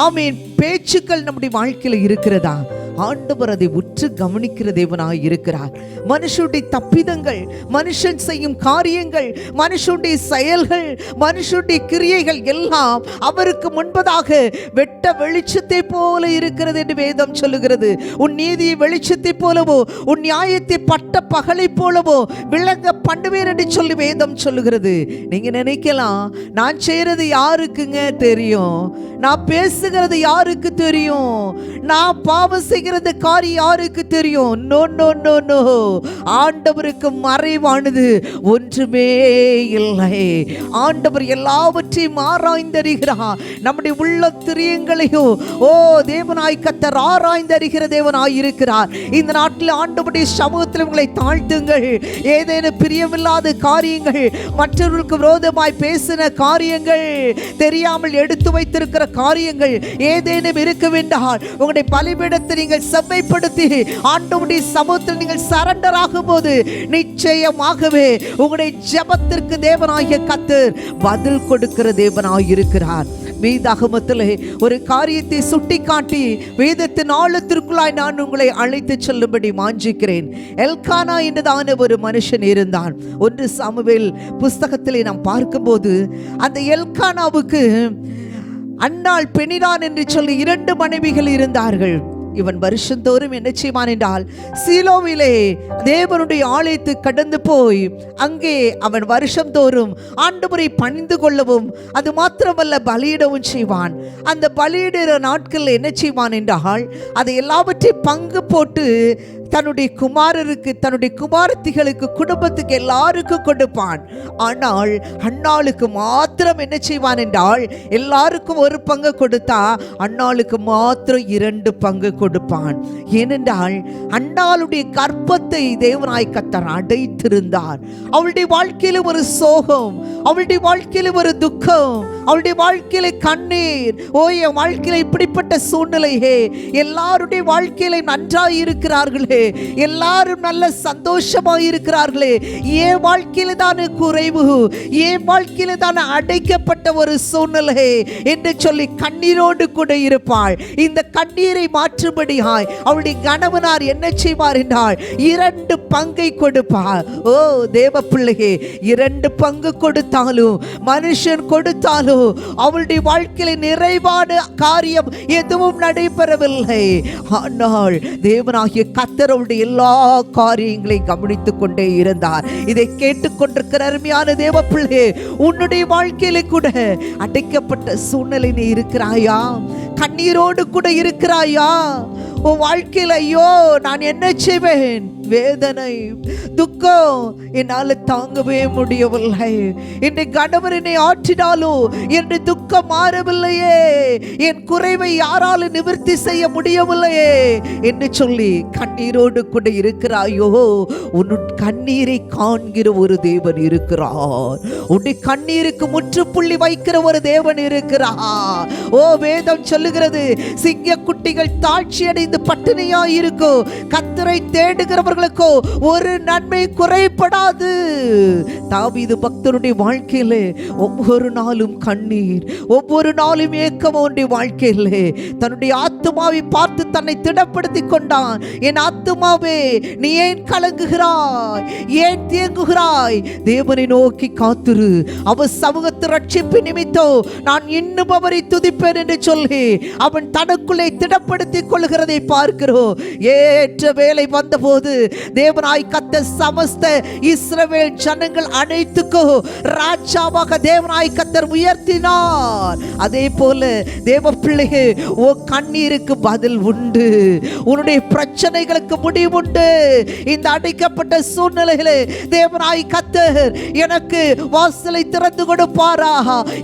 ஆமீன் பேச்சுக்கள் நம்முடைய வாழ்க்கையில இருக்கிறதா? ஆண்டவர் அதை உற்று கவனிக்கிற தேவனாய் இருக்கிறார். மனுஷனுடைய தப்பிதங்கள், மனுஷன் செய்யும் காரியங்கள், மனுஷனுடைய செயல்கள், மனுஷனுடைய கிரியைகள் எல்லாம் அவருக்கு முன்பதாக வெட்ட வெளிச்சத்தை போல இருக்கிறது என்று வேதம் சொல்லுகிறது. உன் நீதியை வெளிச்சத்தை போலவோ உன் நியாயத்தை பட்ட பகலை போலவோ விளங்க பண்ணுவேன் என்று சொல்லி வேதம் சொல்லுகிறது. நீங்க நினைக்கலாம், நான் செய்யறது யாருக்குங்க தெரியும், நான் பேசுகிறது யாருக்கு தெரியும், நான் பாவம் செய்கிறது காரியம் யாருக்கு தெரியும்? நோ நோ நோ நோ, ஆண்டவருக்கு மறைவானது ஒன்றுமே இல்லை. ஆண்டவர் எல்லாவற்றையும் ஆராய்ந்தறிகிறார். நம்முடைய உள்ள திரியங்களையும் ஓ தேவனாய் கர்த்தர் ஆராய்ந்தறிகிற தேவனாய் இருக்கிறார். இந்த நாட்டில் ஆண்டவருடைய சமூகத்தில் உங்களை தாழ்த்துங்கள். ஏதேனும் பிரியமில்லாத காரியங்கள், மற்றவர்களுக்கு விரோதமாய் பேசின காரியங்கள், தெரியாமல் எடுத்து வைத்திருக்கிற காரியங்கள் ஏதேனும் இருக்க வேண்டாம். உங்களுடைய பலிபீடத்தை நீங்கள் செம்மைப்படுத்தி ஆண்டவருடைய சமூகத்தில் நீங்கள் சரண்டர் ஆகும் போது நிச்சயமாகவே உங்களுடைய ஜெபத்திற்கு தேவனாகிய கர்த்தர் பதில் கொடுக்கிற தேவனாய் இருக்கிறார். வேதாகமத்திலே ஒரு காரியத்தை சுட்டி காட்டி வேதத்தின் ஆழத்திற்குள்ளாய் நான் உங்களை அழைத்து செல்லும்படி வாஞ்சிக்கிறேன். எல்கானா என்றதான ஒரு மனுஷன் இருந்தான். 1 சாமுவேல் புஸ்தகத்திலே நாம் பார்க்கும்போது அந்த எல்கானாவுக்கு அன்னாள் பெனினான் என்று சொல்லி 2 மனைவிகள் இருந்தார்கள். இவன் வருஷந்தோறும் என்ன செய்வான் என்றால் சீலோவிலே தேவனுடைய ஆலயத்து கடந்து போய் அங்கே அவன் வருஷந்தோறும் ஆண்டவரை பணிந்து கொள்ளவும் அது மாத்திரமல்ல பலியிடவும் செய்வான். அந்த பலியிடுற நாட்களில் என்ன செய்வான் என்றால் அதை எல்லாவற்றையும் பங்கு போட்டு தன்னுடைய குமாரருக்கு, தன்னுடைய குமாரத்திகளுக்கு, குடும்பத்துக்கு எல்லாருக்கும் கொடுப்பான். ஆனால் அன்னாளுக்கு மாத்திரம் என்ன செய்வான் என்றால் எல்லாருக்கும் 1 பங்கு கொடுத்தா அன்னாளுக்கு மாத்திரம் 2 பங்கு கொடுப்பான். ஏனென்றால் அன்னாளுடைய கர்ப்பத்தை தேவனாய் கர்த்தர் அடைத்திருந்தார். அவளுடைய வாழ்க்கையில ஒரு சோகம், அவளுடைய வாழ்க்கையில ஒரு துக்கம், அவளுடைய வாழ்க்கையில கண்ணீர். ஓ என் வாழ்க்கையில இப்படிப்பட்ட சூழ்நிலையே, எல்லாருடைய வாழ்க்கையில நன்றாய் இருக்கிறார்களே, எல்லாரும் நல்ல சந்தோஷமா இருக்கிறார்களே, என் வாழ்க்கையில தானே குறைவு, என் வாழ்க்கையில தானே அடைக்கப்பட்ட ஒரு சூழ்நிலை என்று சொல்லி கண்ணீரோடு கூட இருப்பாள். இந்த கண்ணீரை மாற்றும்படியாய் அவளுடைய கணவனார் என்ன செய்வார் என்றால் 2 பங்கை கொடுப்பார். ஓ தேவ பிள்ளையே, 2 பங்கு கொடுத்தாலும் மனுஷன் கொடுத்தாலும் அவளுடைய வாழ்க்கையில நிறைவான காரியம் எதுவும் நடைபெறவில்லை. ஆனால் தேவனாகிய கர்த்தர் கர்த்தர் அவருடைய எல்லா காரியங்களையும் கவனித்துக் கொண்டே இருந்தார். இதை கேட்டுக்கொண்டிருக்கிற அருமையான தேவ பிள்ளை, உன்னுடைய வாழ்க்கையில கூட அடைக்கப்பட்ட சூழ்நிலை நீ இருக்கிறாயா? கண்ணீரோடு கூட இருக்கிறாயா? உன் வாழ்க்கையில் ஐயோ நான் என்ன செய்வேன், வேதனை துக்கம் என்னால் தாங்கவே முடியவில்லை, என்னை கணவர் என்னை ஆற்றினாலும் என் துக்கம் மாறவில்லையே, என் குறைவை யாராலும் நிவர்த்தி செய்ய முடியவில்லையே என்று சொல்லி கண்ணீரோடு கூட இருக்கிறாயோ? உன் கண்ணீரை காண்கிற ஒரு தேவன் இருக்கிறார். உன்னுடைய கண்ணீருக்கு முற்றுப்புள்ளி வைக்கிற ஒரு தேவன் இருக்கிறார். ஓ, வேதம் சொல்லுகிறது, சிங்க குட்டிகள் தாழ்ச்சி அடைந்து பட்டினியா இருக்கும், கர்த்தரை தேடுகிறவர்களுக்கோ ஒரு நன்மை குறைபடாது. தாவீது பக்தனுடைய வாழ்க்கையிலே ஒவ்வொரு நாளும் கண்ணீர், ஒவ்வொரு நாளும் ஏக்கம் அவனுடைய வாழ்க்கையிலே தன்னுடைய ஆத்துமாவை பார்த்து தன்னை திடப்படுத்தி கொண்டான். என் ஆத்துமாவே நீ ஏன் கலங்குகிறாய், ஏன் தேங்குகிறாய்? தேவனை நோக்கி காத்திரு, அவர் சமூகத்து ரட்சிப்பு நிமித்தம் நான் இன்னும் அவரை துதிப்பேன் என்று சொல்லி அவன் தனக்குள்ளே திடப்படுத்தி கொள்கிறதை பார்க்கிறோம். ஏற்ற வேலை வந்தபோது தேவனாய் கர்த்தர் சமஸ்த இஸ்ரவேல் ஜனங்கள் அனைத்துக்கும் ராஜாவாக தேவனாய் கர்த்தர் உயர்த்தினார். அதே போல தேவ பிள்ளையே, உன் கண்ணீருக்கு பதில் உண்டு, உன்னுடைய பிரச்சனைகளுக்கு முடிவு உண்டு. இந்த அடைக்கப்பட்ட சூழ்நிலைகளே தேவனாய் கர்த்தர் எனக்கு வாசலை திறந்து கொடுப்பாரா,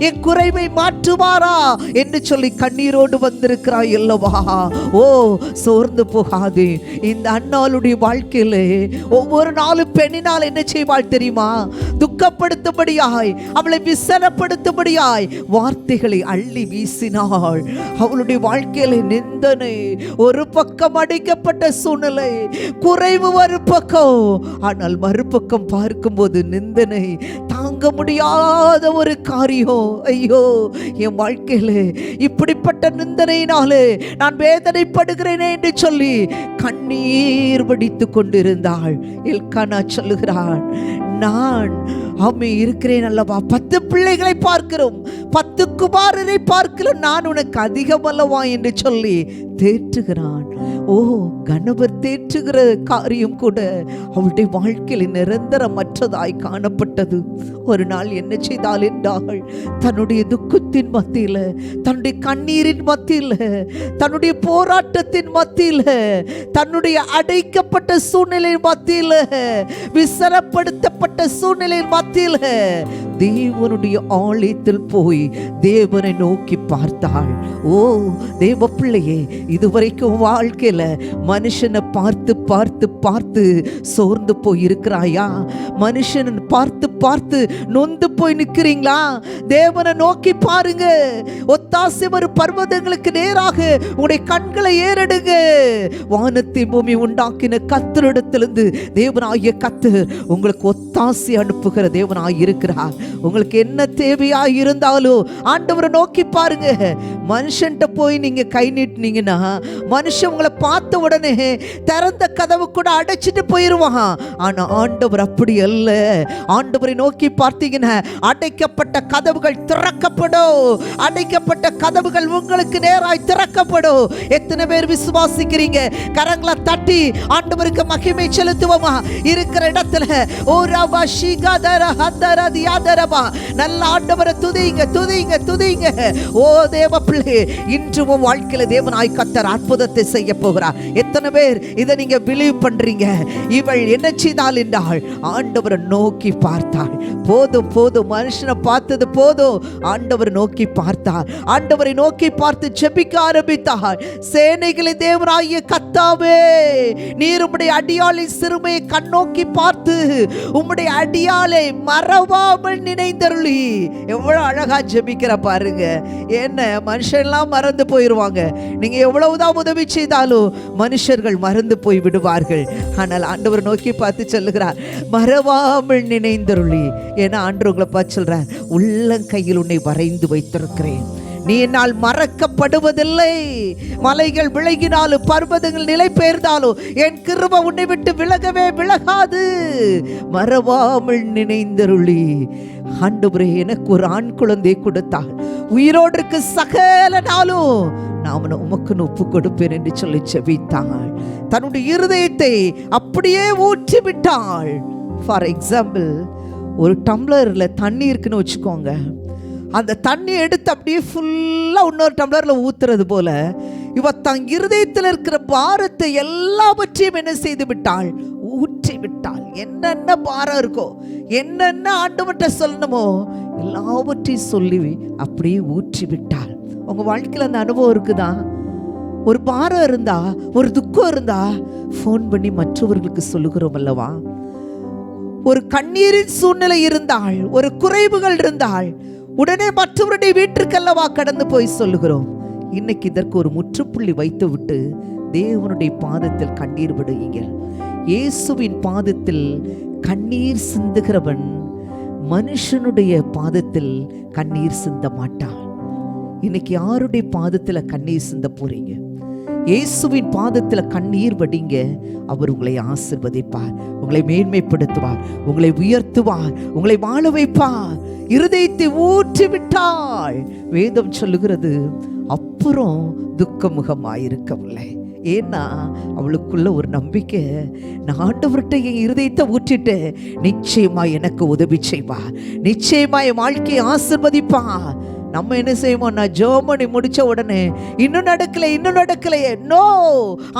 என் குறைவை மாற்றுவாரா என்று சொல்லி கண்ணீரோடு வந்திருக்கிறாய் அல்லவா? ஓ, சோர்ந்து போகாதே. இந்த அன்னாளுடைய வாழ்க்கையிலே ஒவ்வொரு நாளும் பெண்ணினால் என்ன செய்வாள் தெரியுமா? துக்கப்படுத்தும்படியாய், அவளை விசனப்படுத்தும்படியாய் வார்த்தைகளை அள்ளி வீசினாள். அவளுடைய வாழ்க்கையில நிந்தனை ஒரு பக்கம், அடைக்கப்பட்ட சூழ்நிலை, குறைவு ஒரு பக்கம், ஆனால் மறுபக்கம் பார்க்கும்போது நிந்தனை, தாங்க முடியாத ஒரு காரியம். ஐயோ, என் வாழ்க்கையில இப்படிப்பட்ட நிந்தனையினாலே நான் வேதனைப்படுகிறேனே என்று சொல்லி கண்ணீர் வடித்து கொண்டிருந்தாள். எல்கானா சொல்லுகிறாள், நான் அம்மே இருக்கிறேன் அல்லவா, 10 பிள்ளைகளை பார்க்கிறோம், 10 குமாரரை பார்க்கிறோம், நான் உனக்கு அதிகம் அல்லவா என்று சொல்லி தேற்றுகிறான். ஓ, கணவர் தேற்றுகிற காரியம் கூட அவளுடைய வாழ்க்கையில் நிரந்தரமற்றதாய் காணப்பட்டது. ஒரு நாள் என்ன செய்தாள் என்றால், தன்னுடைய துக்கத்தின் மத்தியில, தன்னுடைய கண்ணீரின் மத்தியில, தன்னுடைய போராட்டத்தின் மத்தியில, தன்னுடைய அடைக்கப்பட்ட சூழ்நிலை மத்தியில, விசனப்படுத்தப்பட்ட சூழ்நிலை மத்தியில தேவனுடைய ஆலயத்தில் போய் தேவனை நோக்கி பார்த்தாள். ஓ தேவ பிள்ளையே, இதுவரைக்கும் வாழ்க்கையில மனுஷனை பார்த்து பார்த்து பார்த்து சோர்ந்து போய் இருக்கிறாயா? மனுஷனை பார்த்து பார்த்து நொந்து போய் நிற்கிறீங்களா? தேவனை நோக்கி பாருங்க. ஒத்தாசை வரும் பர்வதங்களுக்கு நேராக உங்களுடைய கண்களை ஏறெடுங்க. வானத்தை பூமி உண்டாக்கின கர்த்தரிடத்திலிருந்து தேவனாகிய கர்த்தர் உங்களுக்கு ஒத்தாசை அனுப்புகிற தேவனாய் இருக்கிறார். உங்களுக்கு என்ன தேவையாய் இருந்தாலும் ஆண்டவரை நோக்கி பாருங்க. மனுஷன்ட்ட போய் நீங்க கை நீட்டினீங்கன்னா மனுஷன் உங்களை பார்த்த உடனே திறந்த கதவு கூட அடைச்சிட்டு போயிருவான். ஆனா ஆண்டவர் அப்படி அல்ல. ஆண்டவரை நோக்கி பார்த்தீங்கன்னா அடைக்கப்பட்ட கதவுகள் திறக்கப்படும். அடைக்கப்பட்ட கதவுகள் உங்களுக்கு நேராய் திறக்கப்படும். எத்தனை பேர் விசுவாசிக்கிறீங்க? கரங்களை தட்டி ஆண்டவருக்கு மகிமை செலுத்துவோமா? இருக்கிற இடத்துல ஓ ரபா ஷிகாதர ஹதர தியாதரபா, நல்ல ஆண்டவரை துதிங்க துதிங்க துதிங்க. ஓ தேவ பிள்ளை, இன்று உன் வாழ்க்கையில தேவனாய் கர்த்தர் அற்புதத்தை செய்ய போகிறார். எத்தனை பேர் இதை நீங்க பிலீவ் பண்றீங்க? இவள் என்ன செய்தாள் என்றால் ஆண்டவரை நோக்கி பார்த்தாள். போதும் போதும், மனுஷனை பார்த்தது போதும், ஆண்டவரை நோக்கி பார்த்தாள். ஆண்டவரை நோக்கி பார்த்து ஜெபிக்க ஆரம்பித்தாள். சேனைகளை தேவனாகிய கர்த்தாவே, நீர் உம்முடைய அடியாளின் சிறுமையை கண்ணோக்கி பார்த்து உம்முடைய அடியாளை மறவாமல் நினைந்தருளி. எவ்வளவு அழகா ஜெபிக்கிற பாருங்க. என்ன, மனுஷன்லாம் மறந்து போயிருவாங்க. நீங்க எவ்வளவுதான் உதவி செய்தாலும் மனுஷர்கள் மறந்து போய் விடுவார்கள். ஆனால் ஆண்டவர் நோக்கி பார்த்து சொல்லுகிறார், மறவாமல் நினைந்தருளி. ஏன்னா ஆண்டவர் உங்களை பார்த்து சொல்றார், உள்ளங்கையில் உன்னை வரைந்து வைத்திருக்கிறேன், நீ என்னால் மறக்கப்படுவதில்லை. மலைகள் விலகினாலும் பர்வதங்கள் நிலை பெயர்ந்தாலும் என் கிருபை உன்னை விட்டு விலகவே விலகாது. மறவாமல் நினைந்தருளி. ஆண்டவரே, எனக்கு ஒரு ஆண் குழந்தை கொடுத்தாள், உயிரோடு இருக்கு சகல நாளும் நான் அவனை உமக்குன்னு ஒப்பு கொடுப்பேன் என்று சொல்லி ஜெபித்தாள். தன்னுடைய இருதயத்தை அப்படியே ஊற்றி விட்டாள். ஃபார் எக்ஸாம்பிள், ஒரு டம்ளரில் தண்ணி இருக்குன்னு வச்சுக்கோங்க. அந்த தண்ணி எடுத்து அப்படியே ஃபுல்லாக இன்னொரு டம்ளரில் ஊற்றுறது போல இவ தன் இருதயத்தில் இருக்கிற பாரத்தை எல்லாவற்றையும் என்ன செய்து விட்டாள்? ஊற்றி விட்டாள். என்னென்ன பாரம் இருக்கோ, என்னென்ன ஆண்டவர்கிட்ட சொல்லணுமோ எல்லாவற்றையும் சொல்லி அப்படியே ஊற்றி விட்டாள். உங்கள் வாழ்க்கையில் அந்த அனுபவம் இருக்குதா? ஒரு பாரம் இருந்தா, ஒரு துக்கம் இருந்தா ஃபோன் பண்ணி மற்றவர்களுக்கு சொல்லுகிறோம் அல்லவா? ஒரு கண்ணீரின் சூழ்நிலை இருந்தால், ஒரு குறைவுகள் இருந்தால் உடனே மற்றவருடைய வீட்டிற்கல்லவா கடந்து போய் சொல்லுகிறோம். இன்னைக்கு இதற்கு ஒரு முற்றுப்புள்ளி வைத்து விட்டு தேவனுடைய பாதத்தில் கண்ணீர் விடுவீங்கள். இயேசுவின் பாதத்தில் கண்ணீர் சிந்துகிறவன் மனுஷனுடைய பாதத்தில் கண்ணீர் சிந்த மாட்டான். இன்னைக்கு யாருடைய பாதத்தில் கண்ணீர் சிந்த போறீங்க? இயேசுவின் பாதத்தில் கண்ணீர் வடிங்க. அவர் உங்களை ஆசீர்வதிப்பார், உங்களை மேன்மைப்படுத்துவார், உங்களை உயர்த்துவார், உங்களை வாழ வைப்பார். இருதயத்தை ஊற்றி விட்டாள். வேதம் சொல்லுகிறது அப்புறம் துக்கமுகமாயிருக்கவில்லை. ஏன்னா அவளுக்குள்ள ஒரு நம்பிக்கை, நான் ஆண்டவர்கிட்ட என் இருதயத்தை ஊற்றிட்டு நிச்சயமா எனக்கு உதவி செய்வார், நிச்சயமா என் வாழ்க்கையை ஆசீர்வதிப்பார். நம்ம என்ன செய்வோம்? நான் ஜெர்மனி முடிச்ச உடனே இன்னும் நடக்கலையே. நோ,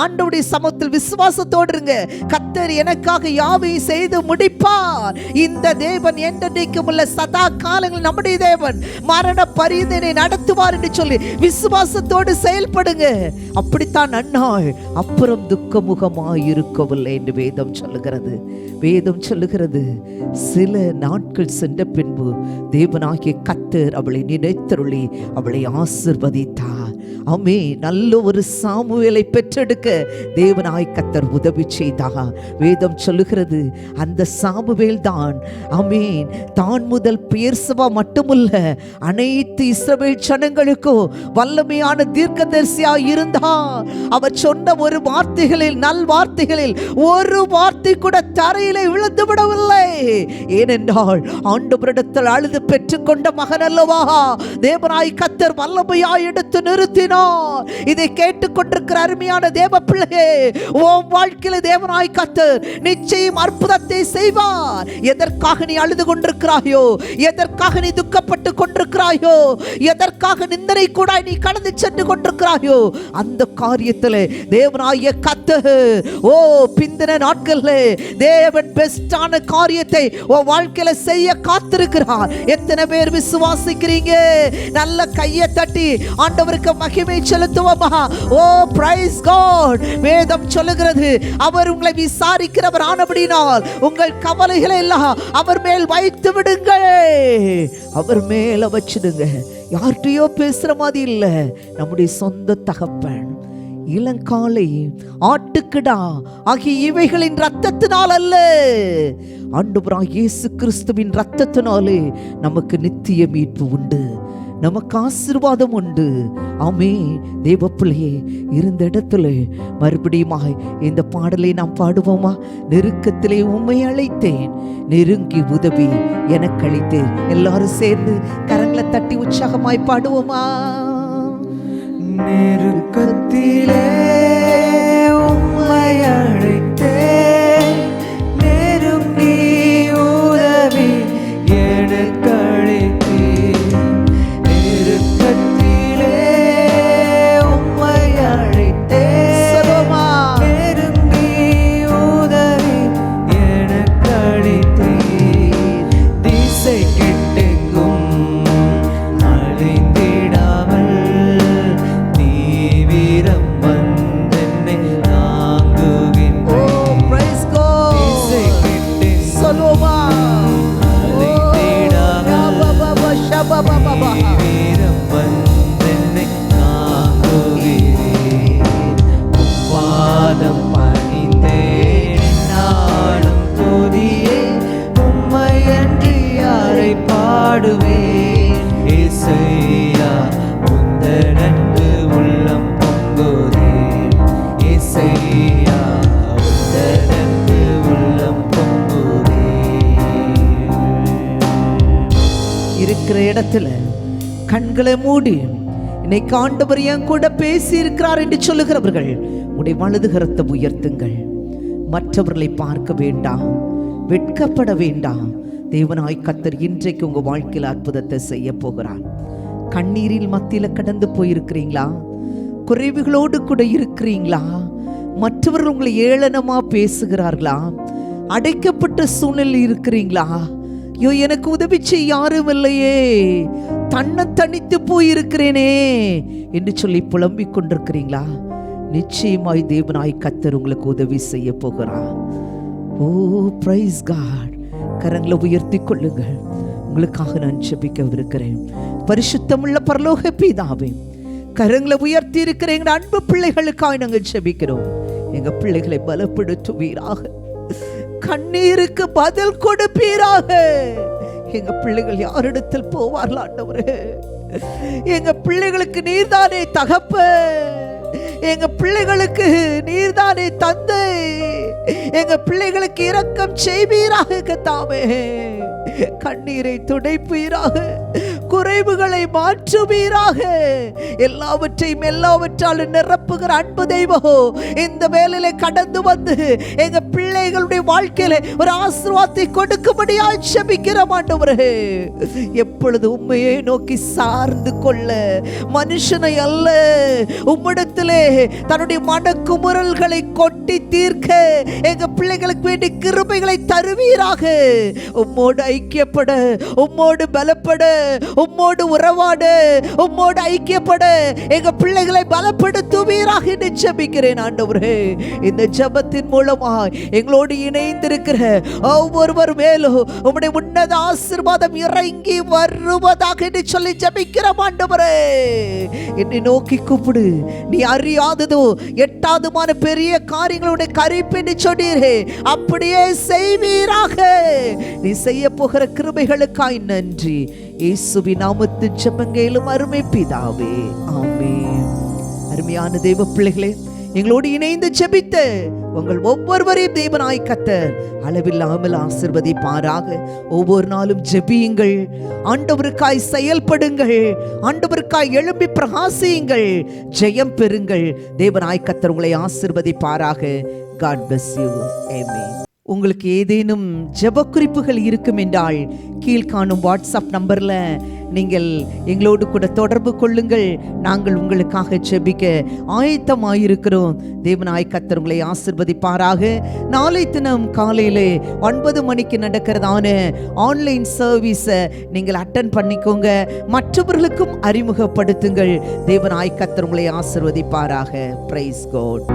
ஆண்டவருடைய சமூகத்தில் விசுவாசத்தோடு இருங்க. கர்த்தர் எனக்காக யாவையும் செய்து முடிப்பார். இந்த தேவன் என்றைக்கும் உள்ள சதா காலங்கள் நம்முடைய தேவன், மரண பரியந்தனை நடத்துவார் என்று சொல்லி விசுவாசத்தோடு செயல்படுங்க. அப்படித்தான் அன்னாள் அப்புறம் துக்கமுகமாய் இருக்கவில்லை என்று வேதம் சொல்லுகிறது. வேதம் சொல்லுகிறது சில நாட்கள் சென்ற பின்பு தேவனாகிய கர்த்தர் அவளை நினைத்தருளி அவளை ஆசீர்வதித்தார். ஆமே, நல்ல ஒரு சாமுவேலை பெற்றெடுக்க தேவனாய் கர்த்தர் உதவி செய்தார். வேதம் சொல்லுகிறது அந்த சாமுவேல் தான் ஆமீன் தான் முதல் பெயர்சபா மட்டுமல்ல அனைத்து இஸ்ரவேல் ஜனங்களுக்கும் வல்லமையான தீர்க்கதரிசியா இருந்தார். அவர் சொன்ன ஒரு வார்த்தைகளில், நல் வார்த்தைகளில் ஒரு வார்த்தை கூட தரையிலே விழுந்து விடவில்லை. ஏனென்றால் ஆண்டவரிடத்தில் அழுது பெற்றுக்கொண்ட மகன் அல்லவா தேவனாய் கர்த்தர் வல்லமையாய் எடுத்து நிறுத்தினார். இதை கேட்டுக்கொண்டிருக்கிற அருமையான தேவ பிள்ளையே, உன் வாழ்க்கையில தேவனாய் கர்த்தர் நிச்சயம் அற்புதத்தை செய்வார். எதற்காக நீ அழுது கொண்டிருக்கிறாயோ, எதற்காக நீ துக்கப்பட்டு கொண்டிருக்கிறாயோ, எதற்காக நிந்தனை கூட நீ கடந்து சென்று கொண்டிருக்கிறாயோ, அந்த காரியத்தில் தேவனாய கர்த்தர் பிந்தின நாட்கள்ல தேவன் பெஸ்டான காரியத்தை உன் வாழ்க்கையில செய்ய காத்திருக்கிறார். எத்தனை பேர் விசுவாசிக்கிறீங்க? நல்ல கையை தட்டி ஆண்டவருக்கு மகிமை செலுத்துவோமா? Price God. வேதம் சொல்லுகிறது அவர் உங்களை விசாரிக்கிறவர் ஆனபடினால் உங்கள் கவலைகளை எல்லாம் அவர் மேல் வைத்து விடுங்கள். அவர் மேல வச்சிடுங்க. யார்கிட்டயோ பேசுற மாதிரி இல்ல, நம்முடைய சொந்த தகப்பன். இளங்காலை, ஆட்டுக்கிடா ஆகிய இவைகளின் இரத்தத்தினால் அல்ல, ஆண்டவராகிய இயேசு கிறிஸ்துவின் இரத்தத்தினாலே நமக்கு நித்திய மீட்பு உண்டு, நமக்கு ஆசீர்வாதம் உண்டு. ஆமே, தேவ பிள்ளையே, இருந்த இடத்துல மறுபடியுமாய் இந்த பாடலை நாம் பாடுவோமா? நெருக்கத்திலே உம்மை அழைத்தேன், நெருங்கி உதவி எனக்கு அளித்தேன். எல்லாரும் சேர்ந்து கரங்களை தட்டி உற்சாகமாய் பாடுவோமா? நெருக்கத்திலே உம்மை அழைத்தேன், நெருங்கி உதவி எனக்கு அளித்தேன். நெருக்கத்திலே உம்மை அழைத்தேன், நெருங்கி உதவி எனக்கு அளித்தேன். திசை கெட்டெங்கும் அழிந்திடாமல் தீவிரம் வந்தென்னை தாங்குகின்றேன். திசை கெட்டெங்கும் தீவிரம் வந்தென்னை தாங்குகிறேன். உப்பாதம் பணிந்தேன் நாளும் துதியே, உம்மையன்றி யாரை பாடுவேன்? இசையா உந்தன் அன்பு உள்ளம் பொங்குதே, இசையா உந்தன் அன்பு உள்ளம் பொங்குதே. இருக்கிற இடத்துல கண்களை மூடி இன்னைக்கு ஆண்டவர் என் கூட பேசி இருக்கிறார் என்று சொல்லுகிறவர்கள் உடைய வலது கரத்தை உயர்த்துங்கள். மற்றவர்களை பார்க்க வேண்டாம், வெட்கப்பட வேண்டாம். தேவனாய் கர்த்தர் இன்றைக்கு உங்க வாழ்க்கையில் அற்புதத்தை செய்ய போகிறார். கண்ணீரில் மத்தியில கடந்து போயிருக்கிறீங்களா? குறைவுகளோடு கூட இருக்கிறீங்களா? மற்றவர்கள் உங்களை ஏளனமா பேசுகிறார்களா? அடைக்கப்பட்ட சூழ்நிலை இருக்கிறீங்களா? ஐயோ, எனக்கு உதவி செய்ய யாரும் இல்லையே, தன்னை தனித்து போயிருக்கிறேனே என்று சொல்லி புலம்பிக் கொண்டிருக்கிறீங்களா? நிச்சயமாய் தேவனாய் கர்த்தர் உங்களுக்கு உதவி செய்ய போகிறார். ஓ பிரைஸ் காட். கரங்களை உயர்த்தி கொள்ளுங்கள். உங்களுக்காக நான் ஜெபிக்கவிருக்கிறேன். பரிசுத்தமுள்ள பரலோக பிதாவே, கரங்களை உயர்த்தி இருக்கிற எங்கள் அன்பு பிள்ளைகளுக்காக நாங்கள் ஜெபிக்கிறோம். எங்க பிள்ளைகளை பலப்படுத்துவீராக, கண்ணீருக்கு பதில் கொடுப்பீராக. எங்க பிள்ளைகள் யாரிடத்தில் போவார்கள் ஆண்டவரே? எங்க பிள்ளைகளுக்கு நீர்தானே தகப்பன், எங்க பிள்ளைகளுக்கு நீர்தானே தந்தை. எங்க பிள்ளைகளுக்கு இரக்கம் செய்வீராக கர்த்தாவே. கண்ணீரை துடைப்பீராக, குறைவுகளை மாற்றுவீராக. எல்லாவற்றாலும் நிரப்புகிற அன்பு தெய்வம் இந்த வேளையில கடந்து வந்து எங்க பிள்ளைகளுடைய வாழ்க்கையில ஒரு ஆசீர்வாதத்தை கொடுக்கும்படியாய் ஜெபிக்கிறோம் ஆண்டவரே. எப்பொழுது உம்மையே நோக்கி சார்ந்து கொள்ள, மனுஷனை அல்ல, உம்மிடத்திலே தன்னுடைய மனக்குமுறல்களை கொட்டி தீர்க்க எங்க பிள்ளைகளுக்கு வேண்டிய கிருபைகளை தருவீராக. உம்மோடு ஐக்கியப்பட, உம்மோடு பலப்பட, உம்மோடு உறவாட, உம்மோடு ஐக்கியப்பட எங்க பிள்ளைகளை பலப்படுத்துவீராக என்று ஜெபிக்கிறேன் ஆண்டவரே. இந்த ஜெபத்தின் மூலமாய் எங்களோடு இணைந்திருக்கிற ஒவ்வொருவர் மேலும் உம்முடைய உன்னத ஆசீர்வாதம் இறங்கி வருவதாக என்று சொல்லி ஜெபிக்கிறோம் ஆண்டவரே. என்னை நோக்கி கூப்பிடு, நீ அறியாததோ எட்டாதுமான பெரிய காரியங்களுடைய கரிப்பென்று சொன்னீரே, அப்படியே செய்வீராக. நீ செய்ய போகிற கிருபைகளுக்காய் நன்றி. இயேசுவின் நாமத்தில் ஜெபங்கேலும் அருமை பிதாவே, ஆமென். அருமையான தேவ பிள்ளைகளே, எங்களோடு இணைந்து ஜெபித்த உங்கள் ஒவ்வொருவரையும் தேவனாய் கர்த்தர் அளவில்லாமல் ஆசீர்வதிப்பாராக. ஒவ்வொரு நாளும் ஜெபியுங்கள், ஆண்டவருக்காய் செயல்படுங்கள், ஆண்டவருக்காய் எழும்பி பிரகாசியுங்கள், ஜெயம் பெறுங்கள். தேவனாய் கர்த்தர் உங்களை ஆசீர்வதிப்பாராக. God bless you. Amen. உங்களுக்கு ஏதேனும் ஜெப குறிப்புகள் இருக்கும் என்றால் கீழ்காணும் வாட்ஸ்அப் நம்பர்ல நீங்கள் எங்களோடு கூட தொடர்பு கொள்ளுங்கள். நாங்கள் உங்களுக்காக ஜெபிக்க ஆயத்தமாயிருக்கிறோம். தேவனாய் கர்த்தர் உங்களை ஆசீர்வதிப்பாராக. நாளை தினம் காலையிலே 9 மணிக்கு நடக்கிறதான ஆன்லைன் சர்வீஸை நீங்கள் அட்டென்ட் பண்ணிக்கோங்க. மற்றவர்களுக்கும் அறிமுகப்படுத்துங்கள். தேவனாய் கர்த்தர் உங்களை ஆசீர்வதிப்பாராக. Praise God.